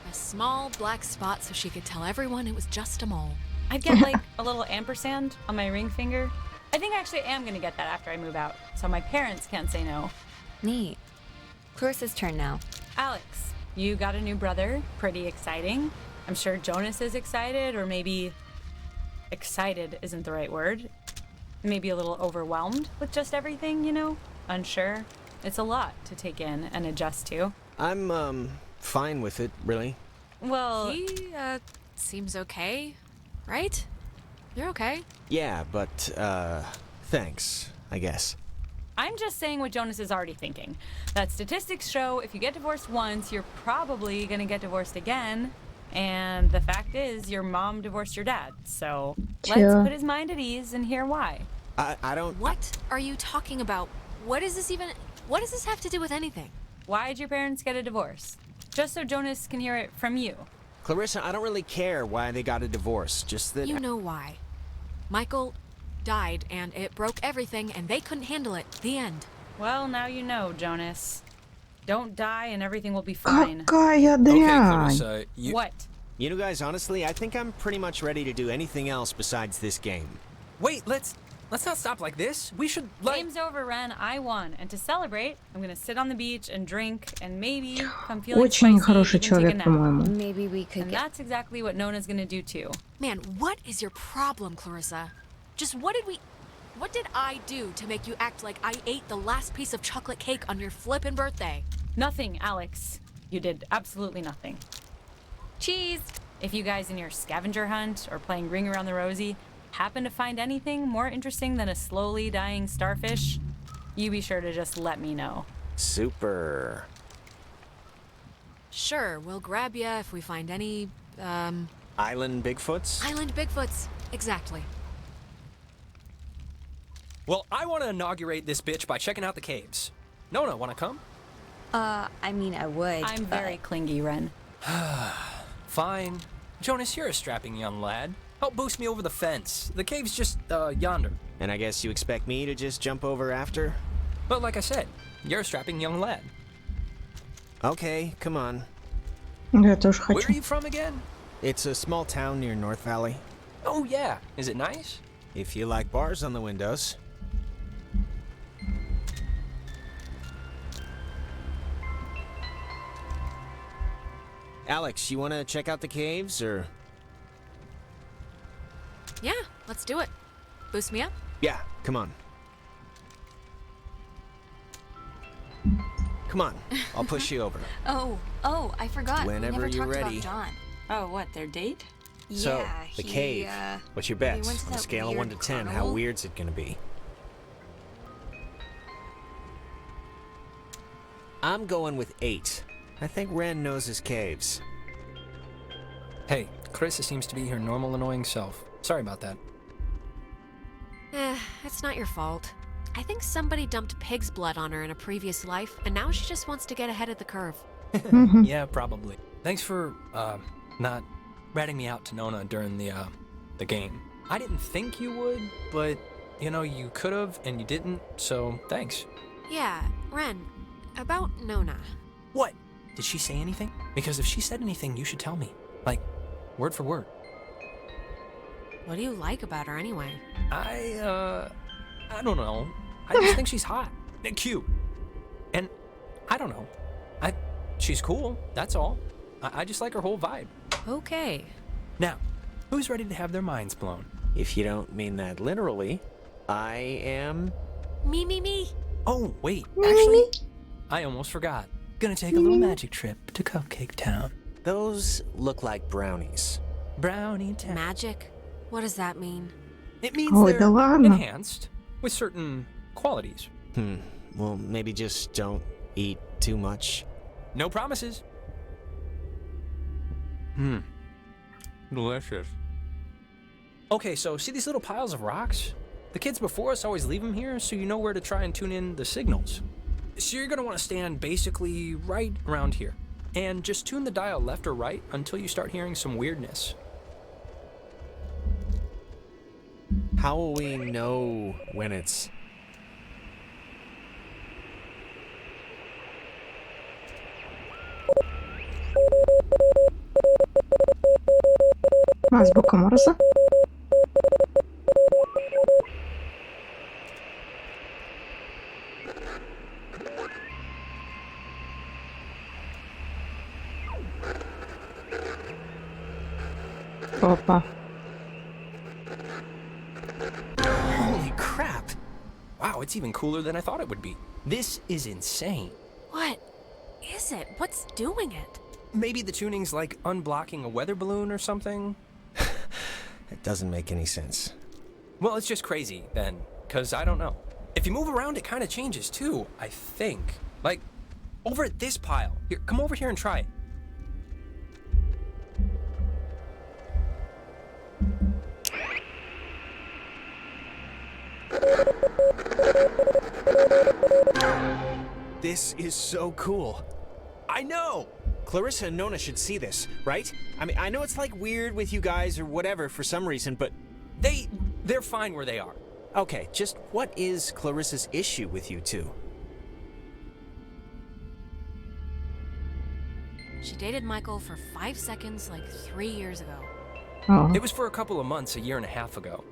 A small black spot so she could tell everyone it was just a mole. I'd get like a little ampersand on my ring finger. I think actually I am gonna get that after I move out, so my parents can't say no. Neat. Clarissa's turn now. Alex, you got a new brother. Pretty exciting. I'm sure Jonas is excited, or maybe excited isn't the right word. Maybe a little overwhelmed with just everything, you know? Unsure. It's a lot to take in and adjust to. I'm, fine with it, really. Well, He, seems okay, right? You're okay. Yeah, but, thanks, I guess. I'm just saying what Jonas is already thinking. That statistics show if you get divorced once, you're probably gonna get divorced again. And the fact is, your mom divorced your dad. So let's put his mind at ease and hear why. I don't... What are you talking about? What does this have to do with anything? Why'd your parents get a divorce? Just so Jonas can hear it from you. Clarissa, I don't really care why they got a divorce, just that... You know why. Michael died, and it broke everything, and they couldn't handle it. The end. Well, now you know, Jonas. Don't die and everything will be fine. Какая дрянь. Clarissa, What? You know, guys, honestly, I think I'm pretty much ready to do anything else besides this game. Wait, let's not stop like this. We should, like... Game's over, Ren. I won. And to celebrate, I'm gonna sit on the beach and drink, and maybe, if I'm feeling Очень spicy, хороший even take a человек, nap. по-моему. Maybe we could And that's exactly what Nona's gonna do too. Man, what is your problem, Clarissa? Just what did I do to make you act like I ate the last piece of chocolate cake on your flippin' birthday? Nothing, Alex. You did absolutely nothing. Cheese! If you guys in your scavenger hunt or playing Ring Around the Rosie happen to find anything more interesting than a slowly dying starfish, you be sure to just let me know. Super. Sure, we'll grab ya if we find any, Island Bigfoots? Island Bigfoots. Exactly. Well, I want to inaugurate this bitch by checking out the caves. Nona, want to come? I mean, I would. I'm very clingy, Ren. Fine. Jonas, you're a strapping young lad. Help boost me over the fence. The cave's just, yonder. And I guess you expect me to just jump over after? But like I said, you're a strapping young lad. Okay, come on. Я тоже Where are хочу. you from again? It's a small town near North Valley. Oh, yeah. Is it nice? If you like bars on the windows. Alex, you want to check out the caves, or...? Yeah, let's do it. Boost me up? Yeah, come on. Come on, I'll push you over. Oh, I forgot. Whenever we never you're talked ready. About John. Oh, what, their date? So, Yeah, the he, cave. What's your bet? went to On a that scale of 1 to weird 10, how carnival. weird's it gonna be? I'm going with 8. I think Ren knows his caves. Hey, Clarissa seems to be her normal annoying self. Sorry about that. It's not your fault. I think somebody dumped pig's blood on her in a previous life, and now she just wants to get ahead of the curve. Yeah, probably. Thanks for, not ratting me out to Nona during the game. I didn't think you would, but, you know, you could've and you didn't, so thanks. Yeah, Ren, about Nona. What? Did she say anything? Because if she said anything, you should tell me. Like, word for word. What do you like about her anyway? I don't know. I just think she's hot and cute. And I don't know. She's cool, that's all. I just like her whole vibe. Okay. Now, who's ready to have their minds blown? If you don't mean that literally, I am... Me. Oh, wait, actually, I almost forgot. Gonna take a little magic trip to Cupcake Town. Those look like brownies. Brownie Town. Magic? What does that mean? It means Ой, they're да ладно. enhanced with certain qualities. Well, maybe just don't eat too much. No promises. Delicious. Okay, so see these little piles of rocks? The kids before us always leave them here so you know where to try and tune in the signals. So you're gonna want to stand basically right around here and just tune the dial left or right until you start hearing some weirdness. How will we know when it's... Азбука Морзе. Опа. Holy crap! Wow, it's even cooler than I thought it would be. This is insane. What is it? What's doing it? Maybe the tuning's like unblocking a weather balloon or something? It doesn't make any sense. Well, it's just crazy, then, because I don't know. If you move around, it kind of changes, too, I think. Like, over at this pile. Here, come over here and try it. This is so cool. I know! Clarissa and Nona should see this, right? I mean, I know it's like weird with you guys or whatever for some reason, but... They're fine where they are. Okay, just what is Clarissa's issue with you two? She dated Michael for 5 seconds like 3 years ago. Oh. It was for a couple of months, a year and a half ago.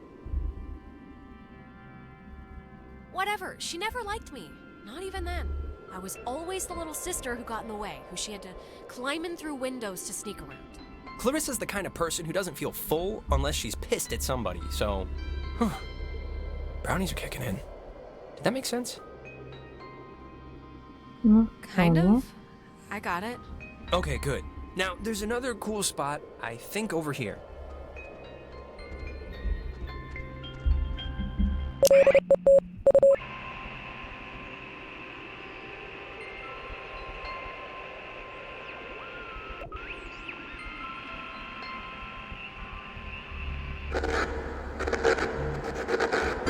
Whatever, she never liked me. Not even then. I was always the little sister who got in the way, who she had to climb in through windows to sneak around. Clarissa's the kind of person who doesn't feel full unless she's pissed at somebody, so... Brownies are kicking in. Did that make sense? Kind of. I got it. Okay, good. Now, there's another cool spot, I think over here.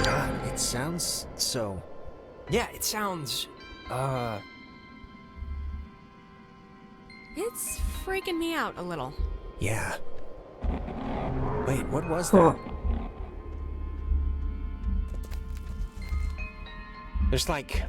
God, it sounds so... Yeah, it sounds... It's freaking me out a little. Yeah. Wait, what was that? There's like...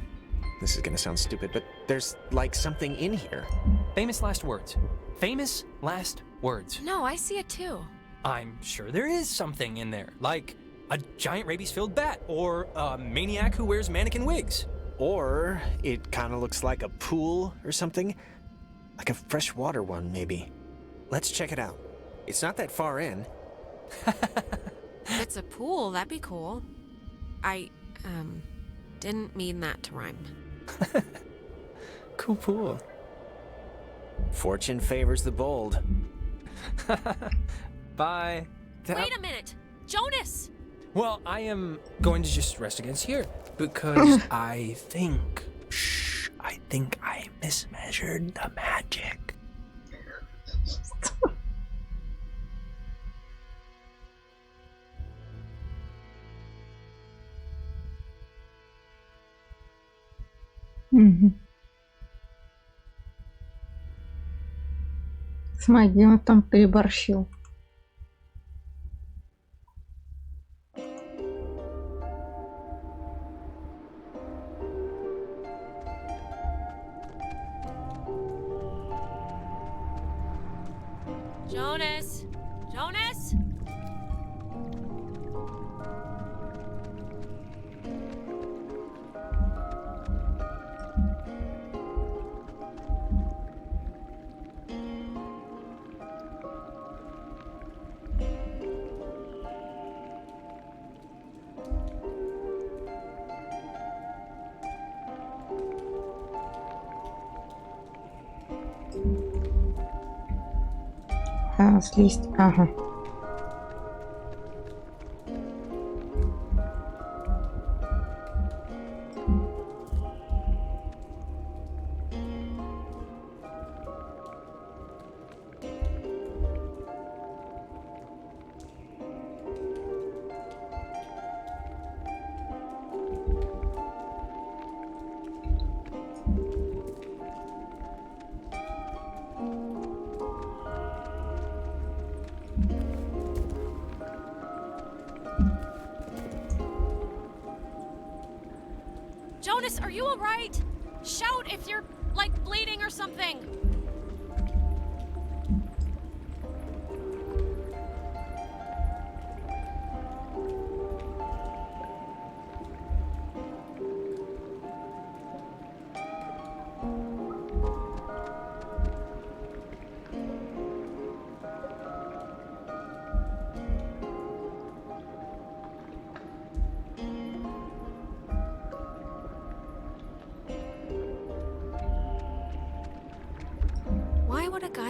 This is gonna sound stupid, but there's like something in here. Famous last words. Famous last words. No, I see it too. I'm sure there is something in there, like a giant rabies-filled bat, or a maniac who wears mannequin wigs. Or it kind of looks like a pool or something. Like a freshwater one, maybe. Let's check it out. It's not that far in. If it's a pool, that'd be cool. I, didn't mean that to rhyme. Cool pool. Fortune favors the bold. Bye. Wait a minute! Jonas! Well, I am going to just rest against here, because I think I mismeasured the magic. Смотри, он там переборщил. Jonas! Jonas! Слезть. Ага. Jonas, are you alright? Shout if you're, like, bleeding or something.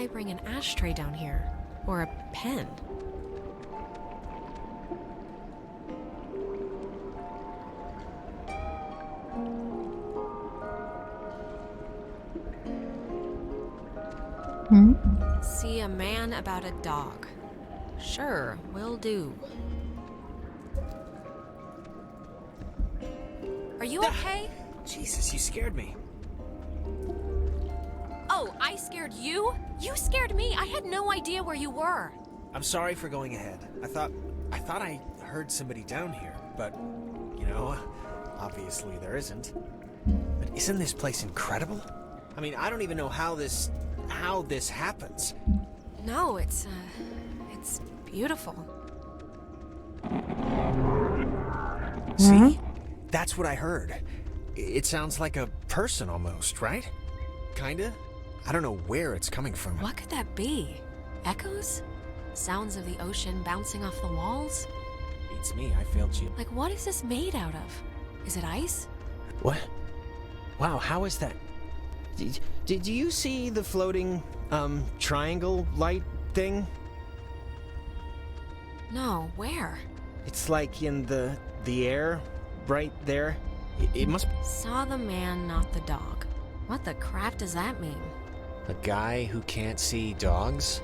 guy bring an ashtray down here? Or a pen? See a man about a dog. Sure, will do. Are you okay? Jesus, you scared me. Oh, I scared you? You scared me. I had no idea where you were. I'm sorry for going ahead. I thought I heard somebody down here, but, you know, obviously there isn't. But isn't this place incredible? I mean, I don't even know how this happens. No, it's beautiful. See? That's what I heard. It sounds like a person almost, right? Kinda? I don't know where it's coming from. What could that be? Echoes? Sounds of the ocean bouncing off the walls? Beats me, I failed you. Like, what is this made out of? Is it ice? What? Wow, how is that? Did you see the floating, triangle light thing? No, where? It's like in the air, right there. It must... Saw the man, not the dog. What the crap does that mean? A guy who can't see dogs?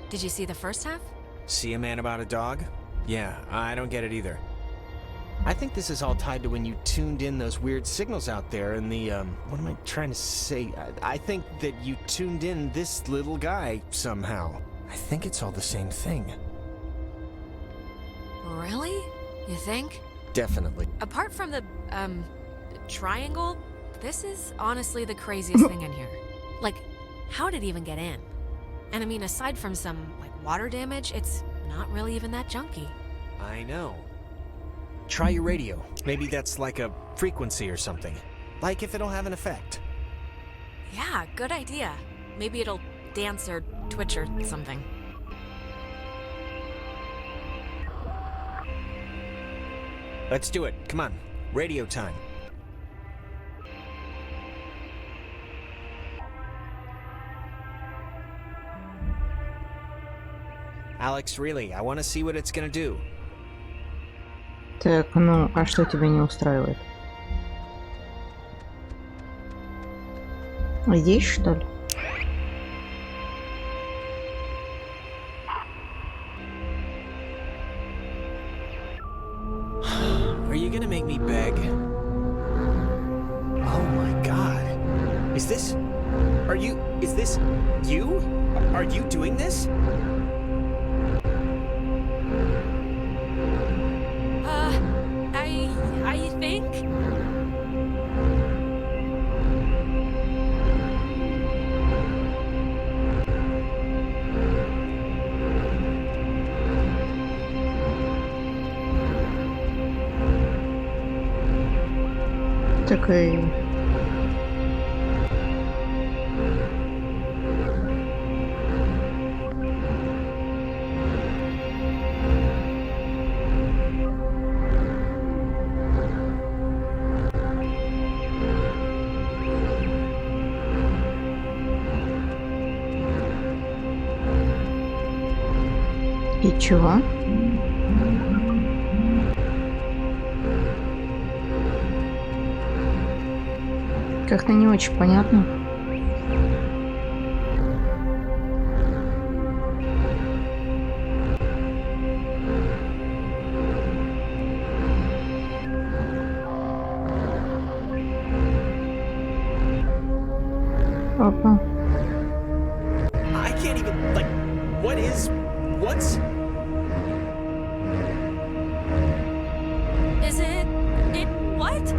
Did you see the first half? See a man about a dog? Yeah, I don't get it either. I think this is all tied to when you tuned in those weird signals out there in the, what am I trying to say? I think that you tuned in this little guy somehow. I think it's all the same thing. Really? You think? Definitely. Apart from the triangle, this is honestly the craziest thing in here. Like, how did it even get in? And I mean, aside from some, like, water damage, it's not really even that junky. I know. Try your radio. Maybe that's like a frequency or something. Like if it'll have an effect. Yeah, good idea. Maybe it'll dance or twitch or something. Let's do it. Come on. Radio time. Alex, really, I want to see what it's gonna do. Так, ну, а что тебя не устраивает? Здесь, что ли? Are you gonna make me beg? Oh my god. Is this you? Are you doing this? I think? Так и... И чего? Как-то не очень понятно. Опа. I can't even, like, what's... Is it what?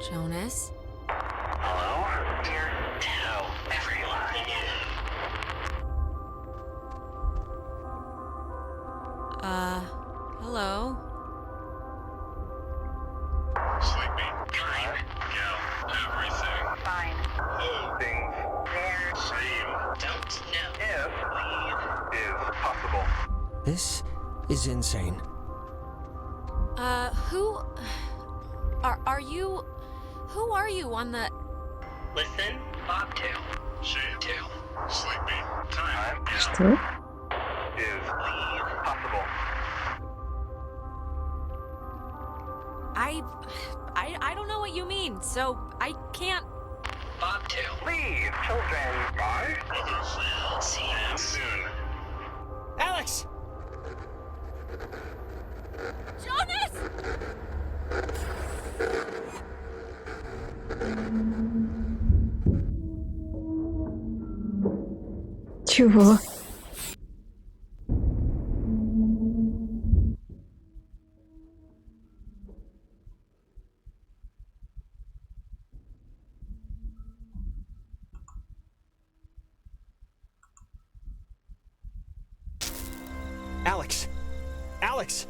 Jonas? Hello? Dear, tell everyone. Hello? Sleeping, time, kill, everything. Fine. Who? Things. There. Same. Don't know. If leave is possible. This is insane. Who are you on the... Listen, bobtail, shavetail, sleepy, time, Что? is possible. I don't know what you mean, so I can't... Bobtail, leave children by others. See you soon. Alex! Jonas! Чего? Alex! Alex!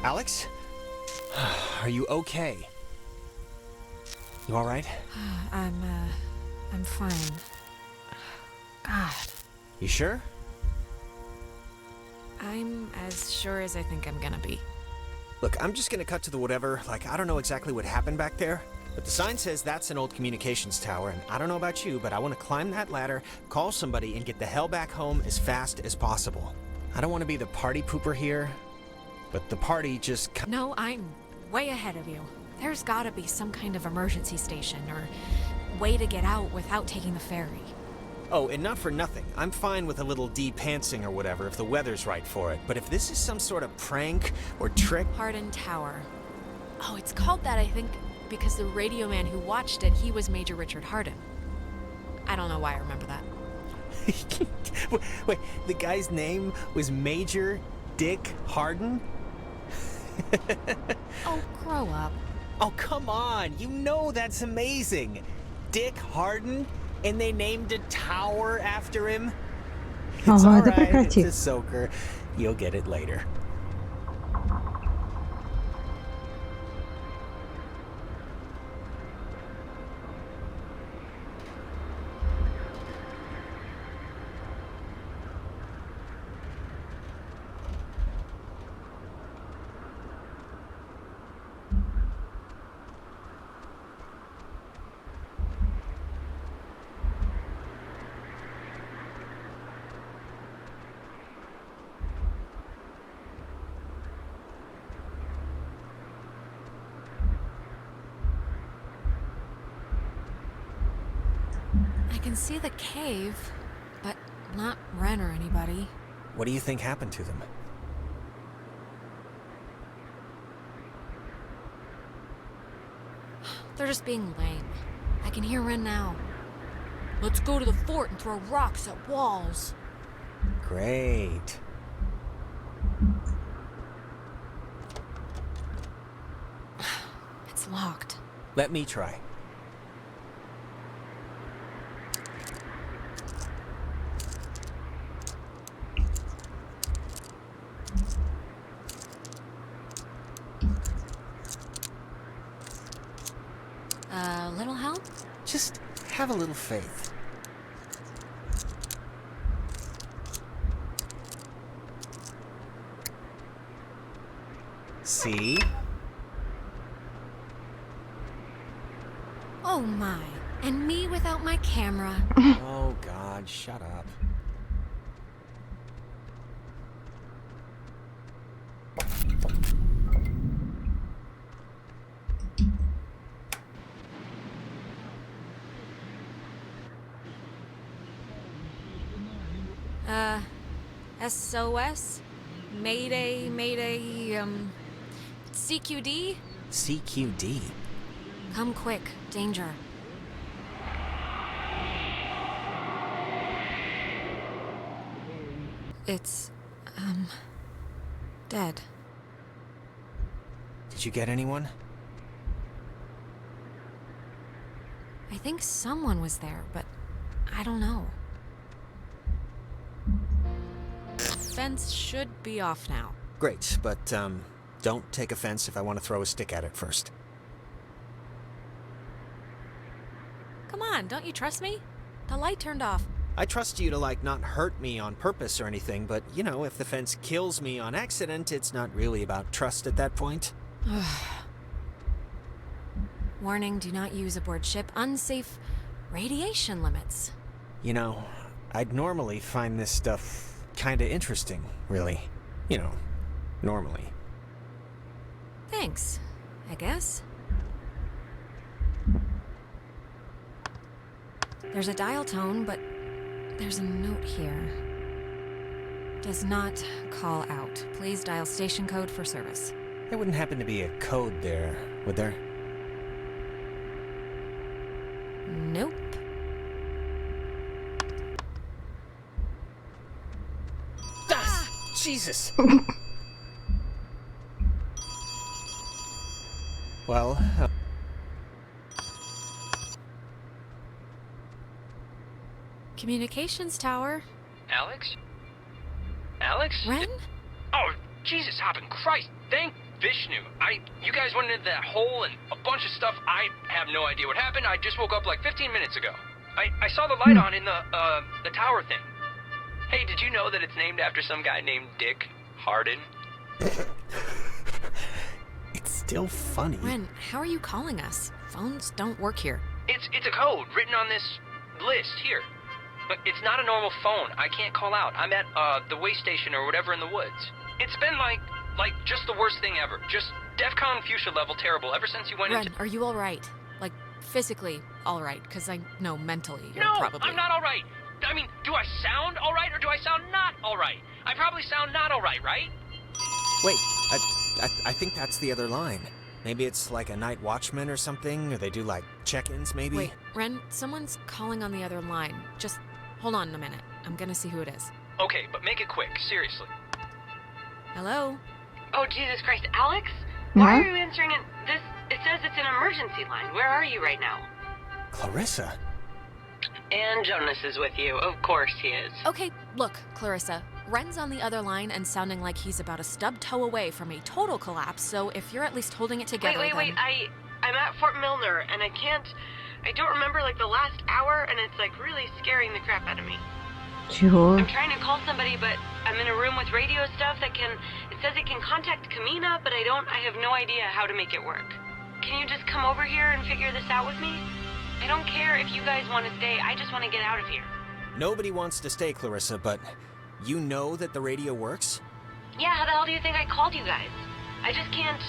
Alex? Are you okay? You alright? I'm fine. God. You sure? I'm as sure as I think I'm gonna be. Look, I'm just gonna cut to the whatever. Like, I don't know exactly what happened back there, but the sign says that's an old communications tower, and I don't know about you, but I want to climb that ladder, call somebody, and get the hell back home as fast as possible. I don't want to be the party pooper here, but the party just... No, I'm way ahead of you. There's gotta be some kind of emergency station or way to get out without taking the ferry. Oh, and not for nothing. I'm fine with a little de-pantsing or whatever if the weather's right for it, but if this is some sort of prank or trick... Hardin Tower. Oh, it's called that, I think, because the radio man who watched it, he was Major Richard Hardin. I don't know why I remember that. Wait, the guy's name was Major Dick Hardin? Oh, grow up. Oh, come on. You know that's amazing. Dick Hardin? And they named a tower after him? It's Ага, all это right, it's прекрати. a soaker. You'll get it later. I can see the cave, but not Ren or anybody. What do you think happened to them? They're just being lame. I can hear Ren now. Let's go to the fort and throw rocks at walls. Great. It's locked. Let me try. Little help? Just have a little faith. See? Oh my. And me without my camera. Oh God, shut up. SOS? Mayday, CQD? CQD? Come quick, danger. It's, dead. Did you get anyone? I think someone was there, but I don't know. Fence should be off now. Great, but, don't take offense if I want to throw a stick at it first. on, don't you trust me? The light turned off. I trust you to, like, not hurt me on purpose or anything, but, you know, if the fence kills me on accident, it's not really about trust at that point. Warning, do not use aboard ship. Unsafe radiation limits. You know, I'd normally find this stuff kinda interesting, really. You know, normally. Thanks, I guess. There's a dial tone, but there's a note here. Does not call out. Please dial station code for service. There wouldn't happen to be a code there, would there? Nope. Jesus! Well, Communications tower. Alex? Alex? Ren? Oh, Jesus, hopping Christ! Thank Vishnu. You guys went into that hole and a bunch of stuff. I have no idea what happened. I just woke up like 15 minutes ago. I saw the light on in the tower thing. Hey, did you know that it's named after some guy named Dick Harden? it's still funny. Ren, how are you calling us? Phones don't work here. It's a code written on this list here. But it's not a normal phone. I can't call out. I'm at the way station or whatever in the woods. It's been like just the worst thing ever. Just DEFCON fuchsia level terrible ever since you went Ren, into... are you alright? Like, physically alright? Because I know mentally you're No, probably... I'm not alright. I mean, do I sound alright or do I sound not alright? I probably sound not alright, right? Wait, I think that's the other line. Maybe it's like a night watchman or something, or they do like check-ins maybe? Wait, Ren, someone's calling on the other line. Just hold on a minute. I'm gonna see who it is. Okay, but make it quick, seriously. Hello? Oh, Jesus Christ, Alex? Why are you answering it? It says it's an emergency line. Where are you right now? Clarissa? And Jonas is with you. Of course he is. Okay, look, Clarissa. Ren's on the other line and sounding like he's about a stub toe away from a total collapse, so if you're at least holding it together, Wait, then... I'm at Fort Milner, and I don't remember, like, the last hour, and it's, like, really scaring the crap out of me. Чего? I'm trying to call somebody, but I'm in a room with radio stuff it says it can contact Kamina, but I have no idea how to make it work. Can you just come over here and figure this out with me? I don't care if you guys want to stay, I just want to get out of here. Nobody wants to stay, Clarissa, but you know that the radio works? Yeah, how the hell do you think I called you guys? I just can't...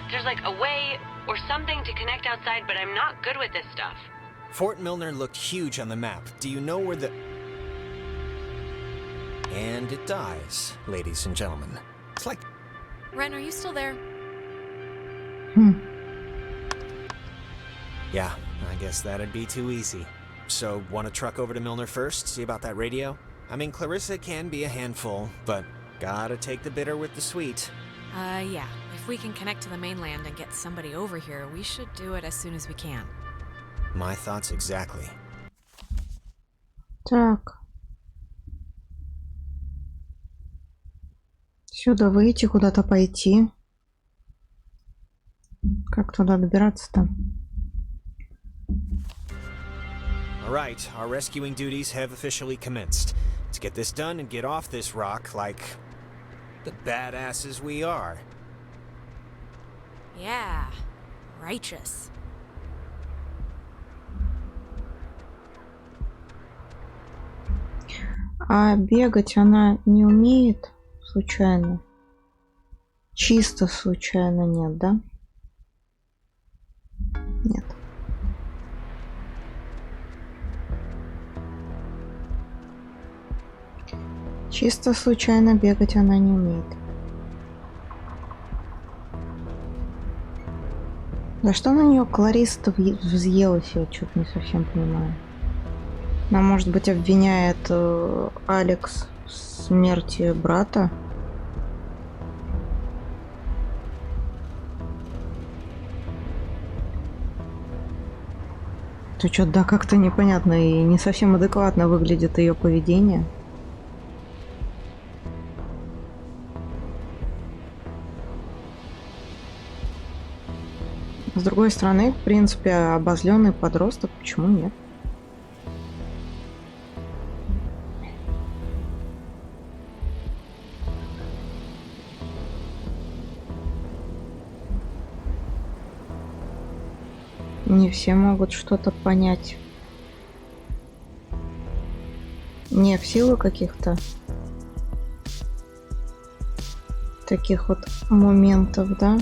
There's like a way or something to connect outside, but I'm not good with this stuff. Fort Milner looked huge on the map. Do you know where the... And it dies, ladies and gentlemen. It's like... Ren, are you still there? Yeah, I guess that'd be too easy. So, want to truck over to Milner first, see about that radio? I mean, Clarissa can be a handful, but gotta take the bitter with the sweet. Yeah. If we can connect to the mainland and get somebody over here, we should do it as soon as we can. My thoughts exactly. Так. Сюда выйти, куда-то пойти. Как туда добираться-то? Alright, our rescuing duties have officially commenced. Let's get this done and get off this rock like the badasses we are. Yeah. Righteous. А бегать она не умеет случайно? Чисто случайно нет, да? Нет. Чисто случайно бегать она не умеет. Да что на нее Клариса-то взъелась, я что-то не совсем понимаю. Она, может быть, обвиняет Алекс в смерти брата? То что-то да, как-то непонятно и не совсем адекватно выглядит ее поведение. С другой стороны, в принципе, обозленный подросток, почему нет? Не все могут что-то понять. Не в силу каких-то таких вот моментов, да?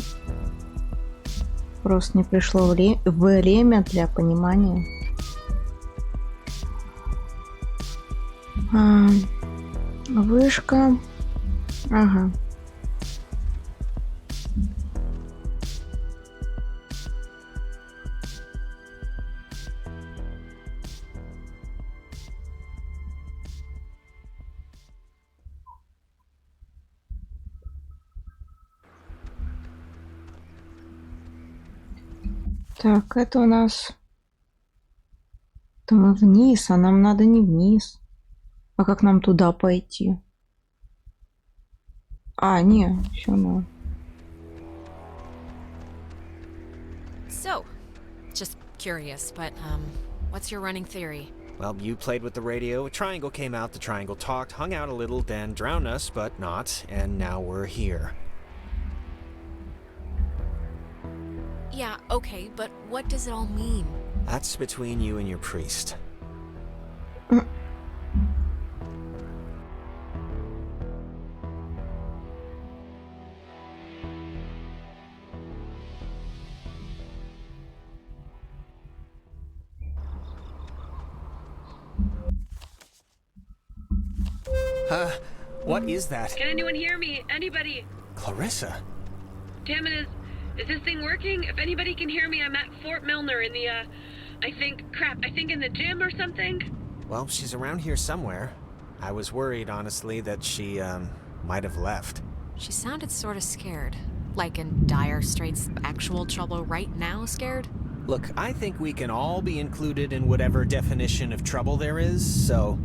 Просто не пришло время для понимания. Вышка. Ага. Так, это у нас... Это мы вниз, а нам надо не вниз. А как нам туда пойти? А, не, все ну. So, just curious, but, what's your running theory? Well, you played with the radio, a triangle came out, the triangle talked, hung out a little, then drowned us, but not, and now we're here. Yeah, okay, but what does it all mean? That's between you and your priest. What is that? Can anyone hear me? Anybody? Clarissa? Damn it, is this thing working? If anybody can hear me, I'm at Fort Milner in the, I think in the gym or something? Well, she's around here somewhere. I was worried, honestly, that she, might have left. She sounded sort of scared. Like in dire straits, actual trouble right now scared? Look, I think we can all be included in whatever definition of trouble there is, so...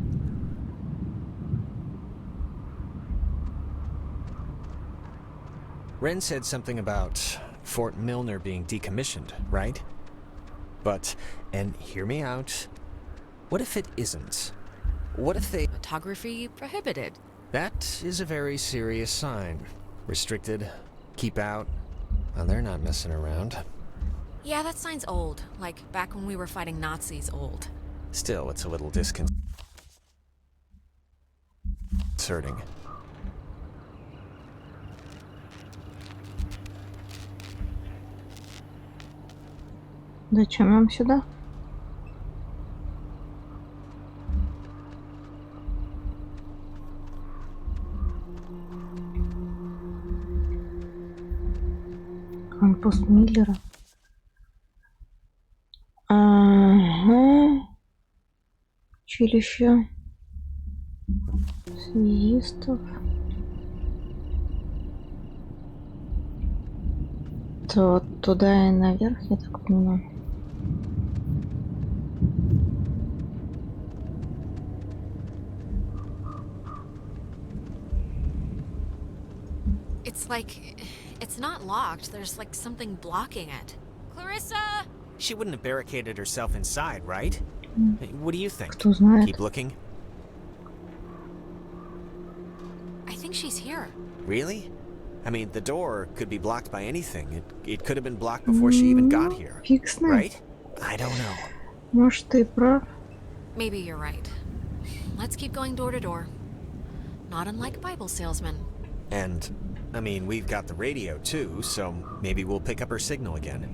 Ren said something about Fort Milner being decommissioned, right? But, and hear me out, what if it isn't? What if they... Photography prohibited. That is a very serious sign. Restricted, keep out. Well, they're not messing around. Yeah, that sign's old. Like, back when we were fighting Nazis old. Still, it's a little disconcerting. Зачем нам сюда? Конпост Миллера. Ага. Училище связистов. То туда и наверх, я так понимаю. It's like... It's not locked. There's like something blocking it. Clarissa! She wouldn't have barricaded herself inside, right? What do you think? Кто знает? Keep looking? I think she's here. Really? I mean, the door could be blocked by anything. It could have been blocked before she even got here. Фиг знает. Right? I don't know. Может, ты прав. Maybe you're right. Let's keep going door to door. Not unlike Bible salesmen. And, I mean, we've got the radio too, so maybe we'll pick up her signal again.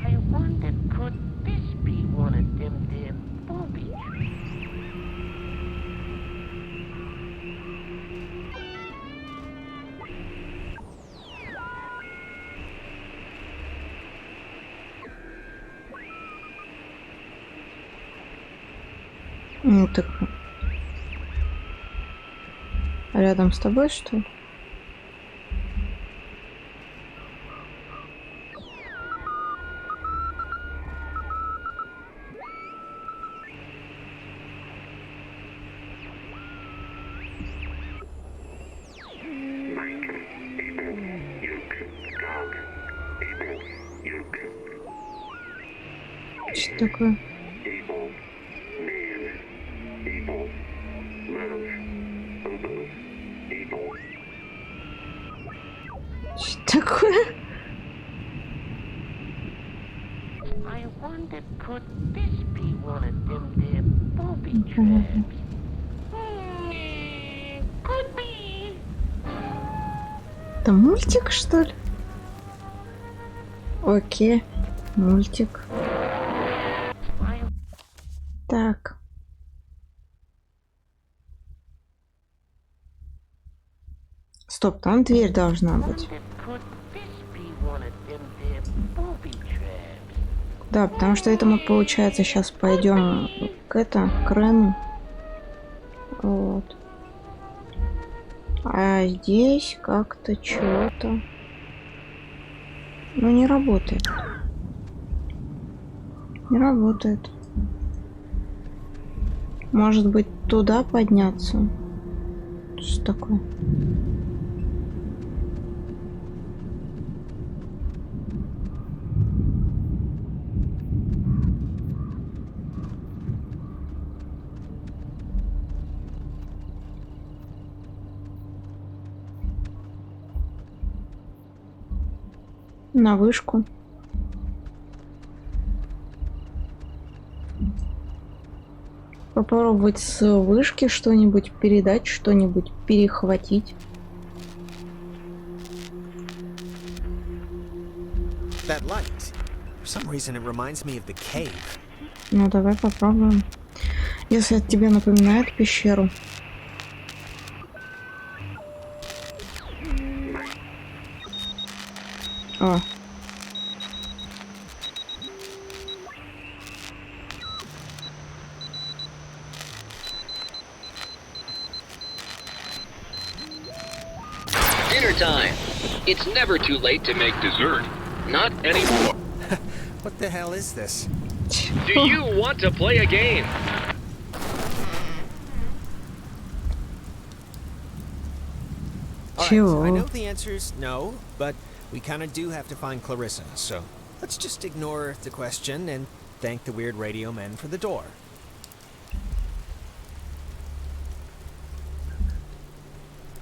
I wonder, could this be one of them there boobies? Ну так... Рядом с тобой, что ли? Что такое? I wonder, could this be one of them there booby traps? Could be. Это мультик, что ли? Окей, мультик. Так. Стоп, там дверь должна быть. Да, потому что это мы, получается, сейчас пойдем к Рену. Вот. А здесь как-то что-то... Ну, не работает. Не работает. Может быть, туда подняться? Что такое? На вышку. Попробовать с вышки что-нибудь передать, что-нибудь перехватить. That light. For some reason it reminds me of the cave. Ну, давай попробуем. Если это тебе напоминает пещеру. О. Dinner time. It's never too late to make dessert. Not anymore. What the hell is this? Do you want to play a game? All right, so I know the answer's no, but we kind of do have to find Clarissa, so let's just ignore the question and thank the weird radio men for the door.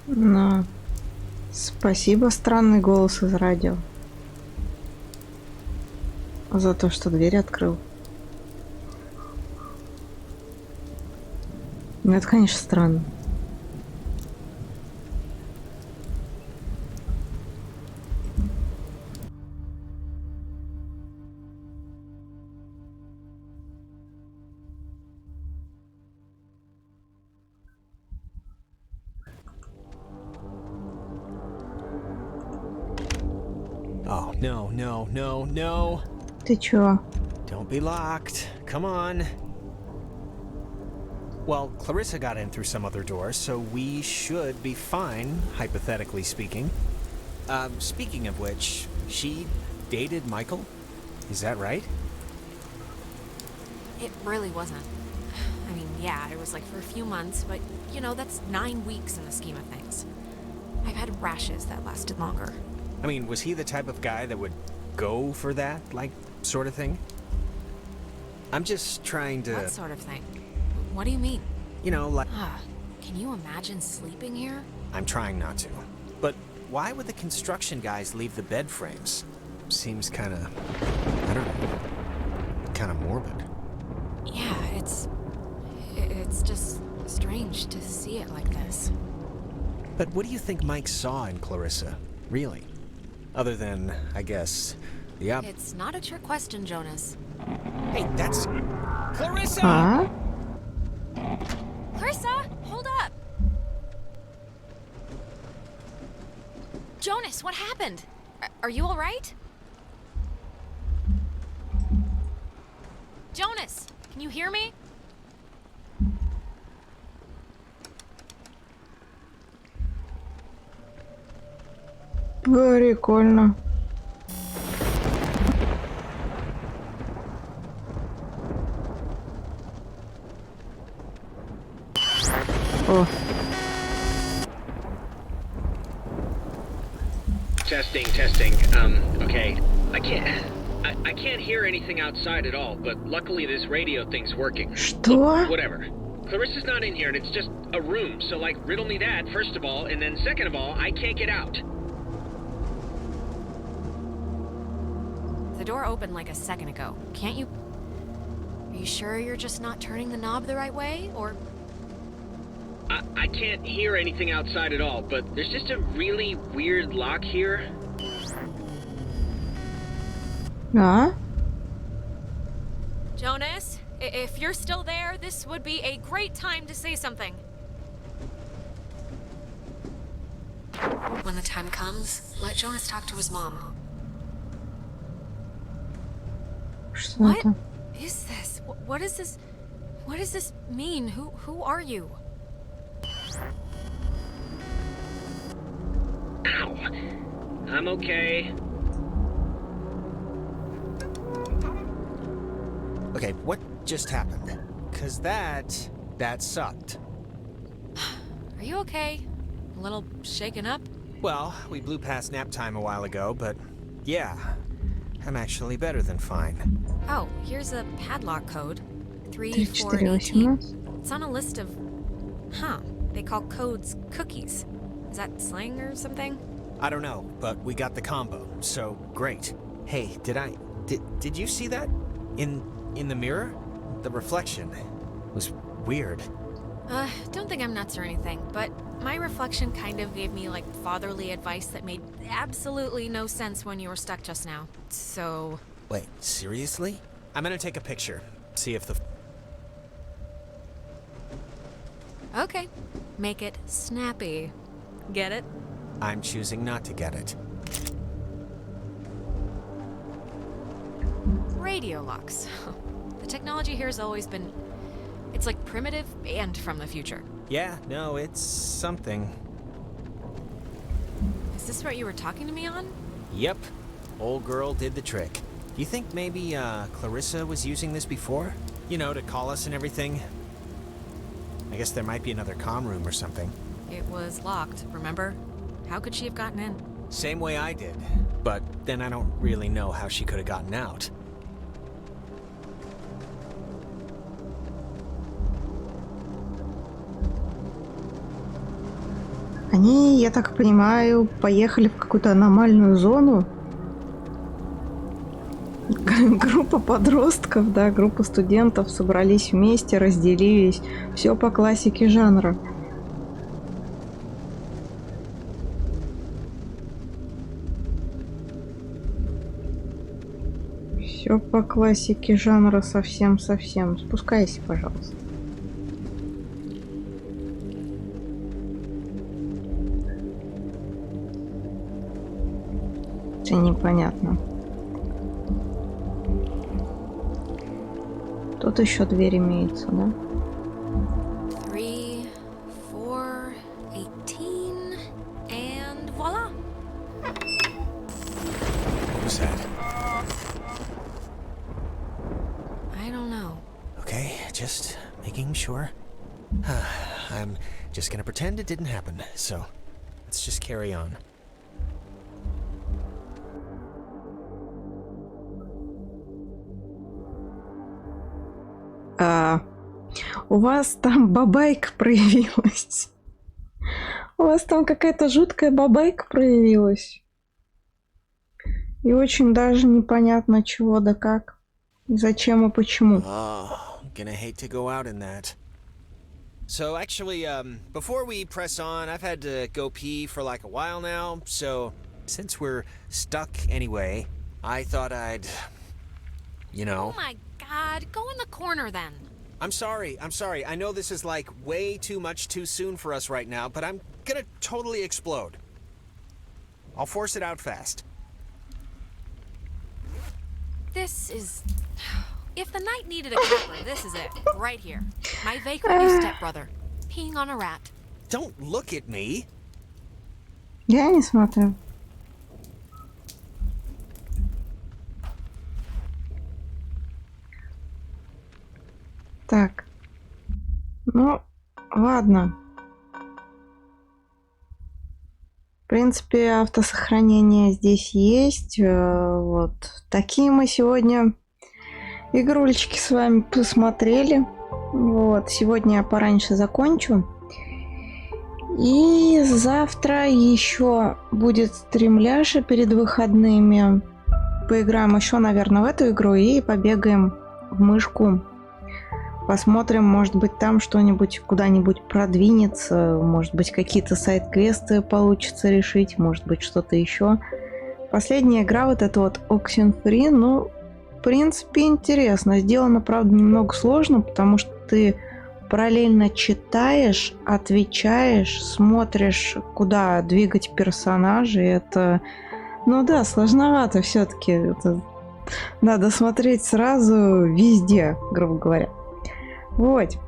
Но спасибо, странный голос из радио. За то, что дверь открыл. Ну, это, конечно, странно. Oh, no, no, no, no. Ты чё? Don't be locked. Come on. Well, Clarissa got in through some other door, so we should be fine, hypothetically speaking. Speaking of which, she dated Michael? Is that right? It really wasn't. I mean, yeah, it was like for a few months, but, you know, that's 9 weeks in the scheme of things. I've had rashes that lasted longer. I mean, was he the type of guy that would go for that, like, sort of thing? I'm just trying to... What sort of thing? What do you mean? You know, like... Can you imagine sleeping here? I'm trying not to. But why would the construction guys leave the bed frames? Seems kind of... I don't know. Kind of morbid. Yeah, it's just strange to see it like this. But what do you think Mike saw in Clarissa, really? Other than, I guess, the It's not a trick question, Jonas. Hey, that's... Clarissa! Huh? Clarissa, hold up! Jonas, what happened? Are you all right? Jonas, can you hear me? Прикольно. О. Testing, testing. Okay. I can't hear anything outside at all, but luckily this radio thing's working. Что? Look, whatever. Clarissa's not in here and it's just a room, so like riddle me that first of all, and then second of all, I can't get out. door opened like a second ago. Can't you... Are you sure you're just not turning the knob the right way, or... I can't hear anything outside at all, but there's just a really weird lock here. А? Jonas, if you're still there, this would be a great time to say something. When the time comes, let Jonas talk to his mom. Что What это? is this? What is this? What does this mean? Who are you? Ow. I'm okay. Okay, what just happened? 'Cause that sucked. Are you okay? A little shaken up? Well, we blew past nap time a while ago, but yeah, I'm actually better than fine. Oh, here's a padlock code. 3418. It's on a list of... Huh. They call codes cookies. Is that slang or something? I don't know, but we got the combo, so great. Hey, did you see that? In the mirror? The reflection was weird. Don't think I'm nuts or anything, but my reflection kind of gave me, like, fatherly advice that made absolutely no sense when you were stuck just now. So... Wait, seriously? I'm gonna take a picture, see if the... Okay. Make it snappy. Get it? I'm choosing not to get it. Radio locks. The technology here has always been... It's like primitive and from the future. Yeah, no, it's something. Is this what you were talking to me on? Yep. Old girl did the trick. Do you think maybe, Clarissa was using this before? You know, to call us and everything? I guess there might be another comm room or something. It was locked, remember? How could she have gotten in? Same way I did. But then I don't really know how she could have gotten out. Они, я так понимаю, поехали в какую-то аномальную зону. Группа подростков, да, группа студентов собрались вместе, разделились. Все по классике жанра. Все по классике жанра совсем-совсем. Спускайся, пожалуйста. Это непонятно. Тут еще дверь имеется, да? 3, 4, 18, and voila! What was that? I don't know. Okay, just making sure. I'm just gonna pretend it didn't happen, so let's just carry on. У вас там бабайка проявилась. У вас там какая-то жуткая бабайка проявилась. И очень даже непонятно чего да как. Зачем и почему. Gonna hate to go out in that. So actually, before we press on, I've had to go pee for like a while now, so since we're stuck anyway, I thought I'd, you know... Oh my god, go in the corner then. I'm sorry. I know this is like way too much too soon for us right now, but I'm gonna totally explode. I'll force it out fast. This is... If the knight needed a capper, this is it. Right here. My vagrant new stepbrother. Peeing on a rat. Don't look at me. Я не смотрю. Так. Ну, ладно. В принципе, автосохранение здесь есть. Вот. Такие мы сегодня игрульчики с вами посмотрели. Вот. Сегодня я пораньше закончу. И завтра еще будет стримляша перед выходными. поиграем еще, наверное, в эту игру и побегаем в мышку. Посмотрим, может быть, там что-нибудь куда-нибудь продвинется, может быть, какие-то сайд-квесты получится решить, может быть, что-то еще. Последняя игра, вот эта вот Oxenfree, ну, в принципе, интересно. Сделано, правда, немного сложно, потому что ты параллельно читаешь, отвечаешь, смотришь, куда двигать персонажей. Это, ну да, сложновато все-таки. Это надо смотреть сразу везде, грубо говоря. Вот.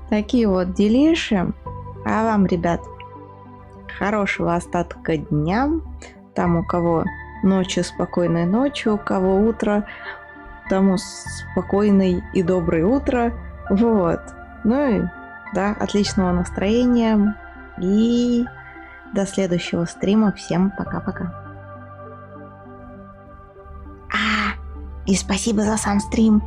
Такие вот делиши. А вам, ребят, хорошего остатка дня. Там у кого ночью спокойной ночи, у кого утро, тому спокойной и доброе утро. Вот. Ну и, да, отличного настроения. И до следующего стрима. Всем пока-пока. И спасибо за сам стрим.